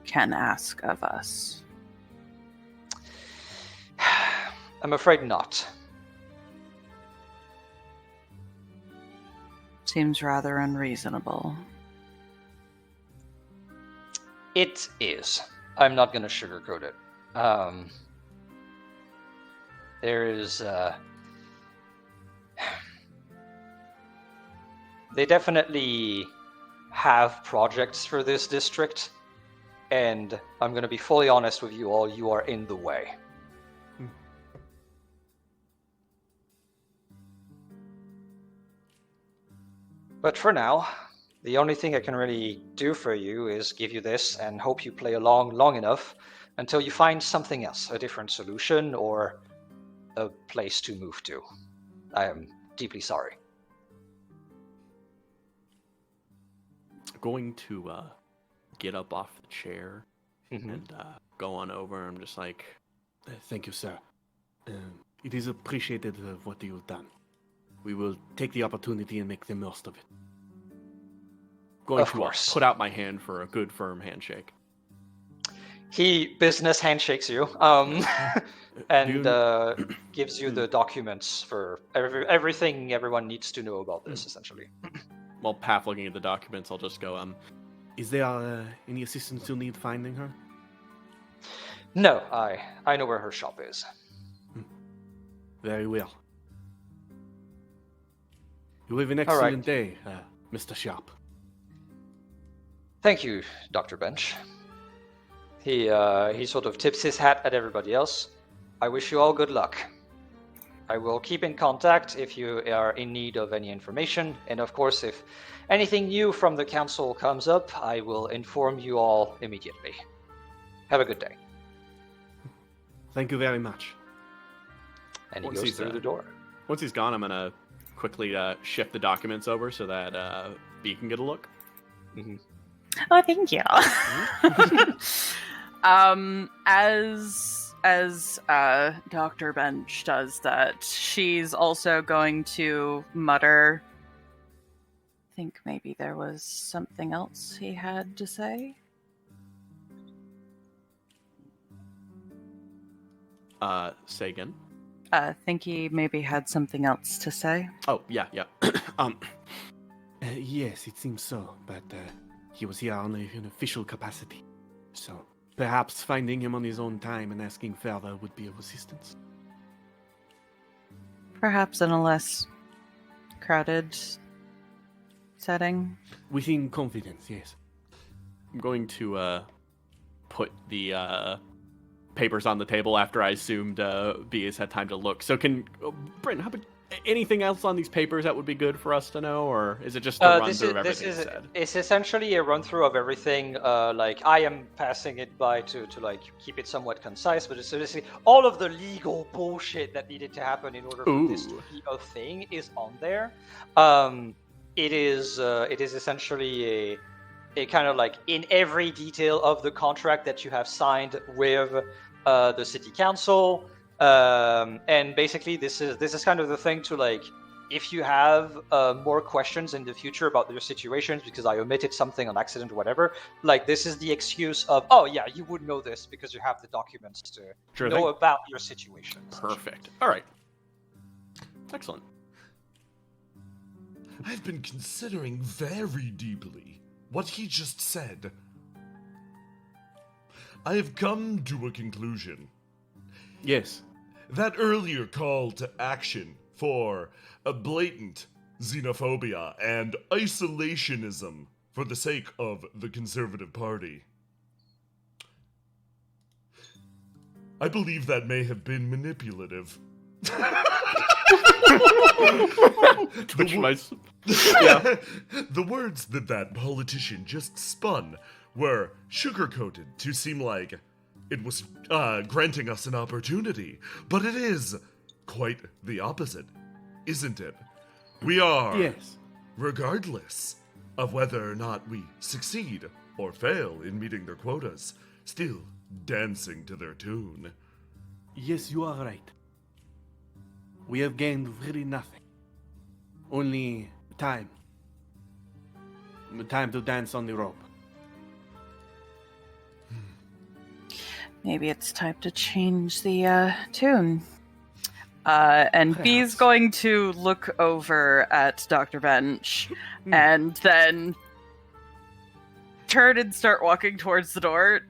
can ask of us. I'm afraid not. Seems rather unreasonable. It is. I'm not going to sugarcoat it. There is, they definitely have projects for this district, and I'm going to be fully honest with you all, you are in the way. But for now, the only thing I can really do for you is give you this and hope you play along long enough until you find something else, a different solution or a place to move to. I am deeply sorry. Going to get up off the chair and go on over. I'm just like, thank you, sir. It is appreciated of what you've done. We will take the opportunity and make the most of it. going Of to course. put out my hand for a good firm handshake. He business handshakes you, and gives you the documents for everything everyone needs to know about this, essentially. While Path looking at the documents, I'll just go, Is there any assistance you'll need finding her? No, I know where her shop is. Very well. You have an All right. excellent day, Mr. Sharp. Thank you, Dr. Bench. He sort of tips his hat at everybody else. I wish you all good luck. I will keep in contact if you are in need of any information, and of course, if anything new from the council comes up, I will inform you all immediately. Have a good day. Thank you very much. And he Once goes he's, through the door. Once he's gone, I'm gonna quickly shift the documents over so that B can get a look. Oh, thank you. As Dr. Bench does that, she's also going to mutter, I think maybe there was something else he had to say. Say again. I think he maybe had something else to say. Oh, yeah. Yes, it seems so, but he was here on an official capacity. So perhaps finding him on his own time and asking further would be of assistance. Perhaps in a less crowded setting. Within confidence, yes. I'm going to put the papers on the table after I assumed B has had time to look. So Brent, how about anything else on these papers that would be good for us to know, or is it just a run through of everything you said? It's essentially a run through of everything. Like I am passing it by to like keep it somewhat concise, but it's basically all of the legal bullshit that needed to happen in order for this to be a thing is on there. It is essentially a kind of like in every detail of the contract that you have signed with the city council. And basically this is kind of the thing to like, if you have more questions in the future about your situations because I omitted something on accident or whatever, like this is the excuse of, oh yeah, you would know this because you have the documents to know about your situation. Perfect. All right. Excellent. I've been considering very deeply what he just said. I have come to a conclusion. Yes. That earlier call to action for a blatant xenophobia and isolationism for the sake of the Conservative Party. I believe that may have been manipulative. The words that politician just spun were sugar-coated to seem like it was granting us an opportunity, but it is quite the opposite, isn't it? We are, Yes. regardless of whether or not we succeed or fail in meeting their quotas, still dancing to their tune. Yes, you are right. We have gained really nothing. Only time. Time to dance on the rope. Maybe it's time to change the tune. And B's going to look over at Dr. Bench and then turn and start walking towards the door.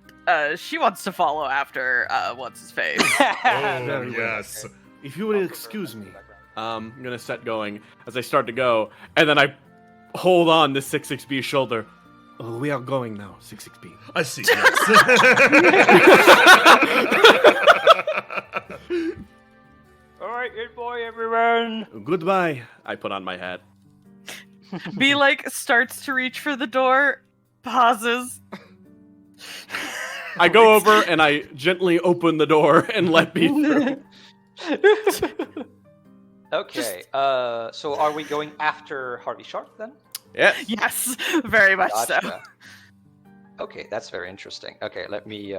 She wants to follow after What's-His-Face. Oh, yes. If you will excuse me. I'm gonna set going as I start to go, and then I hold on to 66B's shoulder. Oh, we are going now, 66B. I see, yes. Alright, good boy, everyone. Goodbye. I put on my hat. B starts to reach for the door, pauses. I go over and I gently open the door and let me through. Okay, so are we going after Harvey Sharp then? Yes. Yes, very much so. Gotcha. Okay, that's very interesting. Okay, let me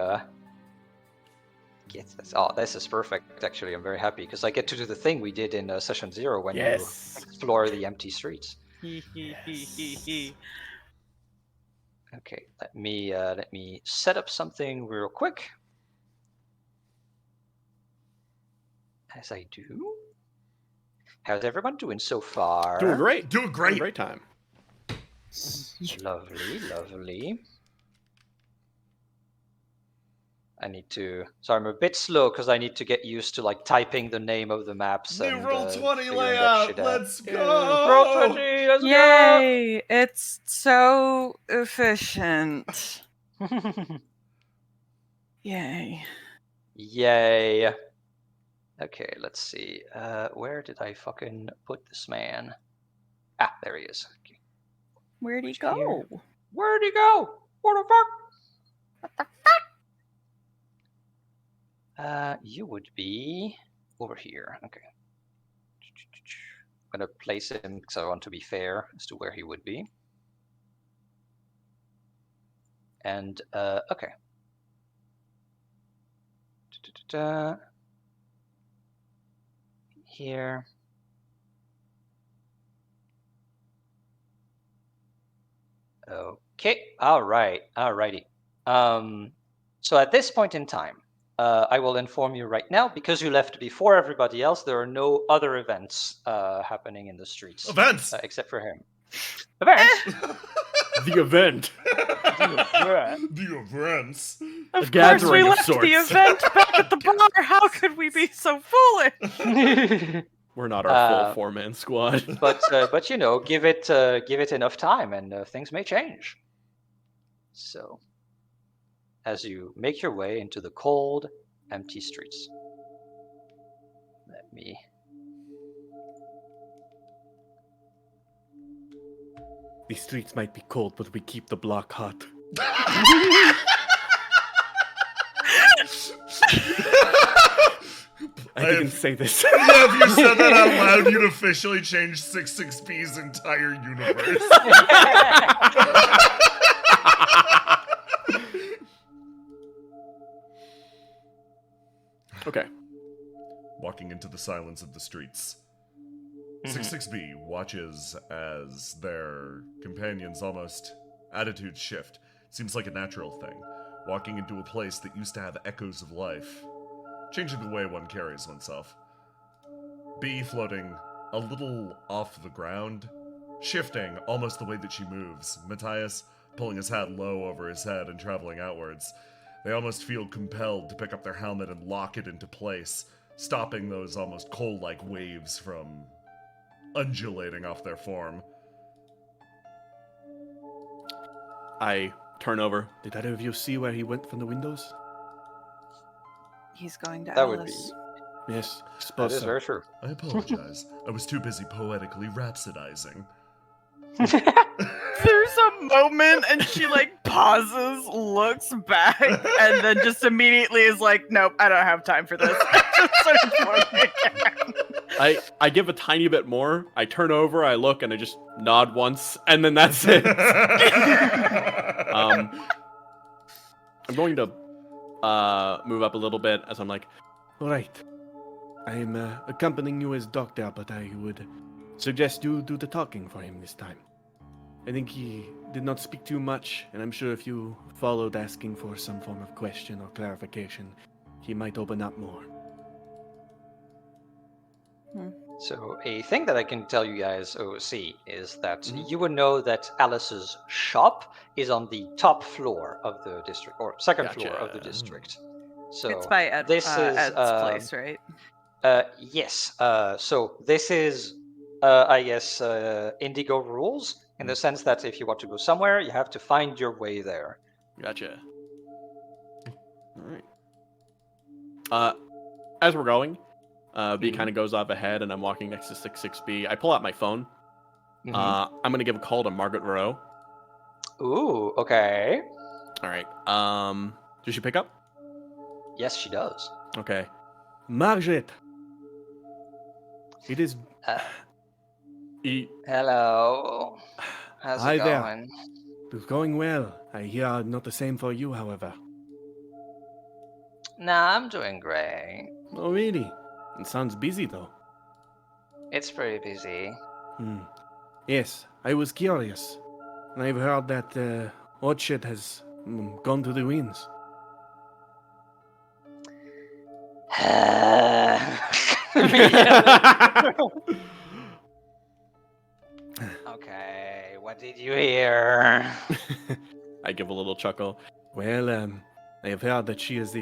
get this. Oh, this is perfect. Actually, I'm very happy because I get to do the thing we did in session 0 when you explore the empty streets. Okay, let me set up something real quick. As I do. How's everyone doing so far? Doing great. Doing great. Great time. Lovely, lovely. I need to. So I'm a bit slow because I need to get used to like typing the name of the maps New and roll 20 figuring that layout. shit out. Let's Roll go. 20. Let's Yay! It's so efficient. go. Yay. Yay. Okay, let's see. Where did I fucking put this man? Ah, there he is. Okay. Where'd he Put go? you here. Where'd he go? What the fuck? What the fuck? You would be over here. Okay. I'm gonna place him because I want to be fair as to where he would be. And okay. Here. Okay. All right. Alrighty. So at this point in time, I will inform you right now, because you left before everybody else, there are no other events happening in the streets. Events. Except for him. Events? The event. The events. Of A course, we gathering of left the sorts. event back at the bar. How could we be so foolish? We're not our full four-man squad. but you know, give it enough time, and things may change. So, as you make your way into the cold, empty streets, let me. The streets might be cold, but we keep the block hot. I didn't say this. Yeah, if you said that out loud, you'd officially change 66B's entire universe. Okay. Walking into the silence of the streets. 66B watches as their companions' almost attitudes shift. Seems like a natural thing. Walking into a place that used to have echoes of life. Changing the way one carries oneself. B floating a little off the ground. Shifting almost the way that she moves. Matthias pulling his hat low over his head and traveling outwards. They almost feel compelled to pick up their helmet and lock it into place, stopping those almost coal-like waves from undulating off their form. I turn over. Did either of you see where he went from the windows? He's going to That would Alice. Yes, That suppose is so. very true. I apologize. I was too busy poetically rhapsodizing. There's a moment and she like pauses, looks back, and then just immediately is like, nope, I don't have time for this. Just starts walking again. I give a tiny bit more. I turn over, I look, and I just nod once, and then that's it. I'm going to move up a little bit as I'm like, All right. I'm accompanying you as doctor, but I would suggest you do the talking for him this time. I think he did not speak too much, and I'm sure if you followed asking for some form of question or clarification, he might open up more. So a thing that I can tell you guys see is that you would know that Alice's shop is on the top floor of the district, or second floor of the district. So It's by this is Ed's place, right? yes. So this is, I guess, Indigo rules in the sense that if you want to go somewhere, you have to find your way there. gotcha. Alright. As we're going, B kind of goes up ahead, and I'm walking next to 66B. I pull out my phone. I'm going to give a call to Margaret Rowe. Ooh, okay. Alright. Does she pick up? Yes, she does. Okay. Margaret! It is... Hello. How's Hi it there. going? It's going well. I hear not the same for you, however. Nah, I'm doing great. Oh, really? It sounds busy, though. It's pretty busy. Yes, I was curious. And I've heard that Orchard has gone to the winds. Okay, what did you hear? I give a little chuckle. Well, I have heard that she is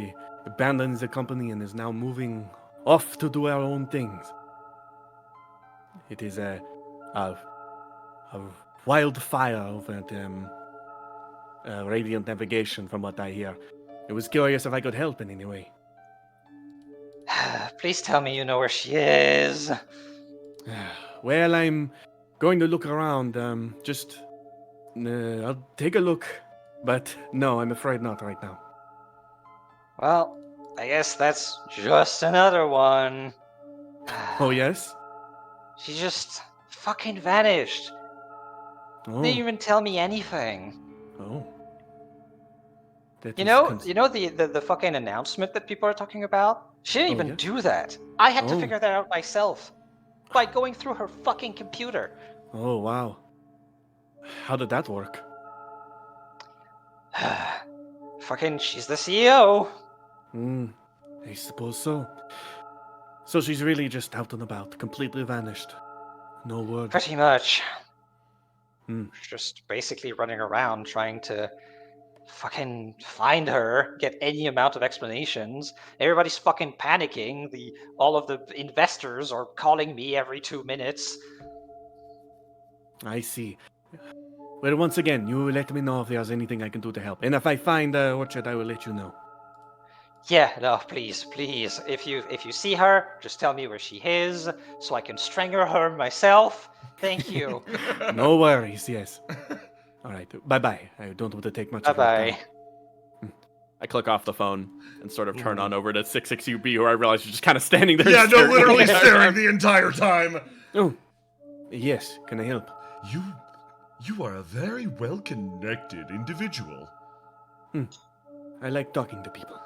abandoned the company and is now moving off to do her own things. It is a wildfire over at Radiant Navigation, from what I hear. I was curious if I could help in any way. Please tell me you know where she is. Well, I'm going to look around. I'll take a look. But no, I'm afraid not right now. Well, I guess that's just another one. Oh, yes? She just fucking vanished. Oh, Didn't even tell me anything. oh. That You is know the fucking announcement that people are talking about? She didn't Oh, even yeah? do that. I had to Oh. figure that out myself. By going through her fucking computer. Oh, wow. How did that work? Fucking, she's the CEO. I suppose so. So she's really just out and about, completely vanished. No word. Pretty much. Hmm. Just basically running around trying to fucking find her, get any amount of explanations. Everybody's fucking panicking. All of the investors are calling me every 2 minutes. I see. Well, once again, you let me know if there's anything I can do to help. And if I find Orchard, I will let you know. Yeah, no, please. If you see her, just tell me where she is, so I can strangle her myself. Thank you. No worries, yes. All right, bye-bye. I don't want to take much of your Bye-bye. time. I click off the phone and sort of turn on over to 66UB, where I realize you're just kind of standing there. Yeah, no, staring literally at her. staring the entire time. Oh, yes, can I help? You are a very well-connected individual. I like talking to people.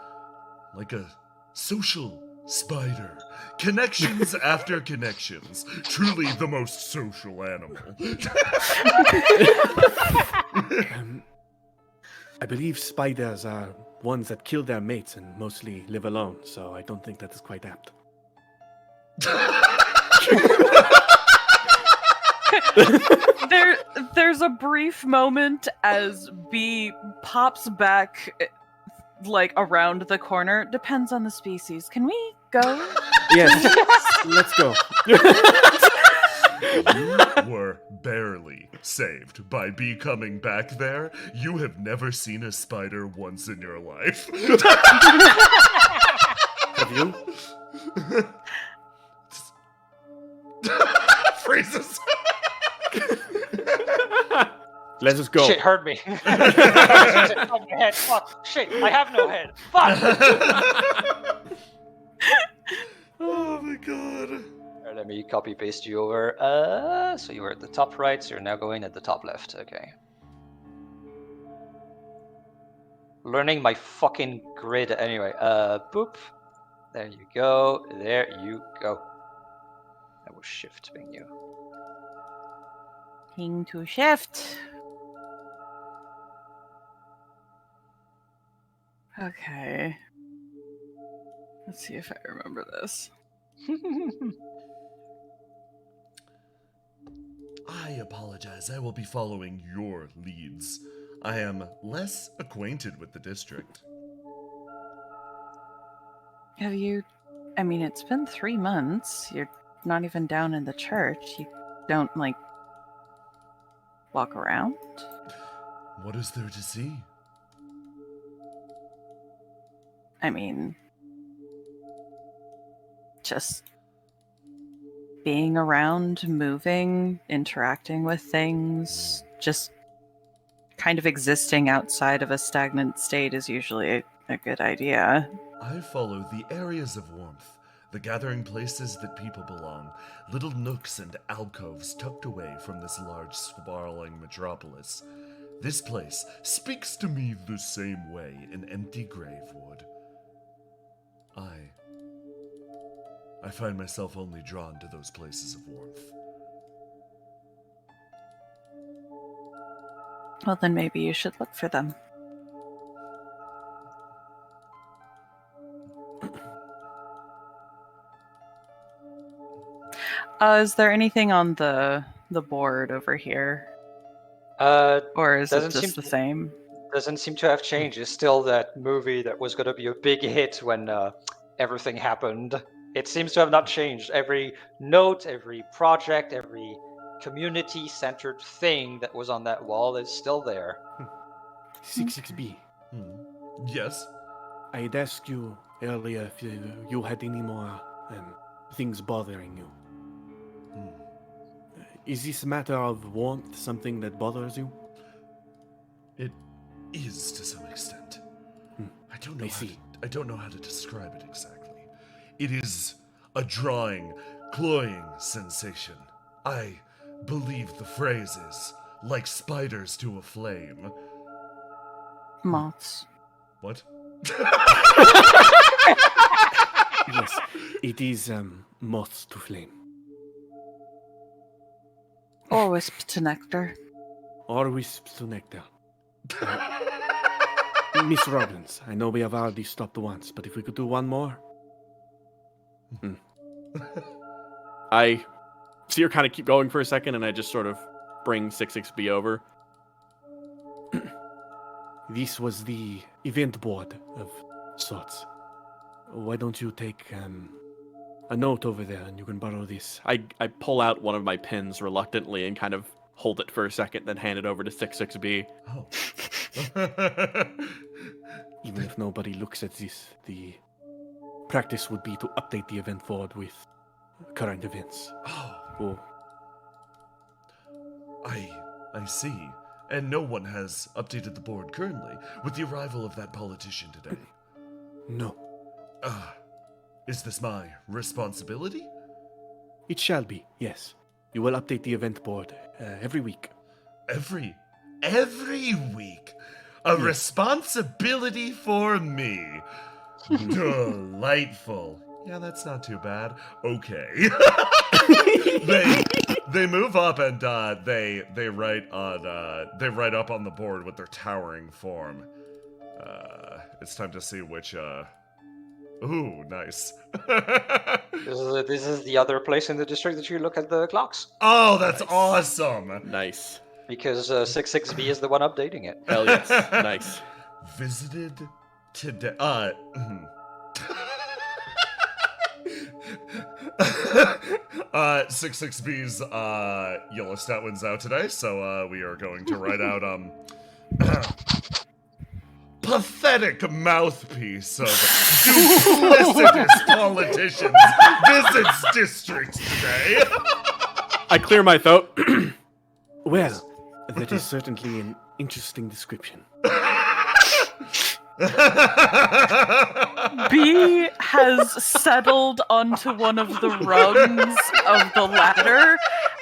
Like a social spider. Connections after connections. Truly the most social animal. I believe spiders are ones that kill their mates and mostly live alone, so I don't think that is quite apt. There's a brief moment as B pops back, like around the corner. Depends on the species. Can we go? Yes, let's go. You were barely saved by Bee coming back there. You have never seen a spider once in your life. Have you? Phrases. Let us go. Shit, hurt me. Shit, on my head. Fuck. Shit, I have no head. Fuck. Oh my god. Alright, let me copy paste you over. So you were at the top right, so you're now going at the top left. Okay. Learning my fucking grid anyway. Boop. There you go. There you go. That was shift being you. King to shift. Okay. Let's see if I remember this. I apologize. I will be following your leads. I am less acquainted with the district. Have you... I mean, it's been 3 months. You're not even down in the church. You don't, like, walk around? What is there to see? I mean... just... being around, moving, interacting with things, just kind of existing outside of a stagnant state is usually a good idea. I follow the areas of warmth, the gathering places that people belong, little nooks and alcoves tucked away from this large, sprawling metropolis. This place speaks to me the same way an empty grave would. I find myself only drawn to those places of warmth. Well, then maybe you should look for them. Is there anything on the board over here? Or is it Doesn't seem just the same? doesn't seem to have changed. It's still that movie that was going to be a big hit when everything happened. It seems to have not changed. Every note, every project, every community-centered thing that was on that wall is still there. 66B. Yes. I had asked you earlier if you had any more things bothering you. Is this a matter of warmth something that bothers you? It is to some extent. I don't know. I don't know how to describe it exactly. It is a drawing, cloying sensation. I believe the phrase is like spiders to a flame. Moths. What? Yes, it is moths to flame. Or wisps to nectar. Or wisps to nectar. Miss Robbins, I know we have already stopped once, but if we could do one more. I see her kind of keep going for a second, and I just sort of bring 66B over. This was the event board of sorts. Why don't you take a note over there and you can borrow this? I pull out one of my pens reluctantly and kind of hold it for a second, then hand it over to 66B. Oh. Even if nobody looks at this, the practice would be to update the event board with current events. Oh. I see. And no one has updated the board currently with the arrival of that politician today. No. Is this my responsibility? It shall be, yes. You will update the event board every week. Every week? A responsibility for me. Delightful. Yeah, that's not too bad. Okay. They move up and they write up on the board with their towering form. It's time to see which ooh, nice. This is the other place in the district that you look at the clocks. Oh, that's awesome. Nice. Because 66B is the one updating it. Hell yes. Nice. Visited today. 66B's yellow stat wins out today, so we are going to write out pathetic mouthpiece of duplicitous politicians visits districts today. I clear my throat. Well, that is certainly an interesting description. B has settled onto one of the rungs of the ladder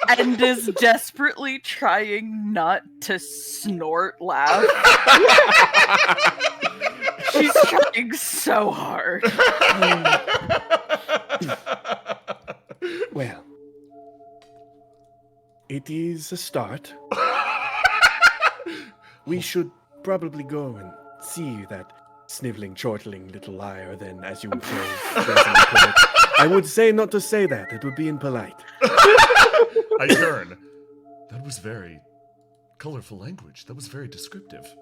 and is desperately trying not to snort laugh. She's trying so hard. Well, it is a start. We should probably go and see that sniveling, chortling little liar then, as you so pleasantly put it. I would say not to say that. It would be impolite. I turn. That was very colorful language. That was very descriptive.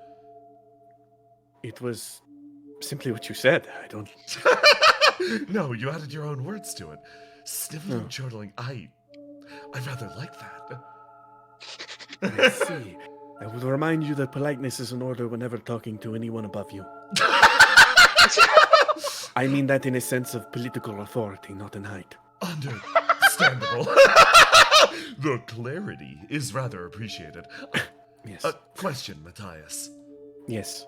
It was simply what you said. I don't... No, you added your own words to it. Sniveling, chortling. I rather like that. I see. I will remind you that politeness is in order whenever talking to anyone above you. I mean that in a sense of political authority, not in height. Understandable. The clarity is rather appreciated. Yes. A question, Matthias. Yes.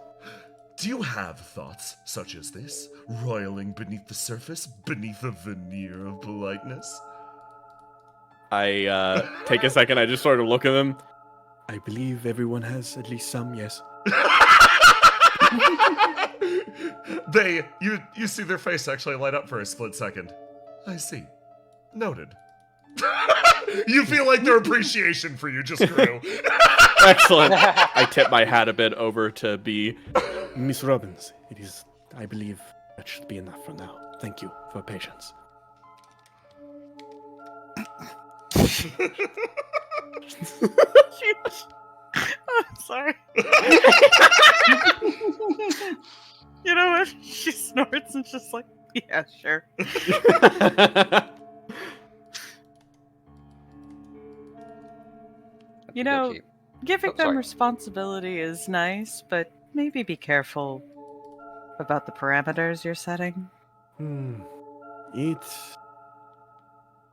Do you have thoughts such as this, roiling beneath the surface, beneath a veneer of politeness? I take a second, I just sort of look at them. I believe everyone has at least some, yes. You see their face actually light up for a split second. I see. Noted. You feel like their appreciation for you just grew. Excellent. I tip my hat a bit over to B. Miss Robbins, it is, I believe, that should be enough for now. Thank you for patience. I'm sorry. You know what? She snorts and just like, yeah, sure. You know, Okey-dokey. giving Oh, them sorry. responsibility is nice, but maybe be careful about the parameters you're setting. It's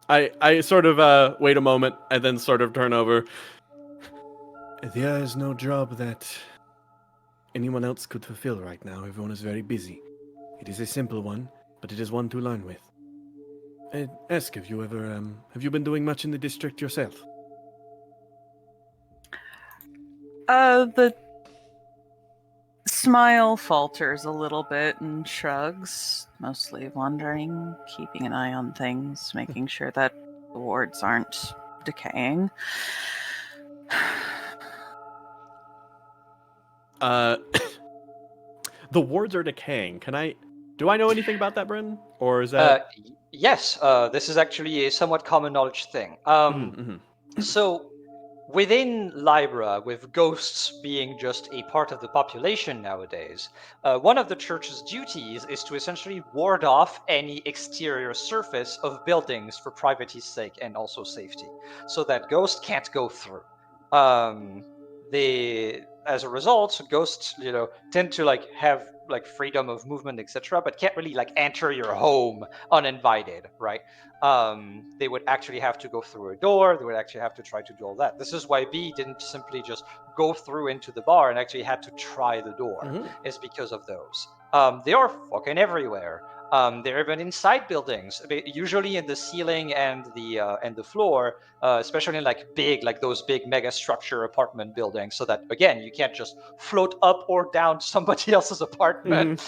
I sort of wait a moment and then sort of turn over. There is no job that anyone else could fulfill right now. Everyone is very busy. It is a simple one, but it is one to learn with. Ask, have you been doing much in the district yourself? The smile falters a little bit and shrugs, mostly wondering, keeping an eye on things, making sure that the wards aren't decaying. The wards are decaying. Do I know anything about that, Bryn? Or is that... Yes, this is actually a somewhat common knowledge thing. Mhm. So, within Libra, with ghosts being just a part of the population nowadays, one of the church's duties is to essentially ward off any exterior surface of buildings for privacy's sake and also safety, so that ghosts can't go through. As a result, ghosts, tend to have freedom of movement, etc., but can't really enter your home uninvited, right? They would actually have to go through a door. They would actually have to try to do all that. This is why B didn't simply just go through into the bar and actually had to try the door. Is because of those. They are fucking everywhere. They're even inside buildings, usually in the ceiling and the floor, especially in those big mega structure apartment buildings. So that again, you can't just float up or down somebody else's apartment.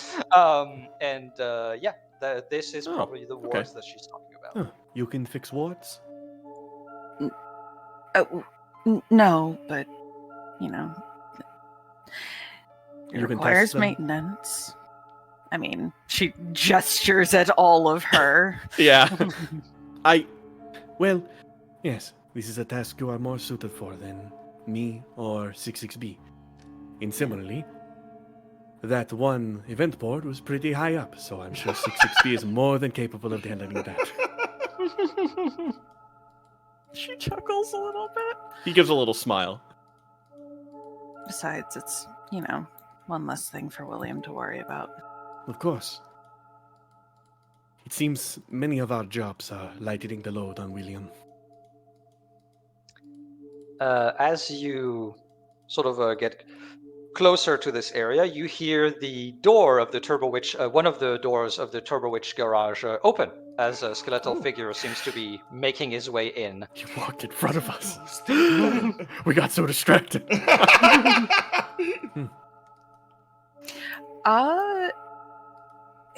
This is probably the wards that she's talking about. Huh. You can fix wards? No, but it You can requires test them? maintenance. I mean, she gestures at all of her. Yeah. Well, yes, this is a task you are more suited for than me or 66B. And similarly, that one event board was pretty high up, so I'm sure 66B is more than capable of handling that. She chuckles a little bit. He gives a little smile. Besides, it's, one less thing for William to worry about. Of course. It seems many of our jobs are lightening the load on William. As you sort of get closer to this area, you hear the door of the Turbo Witch, one of the doors of the Turbo Witch garage open, as a skeletal figure seems to be making his way in. He walked in front of us. We got so distracted.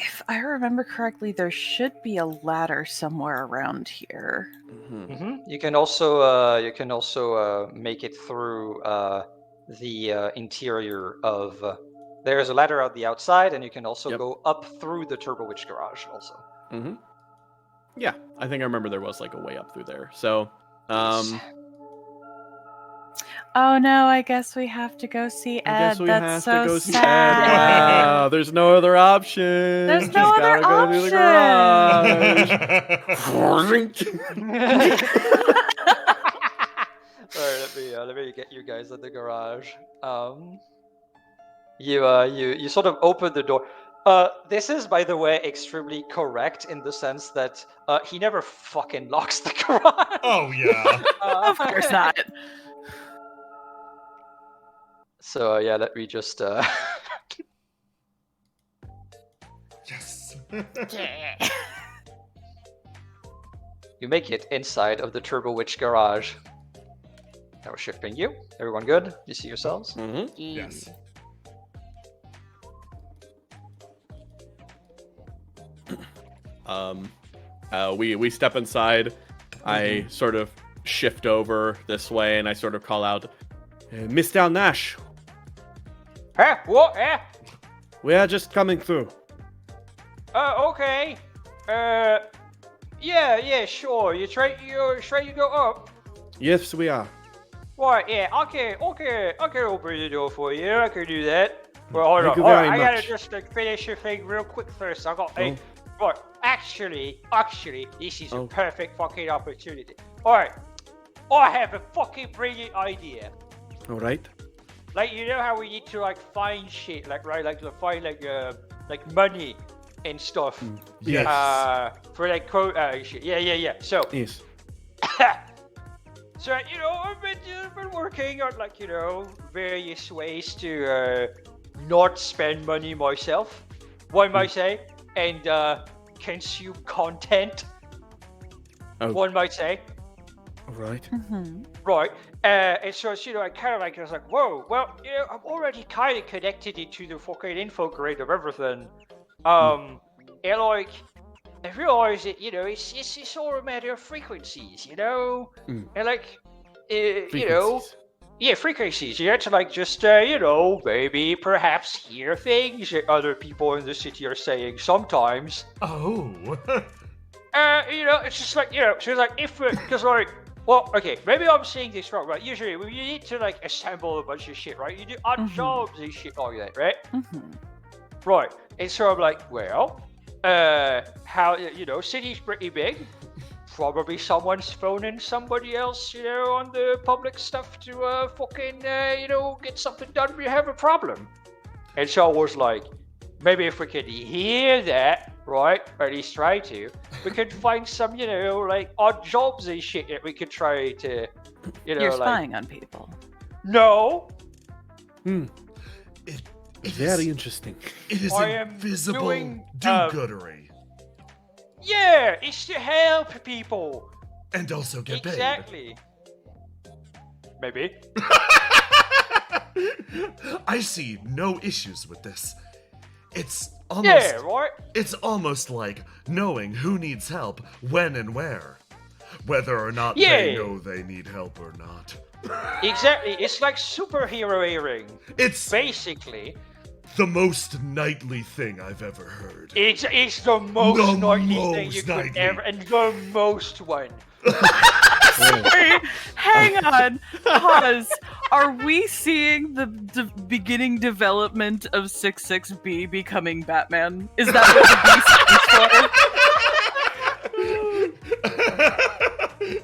If I remember correctly, there should be a ladder somewhere around here. You can also make it through the interior of. There's a ladder out the outside, and you can also go up through the Turbo Witch garage also. Yeah, I think I remember there was a way up through there. So, Oh no, I guess we have to go see Ed. I guess we That's have so to go see sad. Ed. Wow, there's no other option. There's no Just other gotta go to the garage. Alright, let me get you guys in the garage. You sort of open the door. This is, by the way, extremely correct in the sense that he never fucking locks the garage. Oh yeah. Of course not. So let me just. Yes. You make it inside of the Turbo Witch garage. Now we're shifting you. Everyone good? You see yourselves? Yes. We step inside. I sort of shift over this way, and I sort of call out, Mr. Nash, Huh? What? we are just coming through. Okay. Yeah, sure. You sure you go up? Yes, we are. Right, yeah, okay, I can open the door for you. I can do that. Well, hold Thank on. you All very right, I gotta much. just finish your thing real quick first. I got Oh. right. Actually, this is a Oh. perfect fucking opportunity. All right, I have a fucking brilliant idea. All right. Like, you know how we need to like find shit, like right, like to find like money and stuff. Yes. For like shit. Yeah. So. Yes. So, I've been working on, like, various ways to not spend money myself, one might say, and consume content, Oh. one might say. All right. Right. And so, I kind of I was like, whoa, well, I'm already kind of connected into the fucking info grid of everything. And, like, I realized that, it's all a matter of frequencies, And, like, Frequencies. yeah, frequencies. You have to, like, just, maybe perhaps hear things that other people in the city are saying sometimes. Oh. It's just like, so it's like, because, like, well, okay, maybe I'm saying this wrong, right? Usually, when you need to, like, assemble a bunch of shit, right? You do odd jobs and shit like that, right? Right. And so I'm like, well, how, city's pretty big. Probably someone's phoning somebody else, on the public stuff to fucking, get something done when you have a problem. And so I was like, maybe if we could hear that, right, or at least try to, we could find some, like odd jobs and shit that we could try to, You're like. spying on people. No, It Very interesting. It is I am invisible doing, do-goodery. yeah, it's to help people. And also get paid. Exactly. Maybe. I see no issues with this. It's Yeah, right? It's almost like knowing who needs help, when and where. Whether or not they Yeah. know they need help or not. Exactly. It's like superhero earring. It's Basically. the most knightly thing I've ever heard. It's the most The knightly thing most you could knightly. ever, and the most one. Wait, hang on. Pause. Are we seeing the beginning development of 66B becoming Batman? Is that what the B stands for?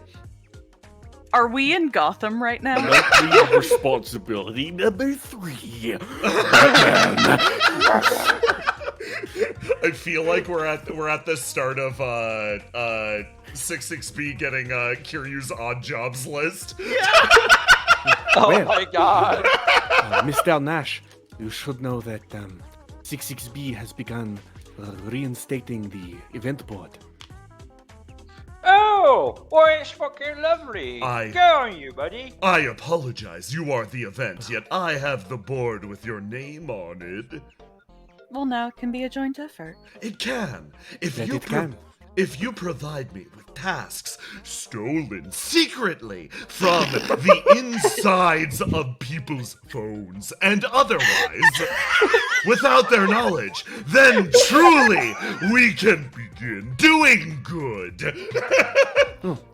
Are we in Gotham right now? Monthly responsibility number 3. I feel like we're at the start of 66B getting Kiryu's odd jobs list. Oh Well. my god. Mr. Nash, you should know that 66B has begun reinstating the event board. Oh, well, it's fucking lovely. I- Go on, you buddy. I apologize, you are the event, yet I have the board with your name on it. Well, now it can be a joint effort. It can. If That you it can. If you provide me with tasks stolen secretly from the insides of people's phones and otherwise, without their knowledge, then truly we can begin doing good.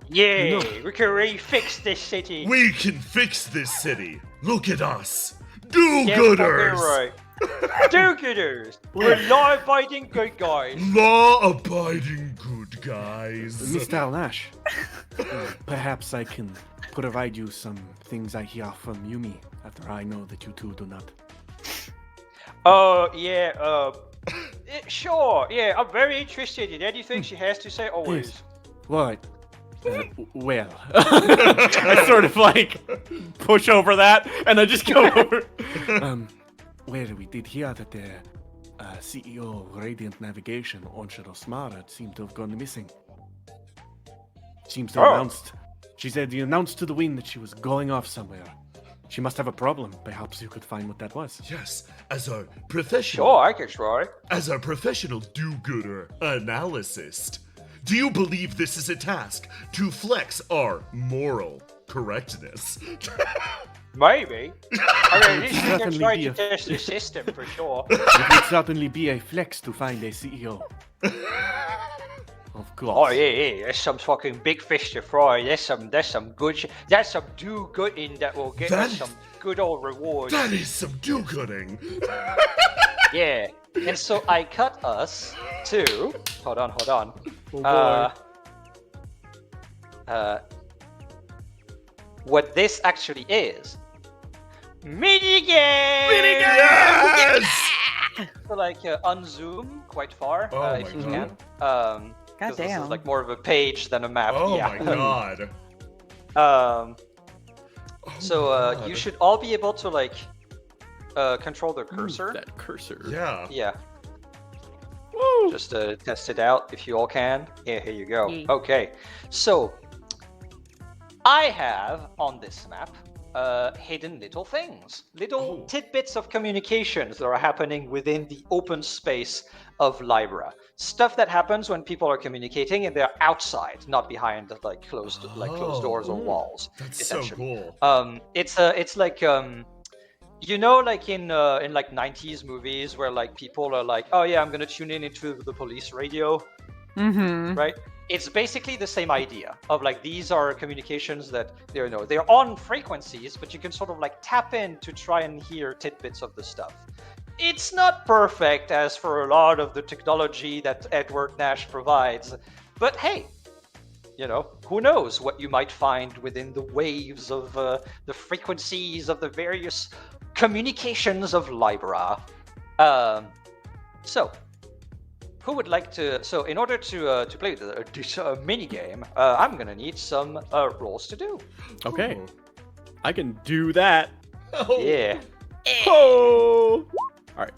Yeah, we can refix this city. We can fix this city. Look at us. Yeah, Do-gooders. fucking right. Do-gooders. We're law-abiding good guys. Law-abiding good guys. Mr. Nash, perhaps I can provide you some things I hear from Yumi after I know that you two do not. Sure, yeah, I'm very interested in anything she has to say always. Yes. What? Well, I sort of like push over that, and I just go over. Well, we did hear that the CEO of Radiant Navigation, Onshiro Smara, seemed to have gone missing. Seems to have announced. She said he announced to the wind that she was going off somewhere. She must have a problem. Perhaps you could find what that was. Yes, as a professional. Sure, I can try. As a professional do-gooder analysist, do you believe this is a task to flex our moral correctness? Maybe. I mean, at least we can Certainly try be to a- test the system for sure. It would certainly be a flex to find a CEO. Of course. Oh yeah, there's some fucking big fish to fry. There's some good. There's some do-gooding that will get us some good old rewards. That is some do-gooding. Yeah, and so I cut us to. Hold on. Oh boy. What this actually is. Minigame! Yes! So unzoom quite far Oh if my you God. can. 'Cause this Goddamn. is like more of a page than a map. Oh yeah. my god. Um, Oh so my God. you should all be able to control the cursor. That cursor. Yeah. Yeah. Woo! Just to test it out if you all can. Yeah, here you go. Yeah. Okay. So I have on this map hidden little things, little Oh. tidbits of communications that are happening within the open space of Libra. Stuff that happens when people are communicating and they're outside, not behind closed doors or walls. That's so essentially. cool. It's like you know, in 90s movies where people are like, oh yeah, I'm gonna tune in into the police radio, Mm-hmm. right? It's basically the same idea of these are communications that they're on frequencies, but you can sort of tap in to try and hear tidbits of the stuff. It's not perfect as for a lot of the technology that Edward Nash provides, but hey, who knows what you might find within the waves of the frequencies of the various communications of Libra. So, who would like to? So, in order to play this mini game, I'm gonna need some rolls to do. Okay, Ooh. I can do that. Oh. Yeah. Oh! All right.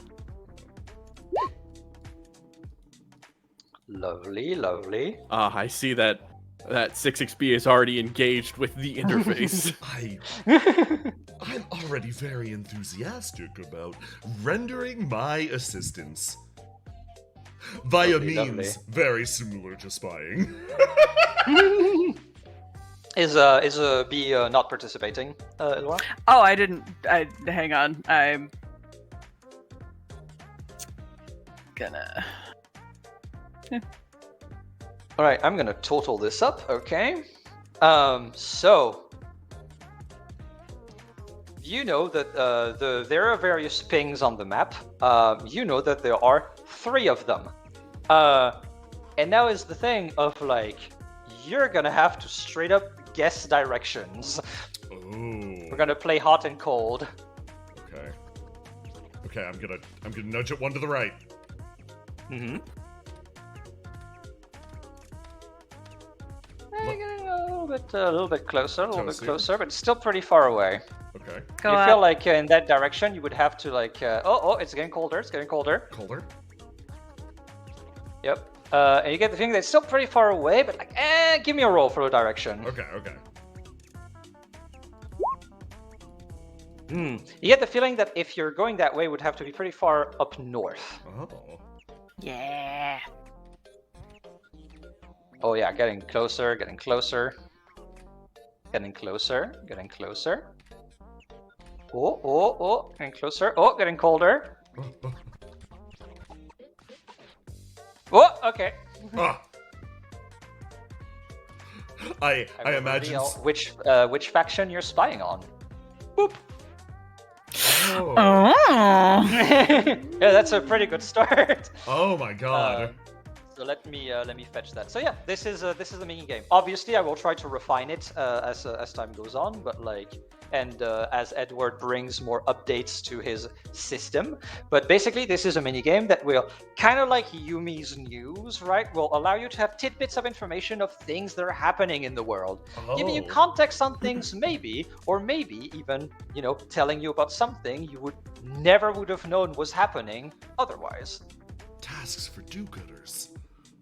Lovely. I see that 6XP is already engaged with the interface. I'm already very enthusiastic about rendering my assistance via Lovely, means very similar to spying. Is B not participating, Elora? Oh, I didn't. Hang on. I'm gonna. All right, I'm gonna total this up. Okay. So you know that there are various pings on the map. You know that there are 3 of them. And now is the thing of you're gonna have to straight up guess directions. Oh. We're gonna play hot and cold. Okay. Okay, I'm gonna nudge it one to the right. Mm-hmm. Getting a little bit closer, but it's still pretty far away. Okay. Go You up. feel in that direction, you would have to it's getting colder. It's getting colder. Colder. Yep. And you get the feeling that it's still pretty far away, but give me a roll for the direction. Okay. Okay. You get the feeling that if you're going that way, it would have to be pretty far up north. Oh. Yeah. Oh yeah, getting closer, getting closer. Getting closer, getting closer. Oh, getting closer. Oh, getting colder. Oh, okay. Ah. I will imagine. reveal which faction you're spying on. Boop. Oh. Oh. Yeah, that's a pretty good start. Oh my god. So let me fetch that. So yeah, this is the mini game. Obviously, I will try to refine it as time goes on, but as Edward brings more updates to his system. But basically, this is a mini game that will kind of like Yumi's news, right? Will allow you to have tidbits of information of things that are happening in the world, giving you Oh. context on things, maybe, or maybe even telling you about something you never would have known was happening otherwise. Tasks for do-gooders.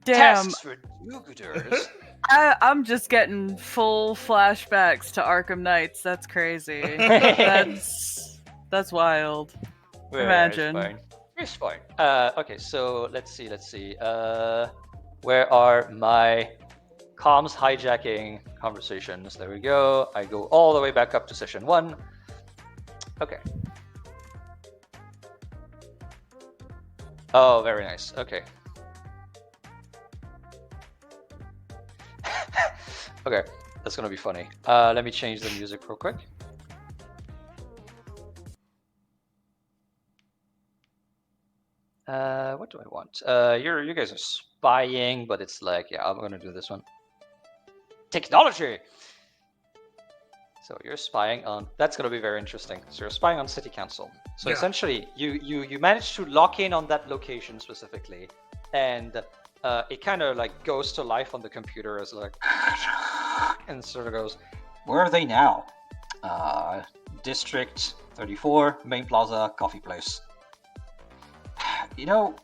Damn. Tasks for do-gooders. I'm just getting full flashbacks to Arkham Knights. That's crazy. That's wild. Imagine. It's fine. Okay, so let's see. Where are my comms hijacking conversations? There we go. I go all the way back up to session 1. Okay. Oh, very nice. Okay. Okay, that's gonna be funny. Let me change the music real quick. What do I want? You guys are spying, but it's like, yeah, I'm gonna do this one. Technology! So you're spying on, that's gonna be very interesting. So you're spying on City Council. So Yeah. essentially, you manage to lock in on that location specifically, and it kind of like goes to life on the computer as like, and sort of goes, where are they now? District 34, Main Plaza, Coffee Place. You know,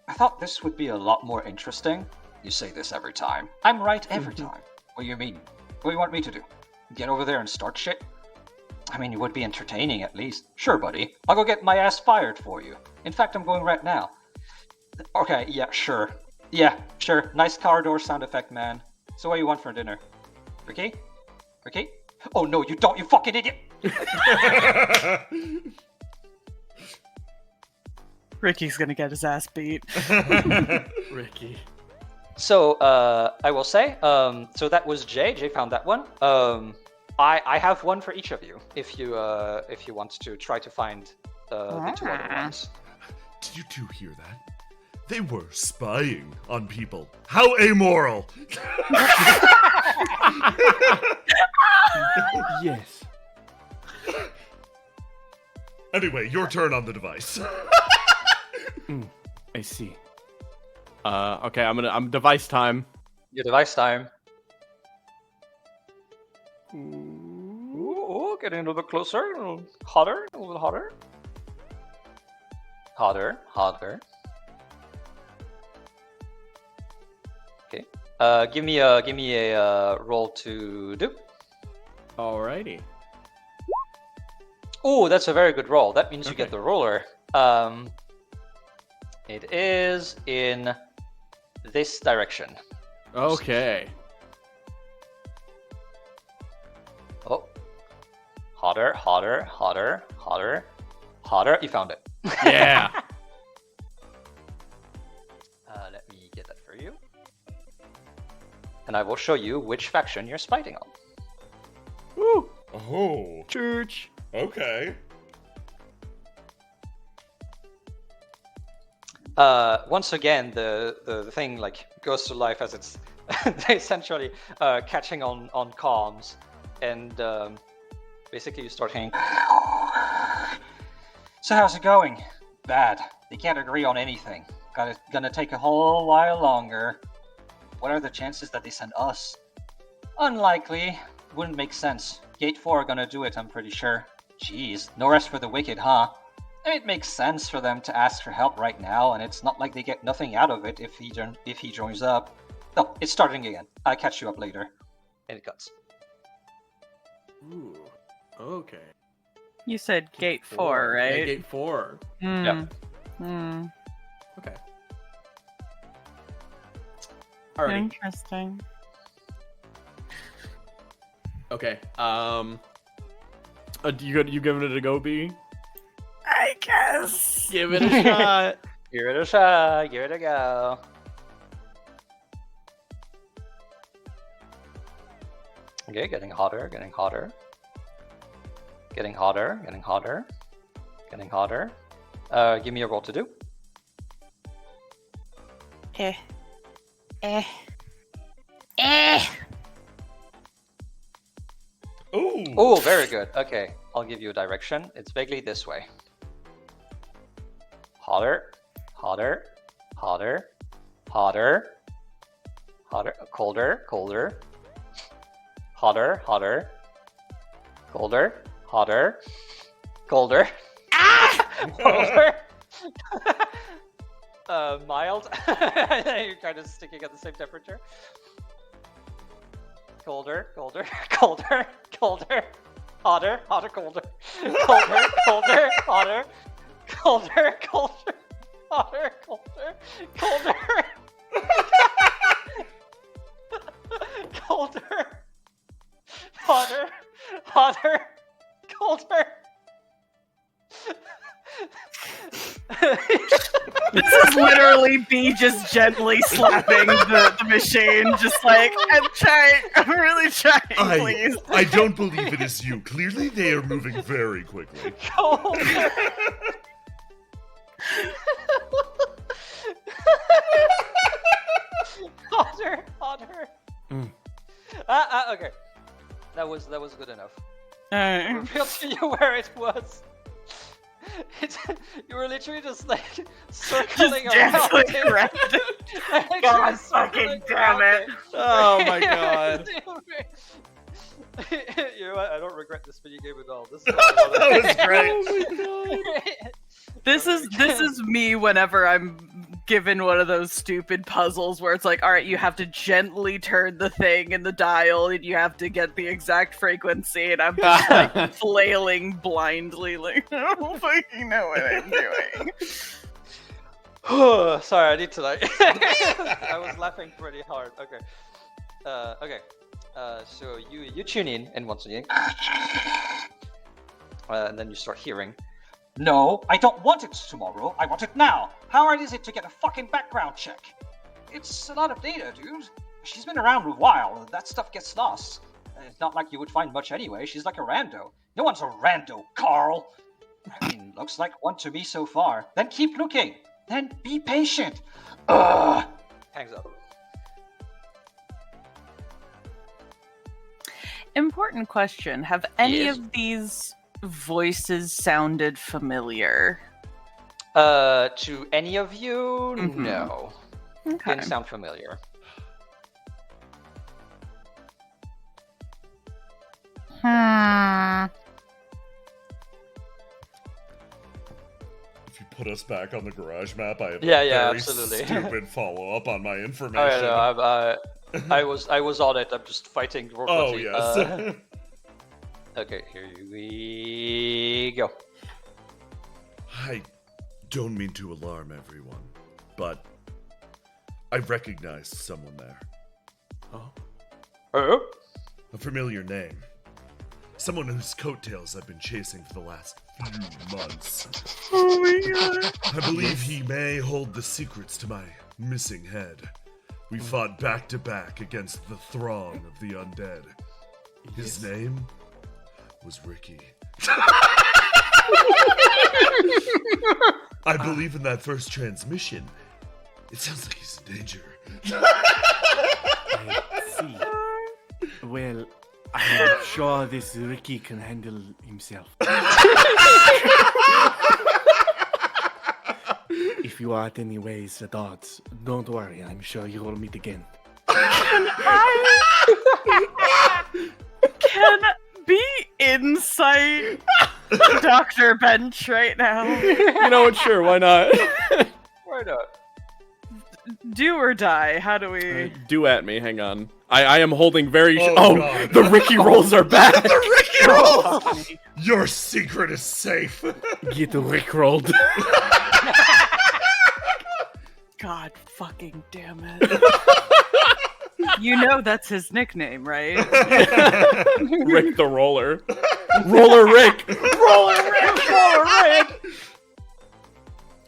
I thought this would be a lot more interesting. You say this every time. I'm right every time. What do you mean? What do you want me to do? Get over there and start shit? I mean, it would be entertaining at least. Sure, buddy. I'll go get my ass fired for you. In fact, I'm going right now. Okay, yeah, sure. Yeah, sure. Nice car door sound effect, man. So what do you want for dinner? Ricky? Ricky? Oh no, you don't, you fucking idiot! Ricky's gonna get his ass beat. Ricky. So, I will say, so that was Jay. Jay found that one. I have one for each of you, if you want to try to find the two other ones. Did you two hear that? They were spying on people. How amoral! Yes. Anyway, your turn on the device. I see. Okay, I'm device time. Your device time. Ooh, getting a little bit closer, a little hotter, a little hotter. Hotter, hotter. Okay. Give me a roll to do. Alrighty. Oh, that's a very good roll. That means you get Okay. the roller. It is in this direction. Okay. Oh. Hotter, hotter, hotter, hotter, hotter. You found it. Yeah. Let me get that for you. And I will show you which faction you're spying on. Woo. Oh, Church. okay. Once again, the thing like goes to life as it's essentially catching on comms, and basically you start hearing. So how's it going? Bad. They can't agree on anything. Gonna take a whole while longer. What are the chances that they send us? Unlikely. Wouldn't make sense. Gate 4 are gonna do it, I'm pretty sure. Jeez, no rest for the wicked, huh? It makes sense for them to ask for help right now, and it's not like they get nothing out of it if he joins up. Oh, it's starting again. I'll catch you up later. And it cuts. Ooh. Okay. You said gate 4, Yeah, right? gate 4. Yep. Okay. Alrighty. Interesting. Okay. You giving it a go, B? I guess. Give it a shot. Give it a shot. Give it a go. Okay, getting hotter, getting hotter. Getting hotter, getting hotter. Getting hotter. Give me a roll to do. Eh. Ooh. Oh, very good. Okay, I'll give you a direction. It's vaguely this way. Hotter, hotter, hotter, hotter, hotter, colder, colder, hotter, hotter, colder, hotter, colder, colder, mild. You're kind of sticking at the same temperature. Colder, colder, colder, colder, hotter, hotter, colder, colder, colder, hotter, colder, colder, hotter, colder, colder, colder, hotter, hotter, colder. This is literally B just gently slapping the machine, just like, I'm really trying, please. I don't believe it is you. Clearly, they are moving very quickly. Honor. Okay. That was good enough. Alright. Revealed to you where it was. You were literally just like circling around it. God fucking damn it. Oh my god. You know what? I don't regret this video game at all. This is That was great. Oh my god. This is me whenever I'm given one of those stupid puzzles where it's like, all right, you have to gently turn the thing in the dial and you have to get the exact frequency, and I'm just like flailing blindly, like, I don't fucking know what I'm doing. Sorry, I need to like. I was laughing pretty hard. Okay. Okay. So you tune in, and once again, and then you start hearing. No, I don't want it tomorrow. I want it now. How hard is it to get a fucking background check? It's a lot of data, dude. She's been around a while. That stuff gets lost. It's not like you would find much anyway. She's like a rando. No one's a rando, Carl. I mean, looks like one to me so far. Then keep looking. Then be patient. Ugh. Hangs up. Important question. Have any Yes. of these voices sounded familiar? To any of you? Mhm. No. Okay. Didn't sound familiar. If you put us back on the garage map, I have Yeah, a yeah, very absolutely. stupid follow-up on my Oh, information. yeah, no, I was on it. I'm just fighting. Oh, yes. Okay, here we go. I don't mean to alarm everyone, but I recognized someone there. Oh. Oh? A familiar name. Someone whose coattails I've been chasing for the last few months. Oh my god. I believe he may hold the secrets to my missing head. We fought back to back against the throng of the undead. His name was Ricky. I believe in that first transmission. It sounds like he's in danger. I see. Well, I'm sure this Ricky can handle himself. If you are at any ways at odds, don't worry. I'm sure you will meet again. Can be insight Dr. Bench right now. You know what? Sure, why not? Why not? Do or die. How do we? Do at me. Hang on. I am holding very. Oh, God. The Ricky rolls are back. The Ricky rolls! Your secret is safe. Get Rickrolled. God fucking damn it. You know that's his nickname, right? Rick the Roller. Roller Rick. Roller Rick. Roller Rick.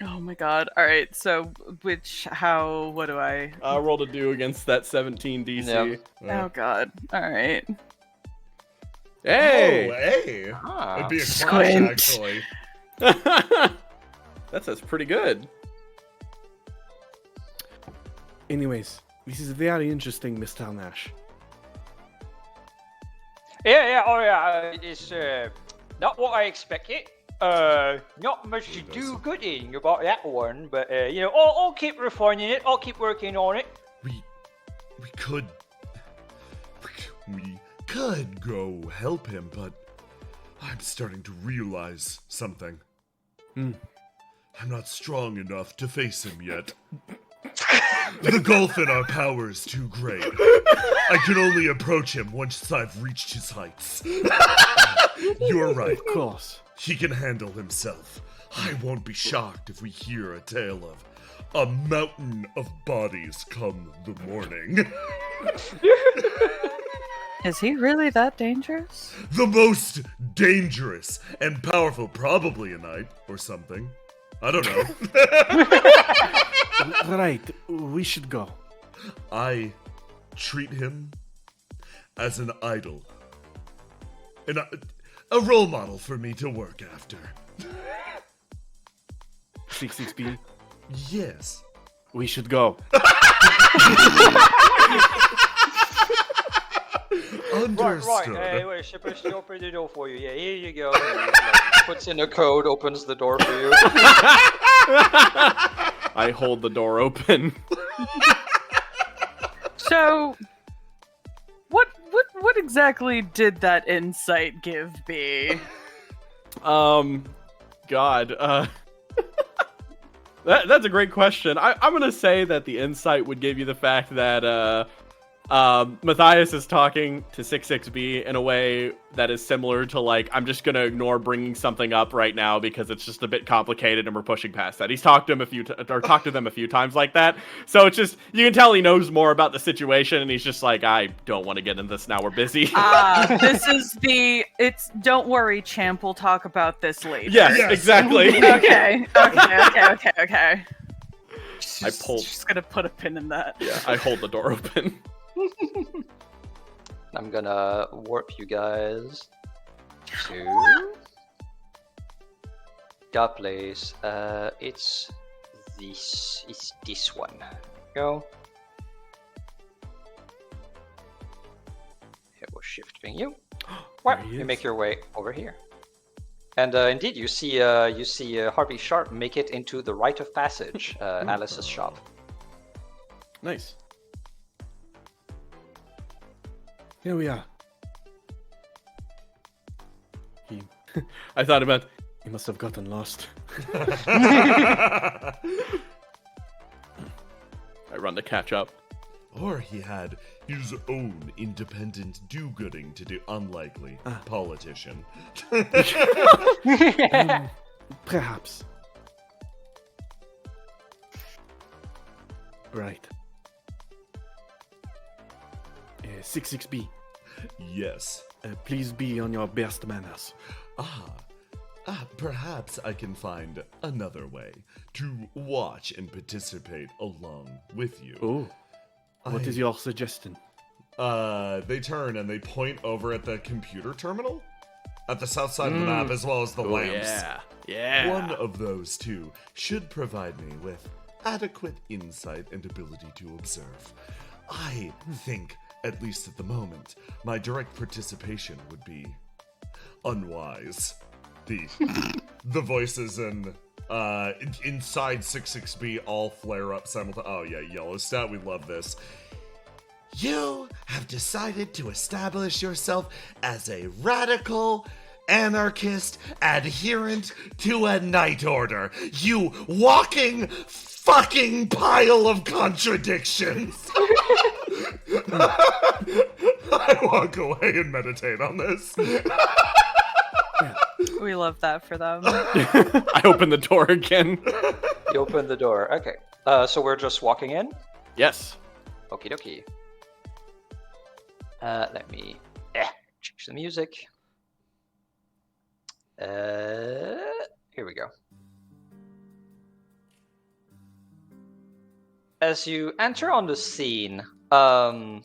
Oh my god. Alright, so what do I? Roll to do against that 17 DC. Yep. Oh god. Alright. Hey. Oh, hey. Ah. It'd be a Squint. clash, actually. That's pretty good. Anyways, this is very interesting, Mr. Nash. Yeah, it's not what I expected. Not much to do good in about that one, but you know, I'll keep refining it. I'll keep working on it. We could go help him, but I'm starting to realize something. I'm not strong enough to face him yet. The gulf in our power is too great. I can only approach him once I've reached his heights. You're right. Of course. He can handle himself. I won't be shocked if we hear a tale of a mountain of bodies come the morning. Is he really that dangerous? The most dangerous and powerful, probably a knight or something. I don't know. Right, we should go. I treat him as an idol. A role model for me to work after. 66B, Yes. we should go. Understood. Hey, wait, Shipper, she opened the door for you. Yeah, here you go. And he, puts in a code, opens the door for you. I hold the door open. So, what exactly did that insight give me? God, that's a great question. I'm gonna say that the insight would give you the fact that Matthias is talking to 66B in a way that is similar to, like, I'm just gonna ignore bringing something up right now because it's just a bit complicated and we're pushing past that. He's talked to him talked to them a few times like that, so it's just, you can tell he knows more about the situation and he's just like, I don't want to get into this now. We're busy. This is don't worry, champ. We'll talk about this later. Yes, Yes. exactly. Okay. I pulled. Just gonna put a pin in that. Yeah, I hold the door open. I'm gonna warp you guys to that place. It's this one. Go. It will shift ping you. Well, There he you is. make your way over here. And indeed, you see Harvey Sharp make it into the rite of passage, Alice's shop. Nice. Here we are. I thought about. He must have gotten lost. I run to catch up. Or he had his own independent do-gooding to do. Unlikely. Politician. Perhaps. Right. 66B, Yes. please be on your best manners. Perhaps I can find another way to watch and participate along with you. Oh, what is I- your suggestion? They turn and they point over at the computer terminal at the south side of the map, as well as the lamps. Yeah. One of those two should provide me with adequate insight and ability to observe. I think, at least at the moment, my direct participation would be unwise. The voices and inside 66B all flare up simultaneously. Oh yeah, Yellowstat, we love this. You have decided to establish yourself as a radical anarchist adherent to a night order. You walking fucking pile of contradictions. I walk away and meditate on this. We love that for them. I open the door again. You open the door. Okay. So we're just walking in. Yes. Okie dokie. Let me change the music. Here we go. As you enter on the scene, I'm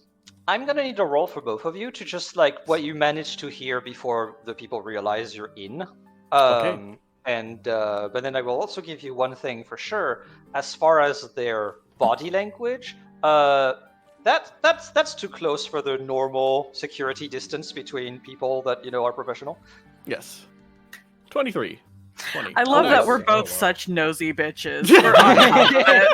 gonna need a roll for both of you to just like what you managed to hear before the people realize you're in. Okay. And but then I will also give you one thing for sure. As far as their body language, that's too close for the normal security distance between people that are professional. Yes. 23. 20. I love Oh, that nice. we're Oh, both wow. such nosy bitches. We're on top of it.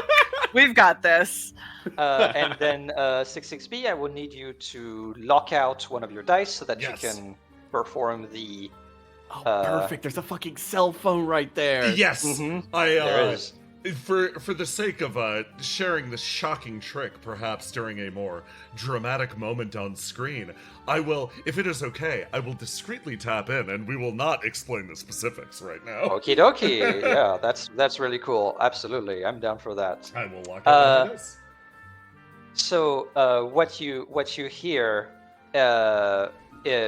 We've got this. And then 66B, I will need you to lock out one of your dice so that Yes. you can perform the. Oh, perfect. There's a fucking cell phone right there. Yes, Mhm. I. There is. For the sake of sharing this shocking trick, perhaps during a more dramatic moment on screen, I will, if it is okay, I will discreetly tap in, and we will not explain the specifics right now. Okie dokie. Yeah, that's really cool. Absolutely, I'm down for that. I will lock out my dice. So what you hear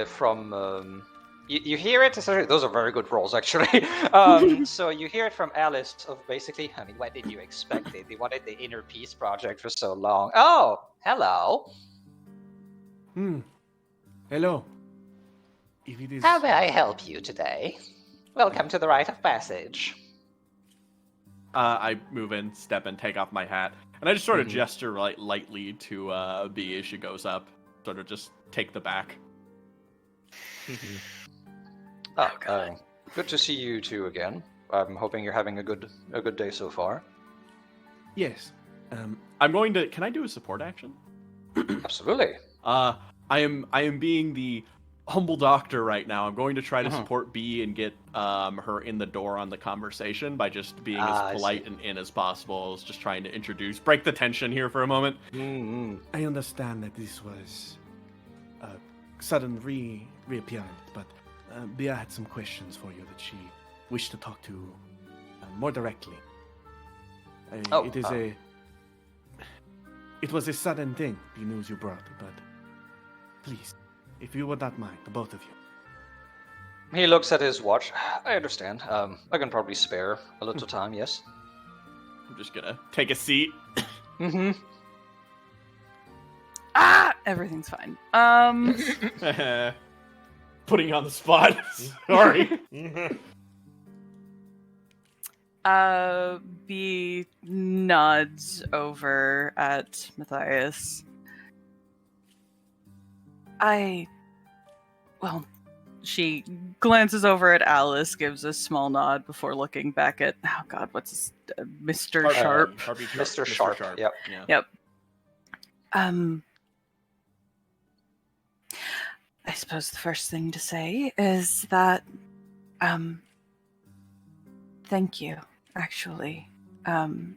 from You hear it. Those are very good rolls, actually. So you hear it from Alice of basically, honey, what did you expect? They wanted the Inner Peace Project for so long. Oh, hello. Hello. If it is... How may I help you today? Welcome to the Rite of Passage. I move in, step in, take off my hat, and I just sort of gesture lightly to B as she goes up. Sort of just take the back. Good to see you two again. I'm hoping you're having a good day so far. Yes. I'm going to. Can I do a support action? Absolutely. I am being the humble doctor right now. I'm going to try to support B and get her in the door on the conversation by just being as polite and in as possible. I was just trying to break the tension here for a moment. I understand that this was a sudden reappearance, but Bea had some questions for you that she wished to talk to more directly. It was a sudden thing, the news you brought, but please, if you would not mind, the both of you. He looks at his watch. I understand. I can probably spare a little time, yes? I'm just gonna take a seat. Everything's fine. Putting you on the spot. Sorry. B nods over at Matthias. She glances over at Alice, gives a small nod before looking back at, oh god, what's his, Mr. Sharp. Mr. Sharp. Yep. Yeah. Yep. I suppose the first thing to say is that, thank you, actually. I'm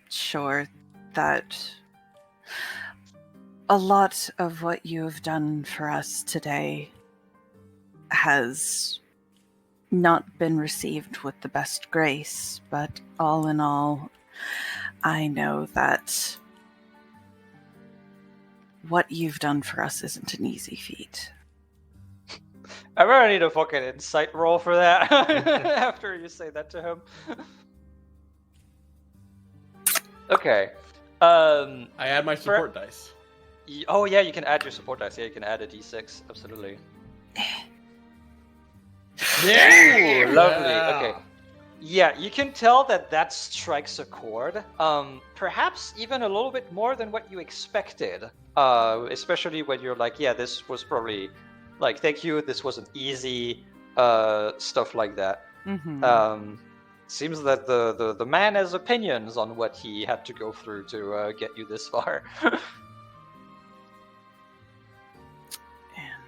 sure that a lot of what you have done for us today has not been received with the best grace, but all in all, I know that what you've done for us isn't an easy feat. I really need a fucking insight roll for that after you say that to him. Okay. I add my support dice. Oh yeah, you can add your support dice. Yeah, you can add a d6. Absolutely. Yeah! Ooh, lovely. Okay. Yeah, you can tell that strikes a chord. Perhaps even a little bit more than what you expected. Especially when you're like, yeah, this was probably like, thank you. This wasn't easy. Stuff like that. Seems that the man has opinions on what he had to go through to get you this far.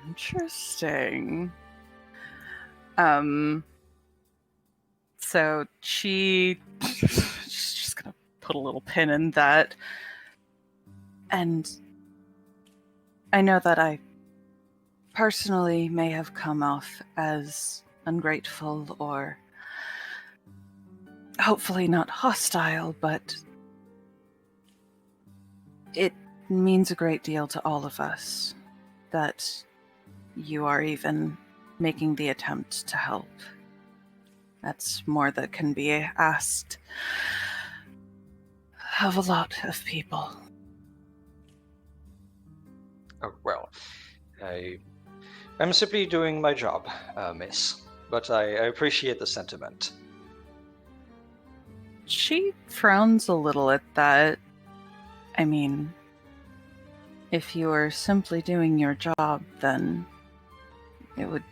Interesting. So she's just gonna put a little pin in that. And I know that I personally may have come off as ungrateful or hopefully not hostile, but it means a great deal to all of us that you are even making the attempt to help. That's more that can be asked of a lot of people. Oh, well, I'm simply doing my job, miss. But I appreciate the sentiment. She frowns a little at that. I mean, if you were simply doing your job, then it would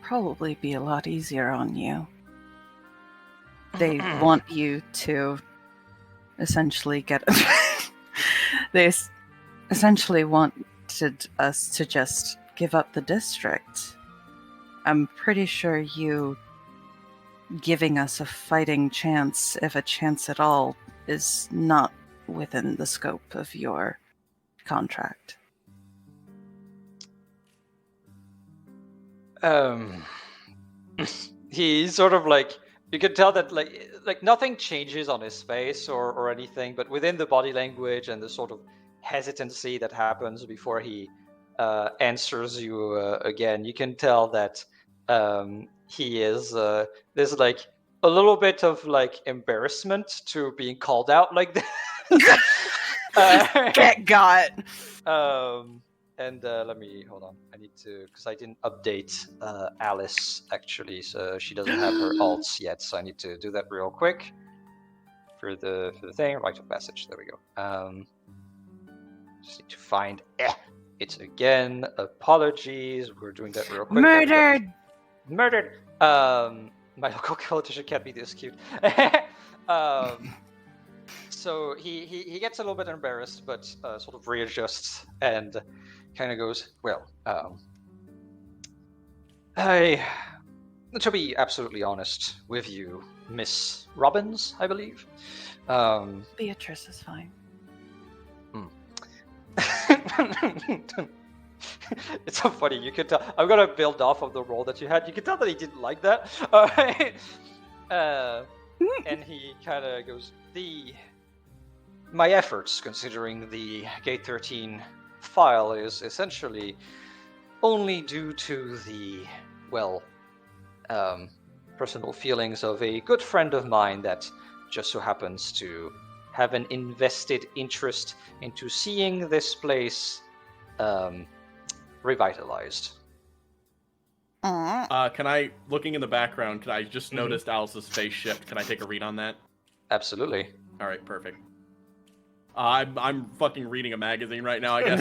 probably be a lot easier on you. They want you to essentially get... They essentially wanted us to just give up the district. I'm pretty sure you giving us a fighting chance, if a chance at all, is not within the scope of your contract. He's sort of like, you can tell that like nothing changes on his face or anything, but within the body language and the sort of hesitancy that happens before he answers you again. You can tell that he is there's like a little bit of like embarrassment to being called out like that. Get got. And let me hold on. I need to because I didn't update Alice actually, so she doesn't have her alts yet. So I need to do that real quick for the thing. Rite of passage. There we go. Just need to find it again. Apologies. We're doing that real quick. Murdered. Murdered. My local politician can't be this cute. So he gets a little bit embarrassed, but sort of readjusts and kind of goes, well, to be absolutely honest with you, Miss Robbins, I believe. Beatrice is fine. It's so funny. You can tell. I'm gonna build off of the role that you had. You can tell that he didn't like that. And he kind of goes, my efforts, considering the Gate 13 file, is essentially only due to the, personal feelings of a good friend of mine that just so happens to have an invested interest into seeing this place revitalized. Can I, looking in the background, can I just noticed Alice's face shift? Can I take a read on that? Absolutely. All right, perfect. I'm fucking reading a magazine right now, I guess.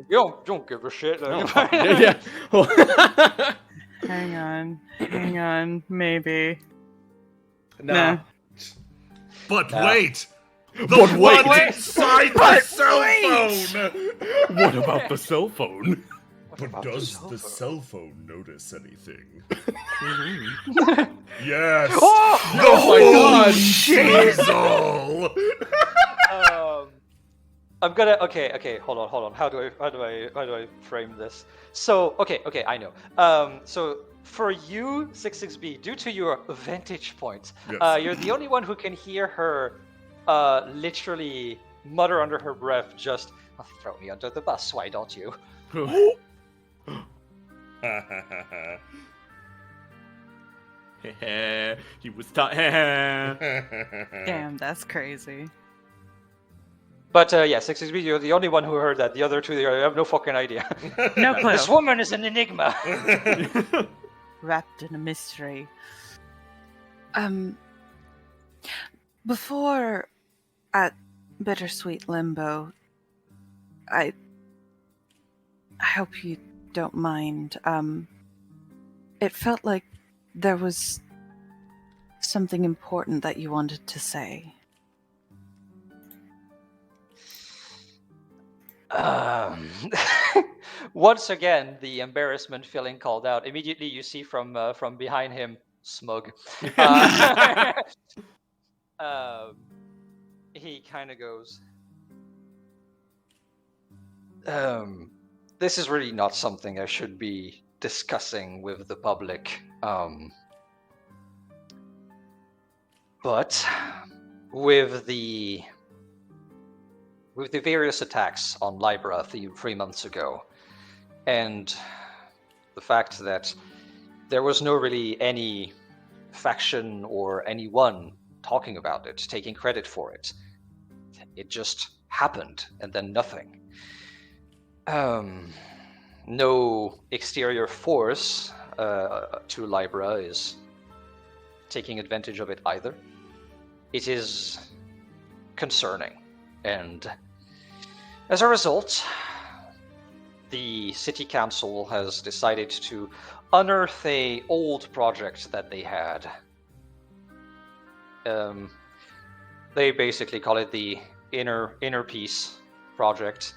You don't give a shit. Yeah. Hang on, maybe. No. But Nah. wait! The But wait! one's inside the cell phone! What about the cell phone? But does the cell phone notice anything? Mm-hmm. Yes! The my whole God. shizzle! I'm gonna okay, hold on. How do I frame this? So okay, I know. So for you, 66B, due to your vantage point, Yes. you're the only one who can hear her literally mutter under her breath, just throw me under the bus, why don't you? He was Damn. Damn, that's crazy. But yeah, 66B, you're the only one who heard that. The other two, they have no fucking idea. No clue. This woman is an enigma. Wrapped in a mystery. Before at Bittersweet Limbo, I hope you don't mind. It felt like there was something important that you wanted to say. Once again, the embarrassment feeling called out. Immediately, you see from behind him, Smug. He kind of goes, this is really not something I should be discussing with the public. But with the various attacks on Libra 3 months ago, and the fact that there was no really any faction or anyone talking about it, taking credit for it. It just happened, and then nothing. No exterior force to Libra is taking advantage of it either. It is concerning, and as a result, the city council has decided to unearth a old project that they had. They basically call it the Inner Peace Project,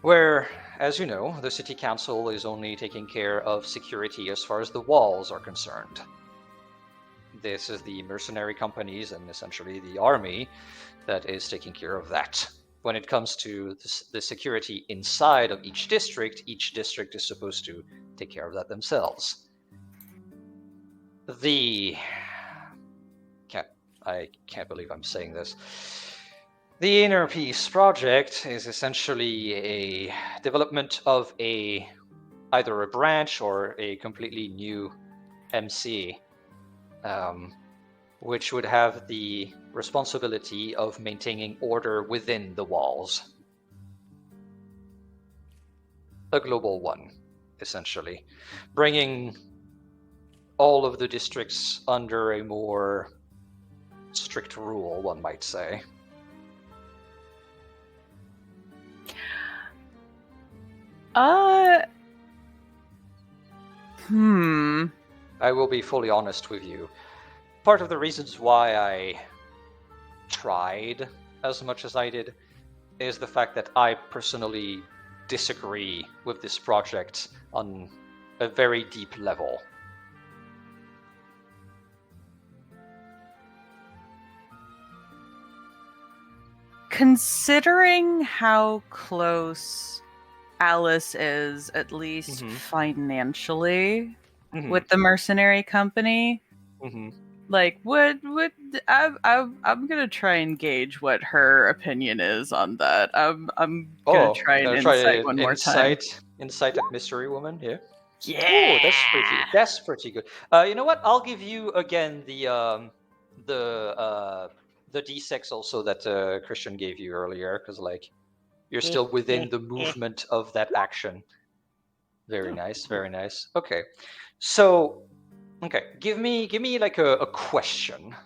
where, as you know, the city council is only taking care of security as far as the walls are concerned. This is the mercenary companies and essentially the army that is taking care of that. When it comes to the security inside of each district is supposed to take care of that themselves. I can't believe I'm saying this. The Inner Peace Project is essentially a development of either a branch or a completely new MC, which would have the responsibility of maintaining order within the walls. A global one, essentially. Bringing all of the districts under a more strict rule, one might say. I will be fully honest with you. Part of the reasons why I tried as much as I did is the fact that I personally disagree with this project on a very deep level. Considering how close Alice is, at least financially, with the mercenary company, like, I'm gonna try and gauge what her opinion is on that. I'm gonna try and insight one more time. Insight at Mystery Woman, yeah. Yeah. Ooh, that's pretty good. You know what? I'll give you again the D6 also that Christian gave you earlier, because like you're still within the movement of that action. Very nice, very nice. Okay, so give me like a question,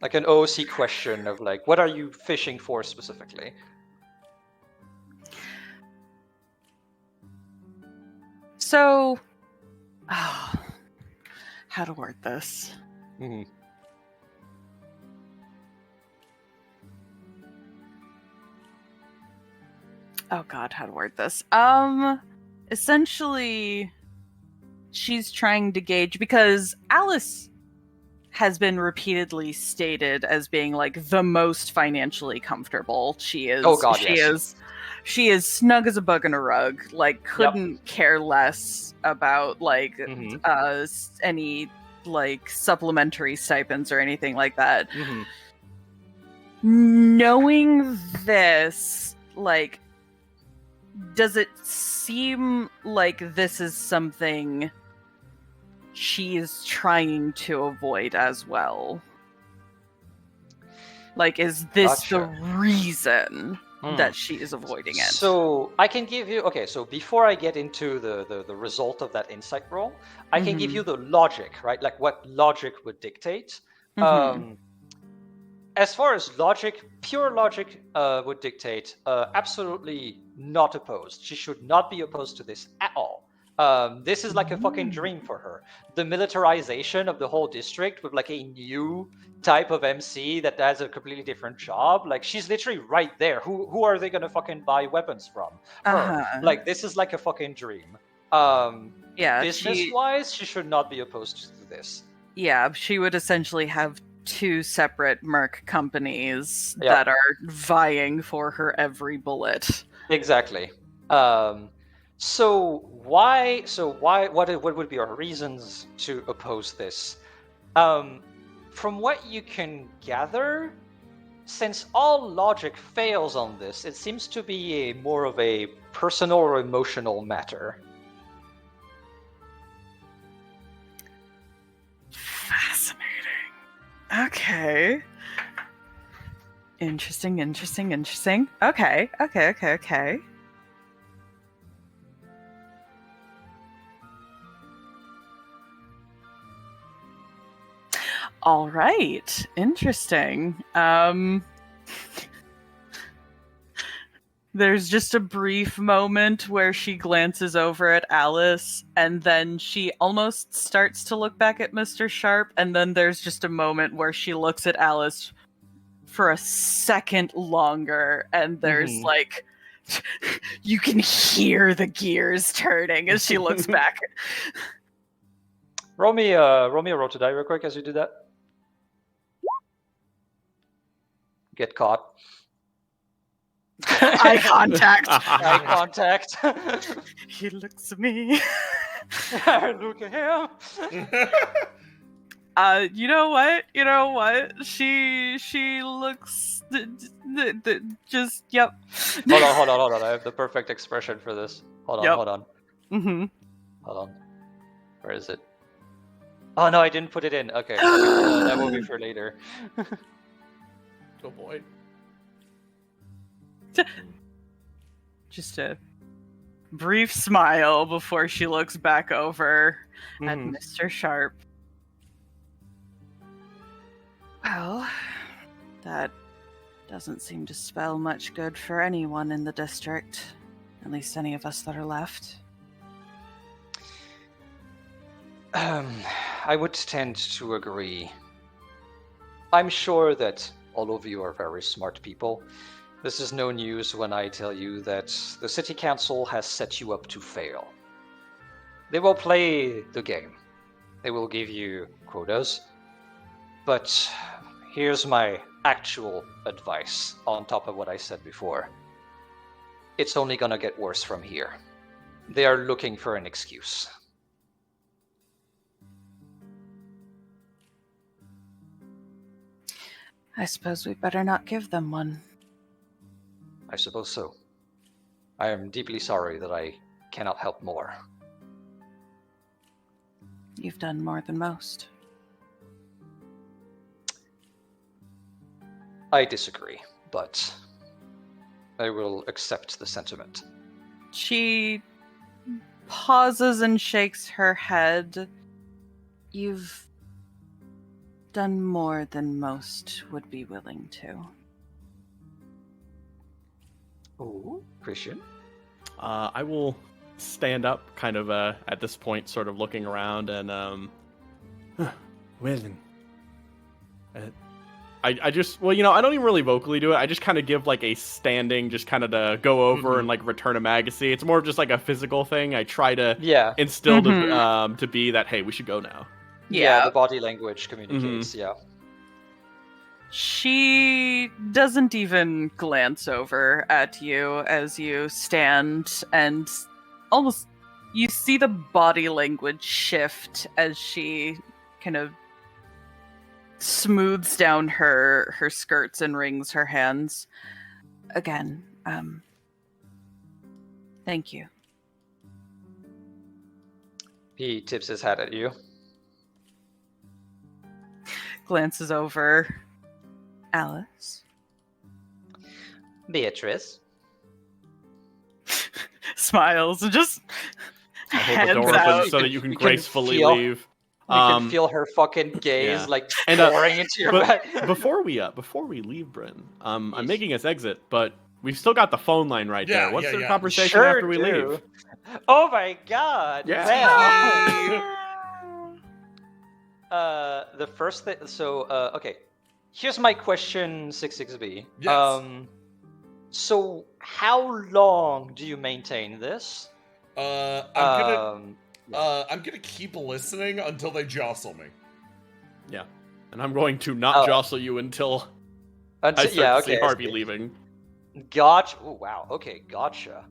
like an OC question of like, what are you fishing for specifically? So, how to word this? Oh God, how to word this? Essentially, she's trying to gauge, because Alice has been repeatedly stated as being like the most financially comfortable. She is. Oh God, yes. She is snug as a bug in a rug. Like, couldn't care less about like any like supplementary stipends or anything like that. Knowing this, like, does it seem like this is something she is trying to avoid as well? Like, is this the reason that she is avoiding it? So I can give you, so before I get into the result of that insight roll, I can give you the logic, right? Like what logic would dictate. As far as logic, pure logic would dictate, absolutely not opposed. She should not be opposed to this at all. This is like a fucking dream for her. The militarization of the whole district with like a new type of MC that has a completely different job. Like, she's literally right there. Who are they gonna fucking buy weapons from? Her. Like, this is like a fucking dream. Business-wise, she should not be opposed to this. Yeah, she would essentially have two separate merc companies that are vying for her every bullet. Exactly. So why? What would be our reasons to oppose this? From what you can gather, since all logic fails on this, it seems to be more of a personal or emotional matter. Fascinating. Okay. Interesting. Okay. All right. Interesting. There's just a brief moment where she glances over at Alice, and then she almost starts to look back at Mr. Sharp, and then there's just a moment where she looks at Alice for a second longer, and there's like, you can hear the gears turning as she looks back. Roll me a roll to die real quick as you do that. Get caught. Eye contact. Eye contact. He looks at me. I look at him. You know what? You know what? She looks just yep. Hold on. I have the perfect expression for this. Hold on, Yep. hold on, Mm-hmm. hold on. Where is it? Oh no, I didn't put it in. Okay, that will be for later. Oh boy. Just a brief smile before she looks back over at Mhm. Mr. Sharp. Well, that doesn't seem to spell much good for anyone in the district. At least any of us that are left. I would tend to agree. I'm sure that all of you are very smart people. This is no news when I tell you that the city council has set you up to fail. They will play the game. They will give you quotas. But here's my actual advice on top of what I said before. It's only gonna get worse from here. They are looking for an excuse. I suppose we better not give them one. I suppose so. I am deeply sorry that I cannot help more. You've done more than most. I disagree, but I will accept the sentiment. She pauses and shakes her head. You've done more than most would be willing to. Ooh, Christian? I will stand up, kind of at this point, sort of looking around, and Well then. I just, well, I don't even really vocally do it. I just kind of give like a standing, just kind of to go over and like return a magazine. It's more of just like a physical thing. I try to instill to be that, hey, we should go now. Yeah, the body language communicates, yeah. She doesn't even glance over at you as you stand, and almost you see the body language shift as she kind of smooths down her skirts and wrings her hands. Again, thank you. He tips his hat at you. Glances over. Alice? Beatrice? Smiles and just I hold the heads door out. open so that you can You can gracefully feel- leave. You can feel her fucking gaze yeah. like And, pouring into your But back. before we leave, Bryn, I'm Yes. making us exit, but we've still got the phone line right Yeah, there. What's yeah, the yeah. conversation Sure after we do. leave? Oh my god! Yeah. Well, the first thing. So, okay. Here's my question, 66B. Yes. So how long do you maintain this? I'm gonna keep listening until they jostle me. Yeah, and I'm going to not jostle you until I start to see Harvey leaving. Gotcha. Oh wow. Okay, gotcha.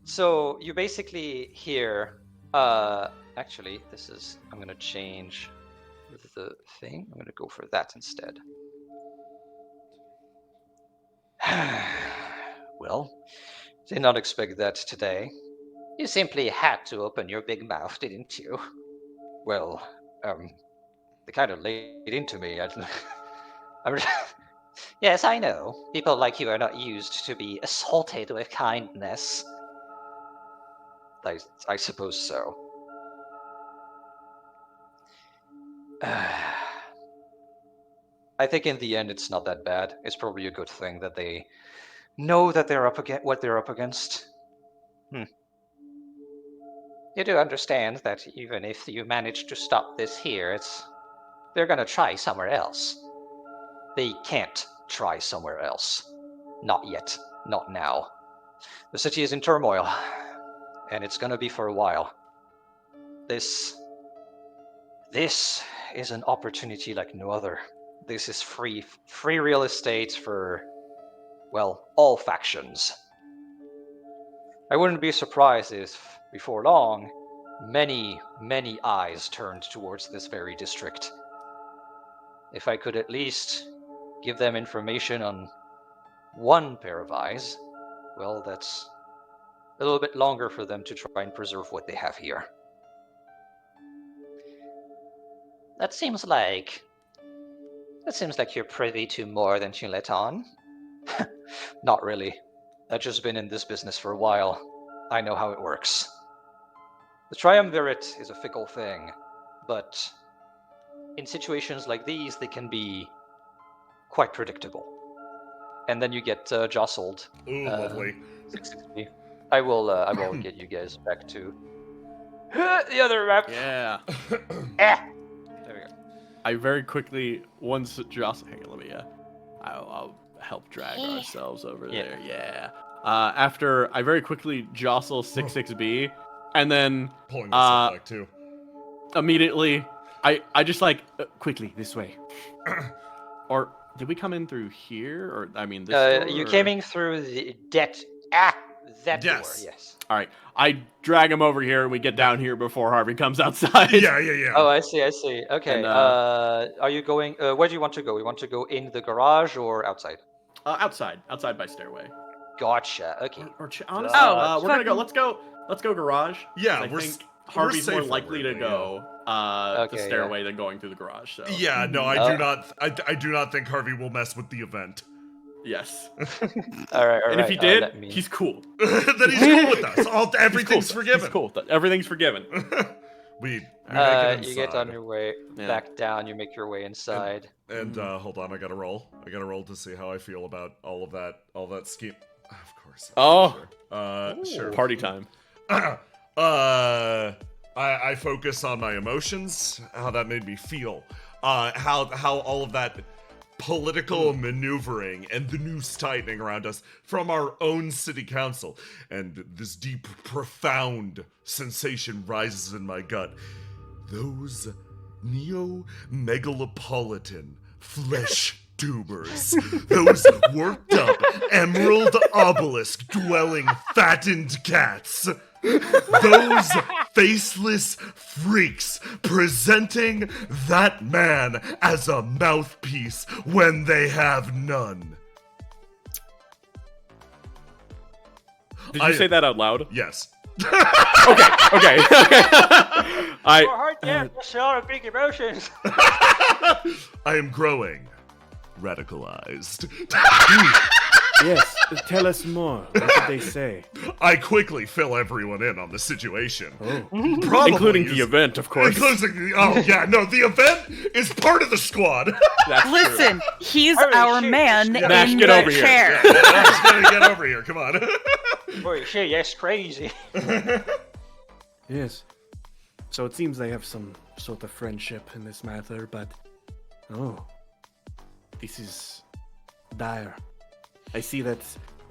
So you basically hear. Actually, I'm gonna change the thing. I'm gonna go for that instead. Well, did not expect that today. You simply had to open your big mouth, didn't you? Well, they kind of laid into me. Yes, I know. People like you are not used to be assaulted with kindness. I suppose so. I think in the end it's not that bad. It's probably a good thing that they know that they're up against what they're up against. You do understand that even if you manage to stop this here, they're gonna try somewhere else. They can't try somewhere else. Not yet. Not now. The city is in turmoil, and it's gonna be for a while. This is an opportunity like no other. This is free real estate for, well, all factions. I wouldn't be surprised if, before long, many, many eyes turned towards this very district. If I could at least give them information on one pair of eyes, well, that's a little bit longer for them to try and preserve what they have here. That seems like you're privy to more than you let on. Not really. I've just been in this business for a while. I know how it works. The triumvirate is a fickle thing, but in situations like these, they can be quite predictable. And then you get jostled. Ooh, lovely. 660. I will get you guys back to the other map. Yeah. There we go. I very quickly, once Joss, hang on, let me, I'll help drag ourselves over there. Yeah. After I very quickly jostle 66B, and then Pulling myself back too. immediately, I just like quickly this way. Or did we come in through here? Or I mean, this door, You or... came in through that Yes. door. Yes. All right, I drag him over here, and we get down here before Harvey comes outside. Yeah. Oh, I see. Okay. And, are you going? Where do you want to go? You want to go in the garage or outside? outside by stairway. Gotcha. Okay. Honestly, we're gonna go. Let's go garage. Yeah, I we're think we're Harvey's more safer, likely to really, go Okay, the yeah. stairway than going through the garage. So Yeah, no, I do not. I do not think Harvey will mess with the event. yes. All right. And if he did, he's cool. Then he's cool with us. Everything's forgiven. He's cool. Everything's forgiven. we make it you get on inside. your way Yeah. back down. You make your way inside. And hold on, I gotta roll. I gotta roll to see how I feel about all of that scheme. Of course. Oh. Sure. Party time. I focus on my emotions, how that made me feel, how all of that political maneuvering and the noose tightening around us from our own city council, and this deep, profound sensation rises in my gut. Those neo-megalopolitan flesh tubers, those worked up emerald obelisk dwelling fattened cats, those faceless freaks presenting that man as a mouthpiece when they have none. Did you say that out loud? Yes. Okay. That's a lot of big emotions. I am growing radicalized. Yes, tell us more. What did they say? I quickly fill everyone in on the situation. Oh. Probably Including the event, of course. The event is part of the squad. That's Listen, he's Holy our shit. man Nash, in get the over here. chair. I'm just gonna get over here. Come on. Holy shit, that's crazy. Yes. So it seems they have some sort of friendship in this matter, but... Oh. This is... dire. I see that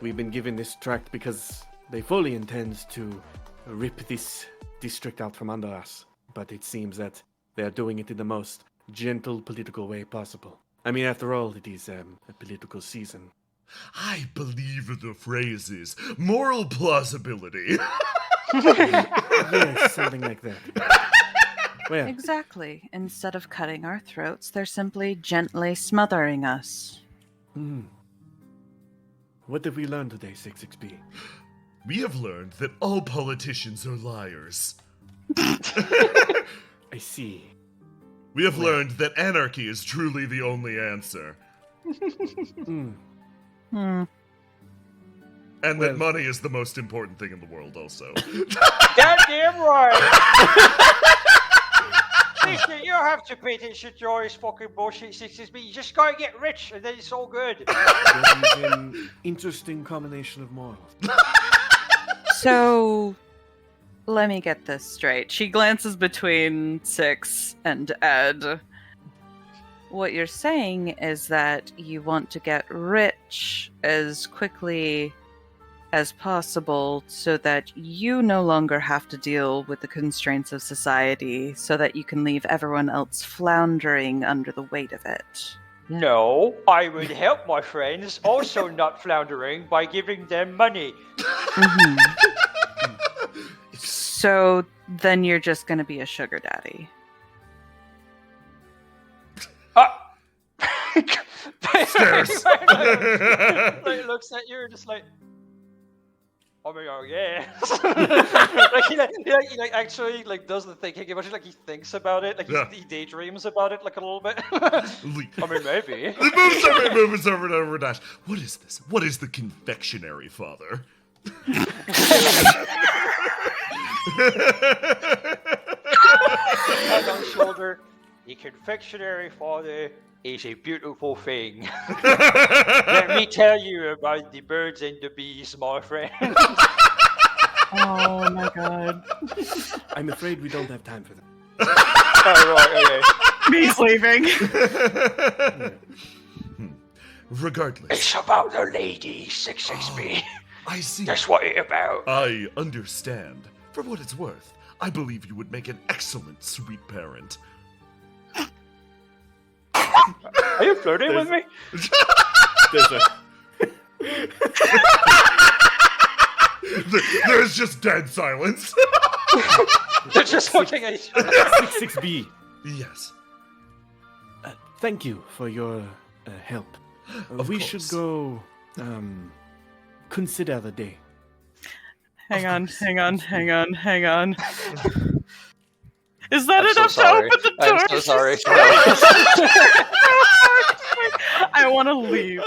we've been given this tract because they fully intend to rip this district out from under us. But it seems that they are doing it in the most gentle political way possible. I mean, after all, it is a political season. I believe in the phrases moral plausibility. Yes, something like that. Well, Exactly. Instead of cutting our throats, they're simply gently smothering us. what did we learn today, 66B? We have learned that all politicians are liars. I see. We have learned that anarchy is truly the only answer. And that money is the most important thing in the world, also. Goddamn right. Listen, you don't have to pay attention to all this fucking bullshit, 60s. You just gotta get rich, and then it's all good. That is an interesting combination of morals. So, let me get this straight. She glances between Six and Ed. What you're saying is that you want to get rich as quickly as possible so that you no longer have to deal with the constraints of society, so that you can leave everyone else floundering under the weight of it. No, I would help my friends also not floundering by giving them money. So then you're just gonna be a sugar daddy. Stairs. Like, looks at you, just like, oh my god, yeah. He actually does the thinking about it. Like, he thinks about it. Like, he daydreams about it like a little bit. I mean, maybe. The moves over to Dash. What is this? What is the confectionery, father? Hand on shoulder. The confectionery, father, is a beautiful thing. Let me tell you about the birds and the bees, my friend. Oh my god. I'm afraid we don't have time for that. Oh, right, okay. He's leaving. Regardless. It's about the lady, 66B. I see. That's what it's about. I understand. For what it's worth, I believe you would make an excellent sweet parent. Are you flirting with me? There's just dead silence. They're just looking at each other. 6B. Yes. Thank you for your help. Of We course. should go consider the day. Hang on. Is that enough to open the door? I'm so sorry. I want to leave.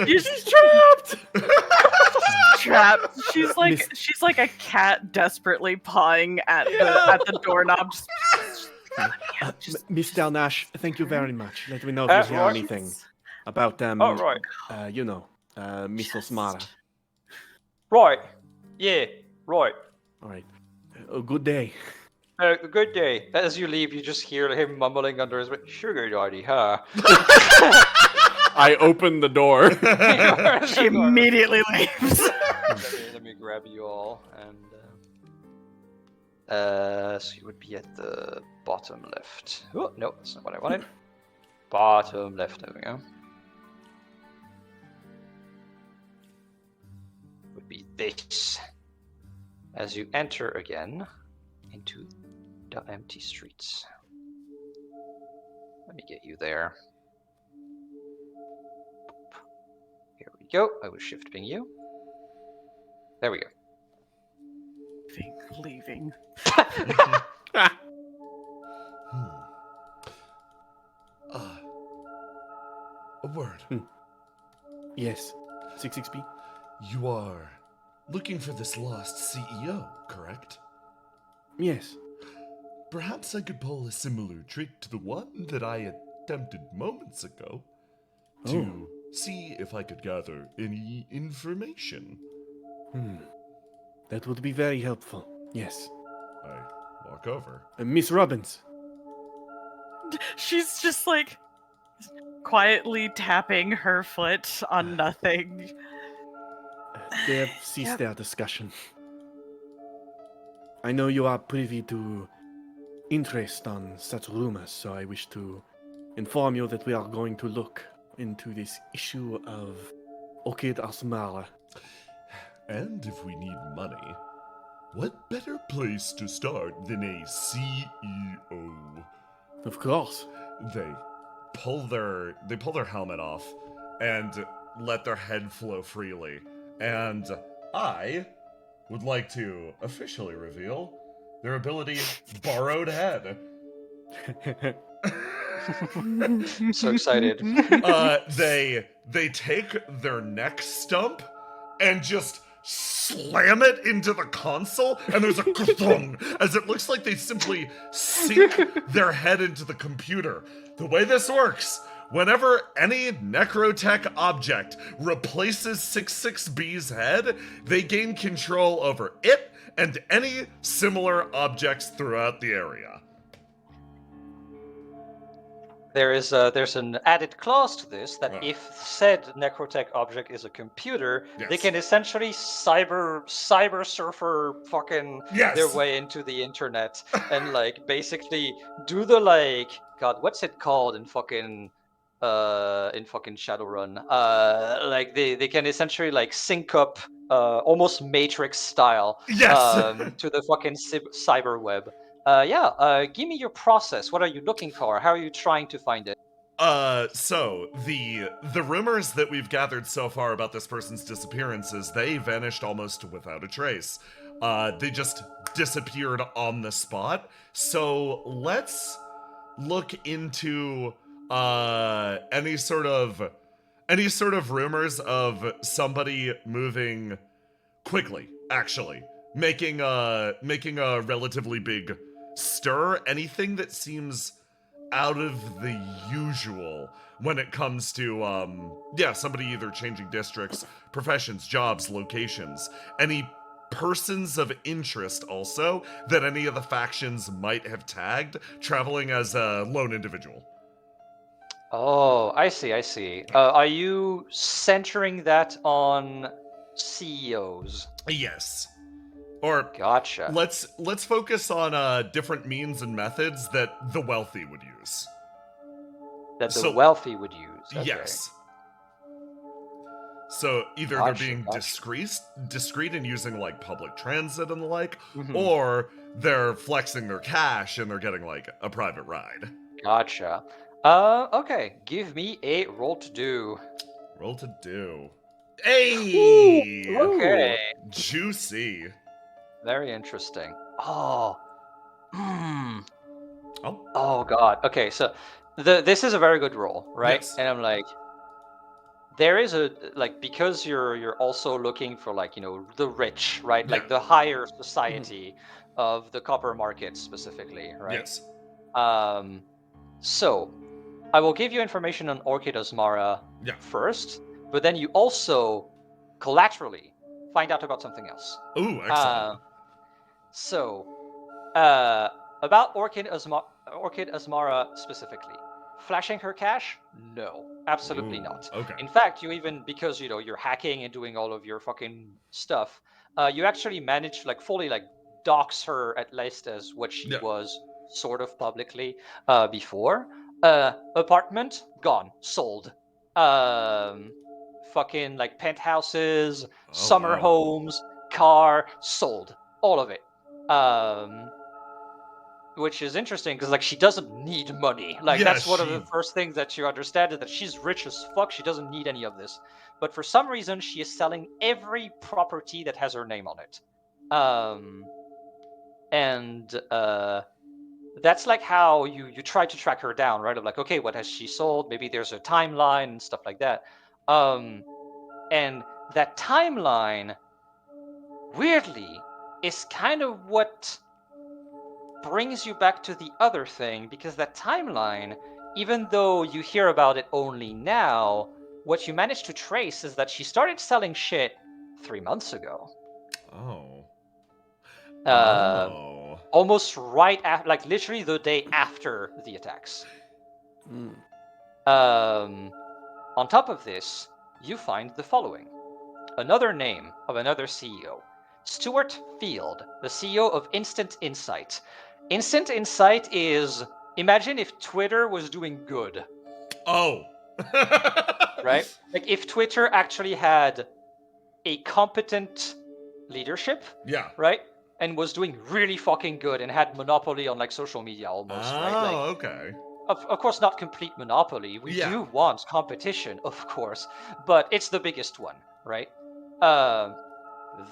leave. She's trapped. Trapped. She's like a cat desperately pawing at the doorknob. Miss Dalnash, thank you very much. Let me know if you hear right. anything about Oh, right. Miss Osmara. Right. Yeah, right. All right. Good day. Good day. As you leave, you just hear him mumbling under his breath, "Sugar daddy, huh?" I open the door. She immediately leaves. Let me grab you all, and so you would be at the bottom left. Oh, no, that's not what I wanted. Bottom left, there we go. Would be this. As you enter again into the empty streets. Let me get you there. Here we go. I will shift ping you. There we go. Leaving. A word. Yes. 66B. You are looking for this lost CEO, correct? Yes. Perhaps I could pull a similar trick to the one that I attempted moments ago to see if I could gather any information. That would be very helpful. Yes. I walk over. Miss Robbins. She's just like quietly tapping her foot on nothing. They have ceased their discussion. I know you are privy to interest on such rumors, so I wish to inform you that we are going to look into this issue of Orchid Asmara. And if we need money, what better place to start than a CEO? Of course. They pull their helmet off and let their head flow freely. And I would like to officially reveal their ability Borrowed Head. So excited. They take their neck stump and just slam it into the console, and there's a thong as it looks like they simply sink their head into the computer. The way this works, whenever any necrotech object replaces 66B's head, they gain control over it and any similar objects throughout the area. There's an added clause to this that if said necrotech object is a computer, they can essentially cyber surfer fucking their way into the internet and like basically do the God, what's it called in fucking Shadowrun? Like they can essentially like sync up almost Matrix style, Yes. to the fucking cyber web. Give me your process. What are you looking for? How are you trying to find it? So the rumors that we've gathered so far about this person's disappearances, they vanished almost without a trace. They just disappeared on the spot. So let's look into any sort of rumors of somebody moving quickly, actually. Making a relatively big stir, anything that seems out of the usual when it comes to somebody either changing districts, professions, jobs, locations, any persons of interest also that any of the factions might have tagged traveling as a lone individual. Oh, I see. Are you centering that on CEOs? Yes. Or Gotcha. let's focus on different means and methods that the wealthy would use. That the So- wealthy would use. Okay. Yes. So either Gotcha, they're being gotcha. discreet and using like public transit and the like, Mhm. or they're flexing their cash and they're getting like a private ride. Gotcha. Okay. Give me a roll to do. Roll to do. Hey! Okay. Juicy. Very interesting. Oh. Hmm. Oh, Oh God. Okay, so this is a very good roll, right? Yes. And I'm like, there is a like because you're also looking for like the rich, right? Yeah. Like the higher society of the copper market specifically, right? yes. So I will give you information on Orchid Asmara Yeah. first, but then you also collaterally find out about something else. Ooh, excellent. About Orchid Asmara specifically, flashing her cash? No, absolutely Ooh, not. Okay. In fact, you even because you're hacking and doing all of your fucking stuff, you actually managed to like fully like dox her at least as what she Yeah. was sort of publicly before. Apartment gone, sold. Fucking like penthouses, summer wow. homes, car sold, all of it. Which is interesting because like she doesn't need money. Like Yeah, that's one of the she- first things that you understand is that she's rich as fuck. She doesn't need any of this. But for some reason, she is selling every property that has her name on it. That's like how you try to track her down, right? Of like, okay, what has she sold? Maybe there's a timeline and stuff like that. And that timeline, weirdly, is kind of what brings you back to the other thing, because that timeline, even though you hear about it only now, what you manage to trace is that she started selling shit 3 months ago. Oh. Almost right after, like literally the day after the attacks. Mm. On top of this, you find the following. Another name of another CEO. Stuart Field, the CEO of Instant Insight. Instant Insight is, imagine if Twitter was doing good, Oh. right? Like if Twitter actually had a competent leadership, Yeah. right? And was doing really fucking good and had monopoly on like social media almost, right? Like, Oh, okay. of course, not complete monopoly. We Yeah. do want competition, of course, but it's the biggest one, right?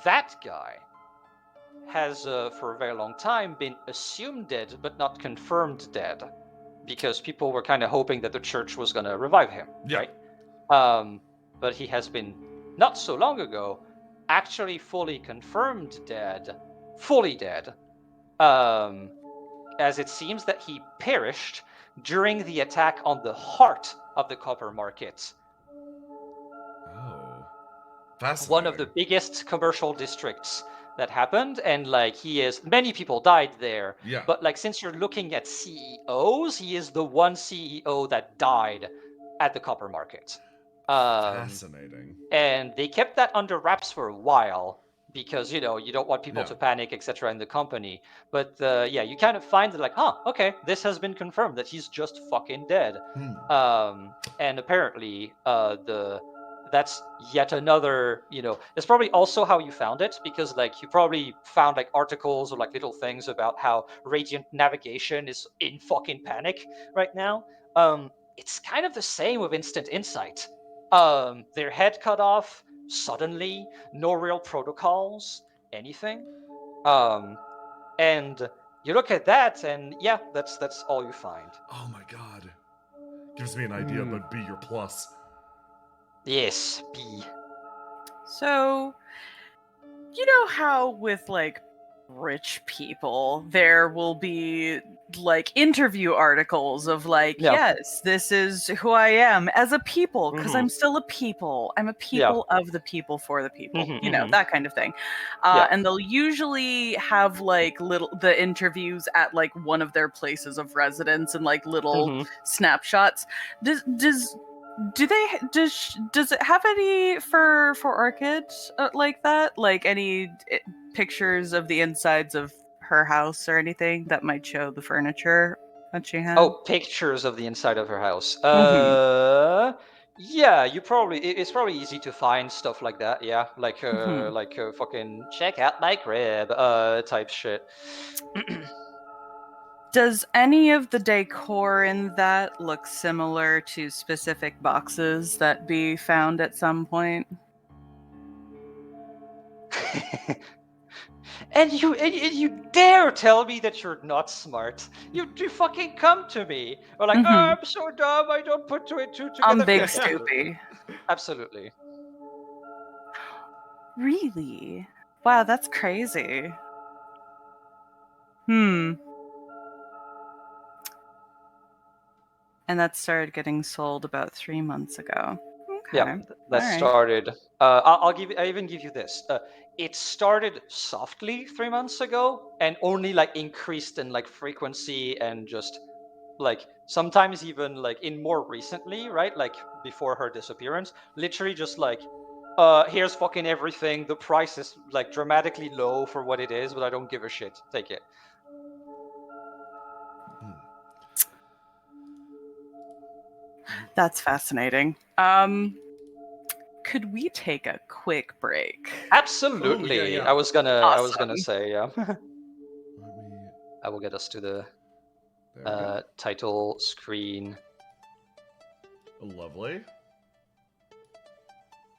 That guy has, for a very long time, been assumed dead, but not confirmed dead, because people were kind of hoping that the church was going to revive him, Yeah. right? But he has been, not so long ago, actually fully confirmed dead, fully dead, as it seems that he perished during the attack on the heart of the copper market, Oh. Fascinating. one of the biggest commercial districts that happened, and like many people died there. Yeah. But like since you're looking at CEOs, he is the one CEO that died at the copper market. Fascinating. And they kept that under wraps for a while because you don't want people Yeah. to panic, etc. in the company. But you kind of find that like, okay, this has been confirmed that he's just fucking dead. And apparently, that that's yet another, it's probably also how you found it, because like you probably found like articles or like little things about how Radiant Navigation is in fucking panic right now. It's kind of the same with Instant Insight. Their head cut off suddenly, no real protocols, anything. And you look at that, and yeah, that's all you find. Oh my god. Gives me an idea, but be your plus. Yes, B. So, you know how with like rich people, there will be like interview articles of like, Yeah. yes, this is who I am as a people, because I'm still a people. I'm a people of the people for the people, that kind of thing. And they'll usually have like the interviews at like one of their places of residence and like little snapshots. Does it have any for Orchid like that? Like any pictures of the insides of her house or anything that might show the furniture that she had? Oh, pictures of the inside of her house. Yeah, it's probably easy to find stuff like that. Yeah, like fucking check out my crib type shit. Does any of the decor in that look similar to specific boxes that be found at some point? And you dare tell me that you're not smart? You fucking come to me. Or like, oh, I'm so dumb, I don't put two and two together. I'm big Stoopy. Absolutely. Really? Wow, that's crazy. And that started getting sold about 3 months ago. Okay. Yeah, that All right. started. I even give you this. It started softly 3 months ago, and only like increased in like frequency and just like sometimes even like in more recently, right? Like before her disappearance, literally just like, here's fucking everything. The price is like dramatically low for what it is, but I don't give a shit. Take it. That's fascinating. Could we take a quick break? Absolutely. Oh, yeah. I was gonna Awesome. say, yeah. Let me... I will get us to the There we go. title screen. Lovely.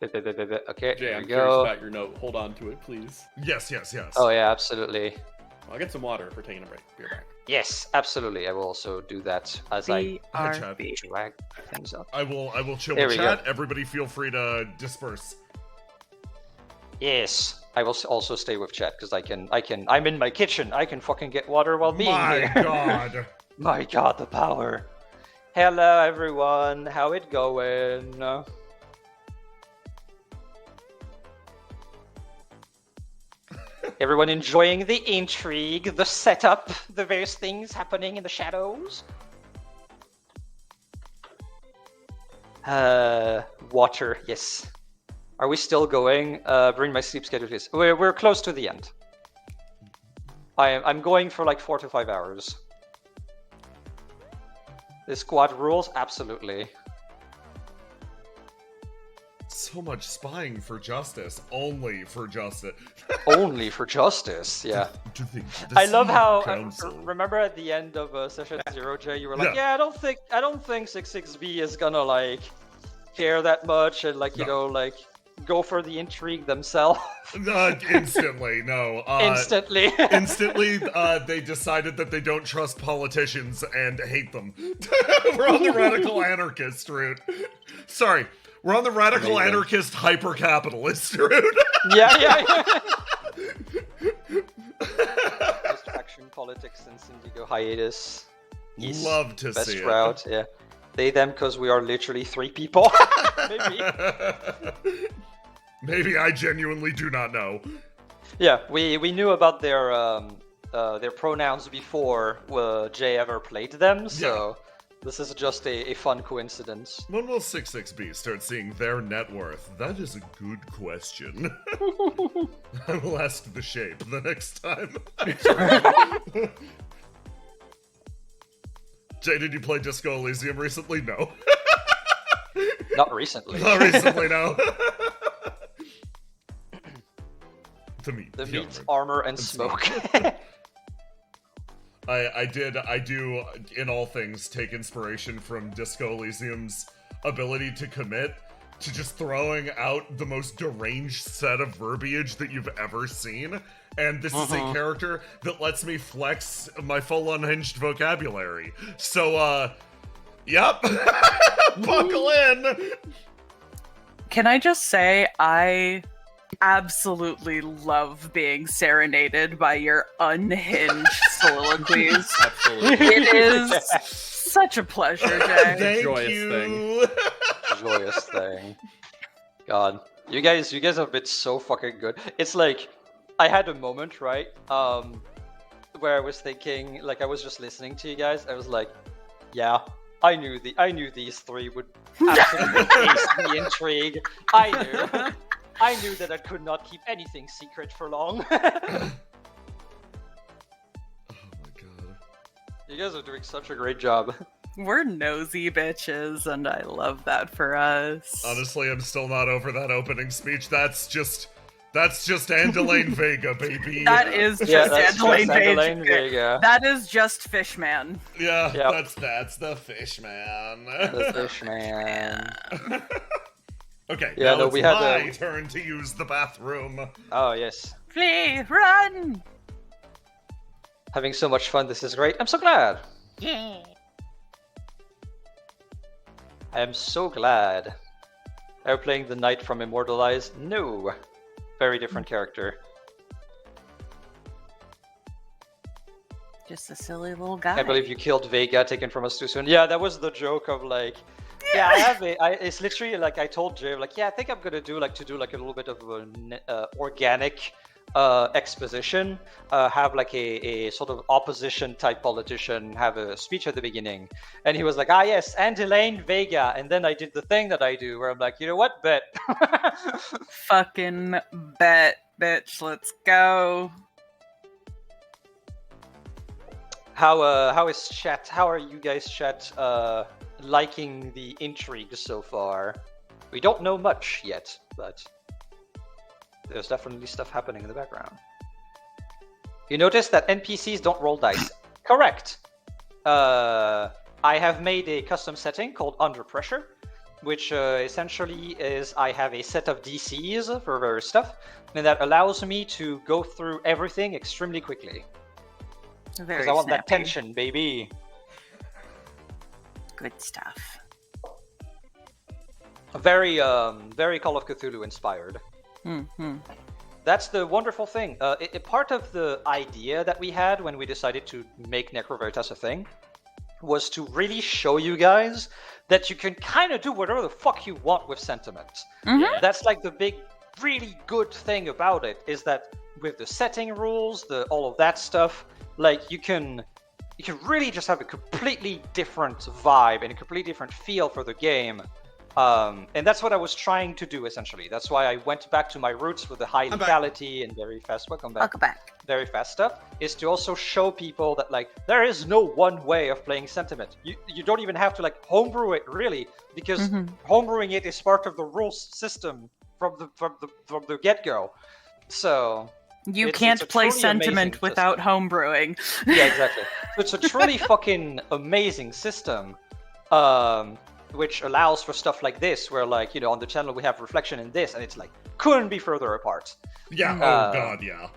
Okay, Jay, here I'm we curious go. about your note. Hold on to it, please. Yes. Oh yeah, absolutely. I'll get some water if we're taking a break. Be right back. Yes, absolutely. I will also do that as I BRB. drag things up. I will chill There with we chat. go. Everybody feel free to disperse. Yes, I will also stay with chat because I'm in my kitchen. I can fucking get water while being My here. god. My god, the power. Hello everyone, how it going? Everyone enjoying the intrigue, the setup, the various things happening in the shadows? Water, yes. Are we still going? Bring my sleep schedule, please. We're close to the end. I'm going for like 4 to 5 hours. This squad rules? Absolutely. So much spying for justice. Only for justice. Only for justice, yeah. The I love how Council. remember at the end of session 0, Jay, you were like, Yeah. I don't think 66B is gonna like care that much and like like go for the intrigue themselves. Instantly, no. Instantly. Instantly, they decided that they don't trust politicians and hate them. We're on the radical anarchist route. Sorry, we're on the radical Amazing. anarchist hyper-capitalist route. yeah. Post-faction politics and Syndigo hiatus. Yes, Love to best see route, yeah. They, them, because we are literally 3 people. Maybe. it. Maybe I genuinely do not know. Yeah, we knew about their pronouns before Jay ever played them, so this is just a fun coincidence. When will 66B start seeing their net worth? That is a good question. I will ask the shape the next time. Jay, did you play Disco Elysium recently? No. Not recently. Not recently, no. To meet The the meat, armor, and smoke. I do, in all things, take inspiration from Disco Elysium's ability to commit to just throwing out the most deranged set of verbiage that you've ever seen. And this is a character that lets me flex my full unhinged vocabulary. So, yep. Buckle in. Can I just say, I absolutely love being serenaded by your unhinged soliloquies. Absolutely. It is such a pleasure, Jay. Thank Joyous you. Joyous thing. God, you guys have been so fucking good. It's like I had a moment, right? Where I was thinking, like I was just listening to you guys. I was like, yeah, I knew these three would absolutely ace the intrigue. I knew that I could not keep anything secret for long. Oh my god. You guys are doing such a great job. We're nosy bitches, and I love that for us. Honestly, I'm still not over that opening speech. That's just Andelaine Vega, baby. That is just Yeah, that's Andalaine just Andalaine Vega. Vega. That is just Fishman. Yeah, Yep. that's the fish man. The fish man. Okay, Yeah, now no, it's we had my turn to use the bathroom. Oh yes. Flee, run! Having so much fun, this is great. I'm so glad. Yeah. I am so glad. Are you playing the knight from Immortalized? No. Very different character. Just a silly little guy. I believe you killed Vega, taken from us too soon. Yeah, that was the joke of like, yeah, I have it. It's literally like I told Jay, like, yeah, I think I'm gonna do like a little bit of an organic exposition. Have like a sort of opposition type politician have a speech at the beginning, and he was like, ah, yes, Andelaine Vega, and then I did the thing that I do, where I'm like, you know what, bet. Fucking bet, bitch. Let's go. How is chat? How are you guys, chat? Liking the intrigue so far? We don't know much yet, but there's definitely stuff happening in the background. You notice that NPCs don't roll dice. Correct. I have made a custom setting called Under Pressure, which essentially is I have a set of DCs for various stuff, and that allows me to go through everything extremely quickly. Very Because I want snappy. that tension, baby. Good stuff. Very Call of Cthulhu inspired. Mm-hmm. That's the wonderful thing. Part of the idea that we had when we decided to make NECROVERITAS a thing was to really show you guys that you can kind of do whatever the fuck you want with sentiment. Mhm. That's like the big, really good thing about it, is that with the setting rules, all of that stuff, like you can really just have a completely different vibe and a completely different feel for the game. And that's what I was trying to do, essentially. That's why I went back to my roots with the high lethality and very fast. Welcome back. Welcome back. Very fast stuff, is to also show people that like there is no one way of playing sentiment. You don't even have to like homebrew it, really, because homebrewing it is part of the rules system from the get-go. So You it's can't a play truly sentiment amazing without homebrewing. yeah, exactly. So it's a truly fucking amazing system, which allows for stuff like this, where like, you know, on the channel we have reflection in this, and it's like couldn't be further apart. Yeah, oh god, yeah.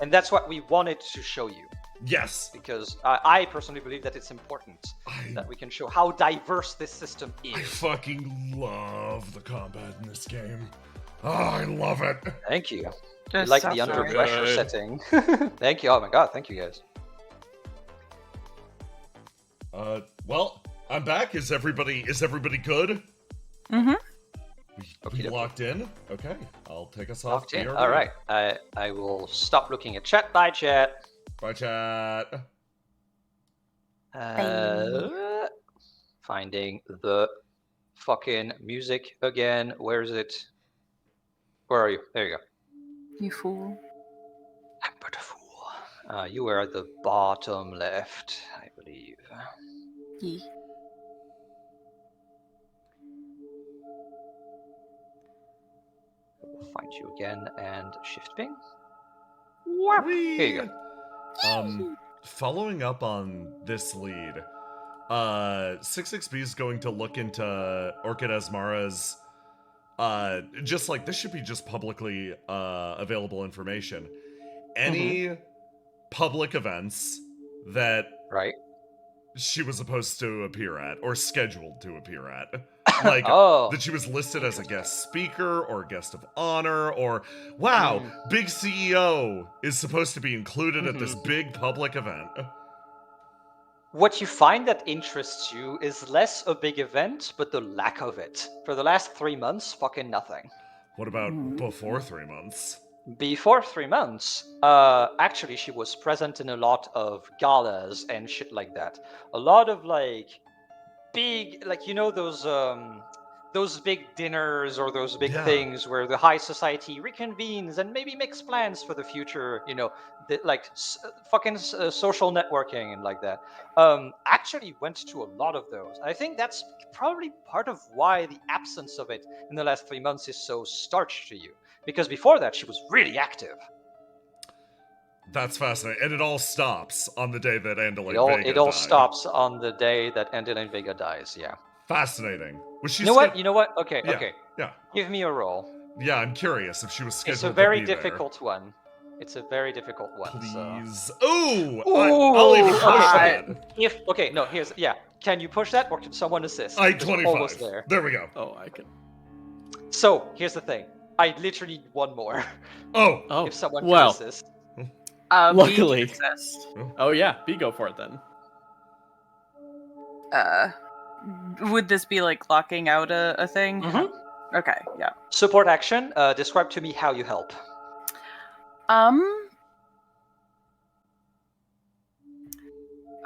And that's what we wanted to show you, Yes. because I personally believe that it's important that we can show how diverse this system I is. fucking love the combat in this game. Oh, I love it. Thank you. I Just like so the under sorry. pressure Good. setting. Thank you. Oh my god, thank you guys. Well, I'm back. Is everybody good? Mm-hmm. We Okey-dokey. locked in? Okay, I'll take us off. Locked in. BRB. All right. I will stop looking at chat. Bye, chat. Bye, chat. Finding the fucking music again. Where is it? Where are you? There you go. You fool. I'm but a fool. You were at the bottom left, I believe. Ye. find you again and shift ping. Whee! Here you Following up on this lead, 66B is going to look into Orchid Asmara's, just like, this should be just publicly available information. Any public events that Right. she was supposed to appear at, or scheduled to appear at. Like, Oh. that she was listed as a guest speaker, or guest of honor, or, wow, big CEO is supposed to be included at this big public event. What you find that interests you is less a big event, but the lack of it. For the last 3 months, fucking nothing. What about before 3 months? Before 3 months, actually, she was present in a lot of galas and shit like that. A lot of like big, like, you know, those big dinners or those big Yeah. things where the high society reconvenes and maybe makes plans for the future. You know, like social networking and like that. Actually went to a lot of those. I think that's probably part of why the absence of it in the last 3 months is so starched to you. Because before that, she was really active. That's fascinating. And it all stops on the day that Andalane Vega It all died. stops on the day that Andalane Vega dies, yeah. Fascinating. Was she You know what? Okay, Yeah, okay. yeah. Give me a roll. Yeah, I'm curious if she was scheduled It's a to very be difficult one. It's a very difficult one. Please. So. Ooh! I'll even push that. Can you push that, or can someone assist? 25. Almost there. There we go. Oh, I can. So, here's the thing. I literally need one more. Oh. If someone can well. assist. Luckily. B can assist. Oh yeah, B, go for it then. Would this be like locking out a thing? Mhm. Okay, yeah. Support action. Describe to me how you help.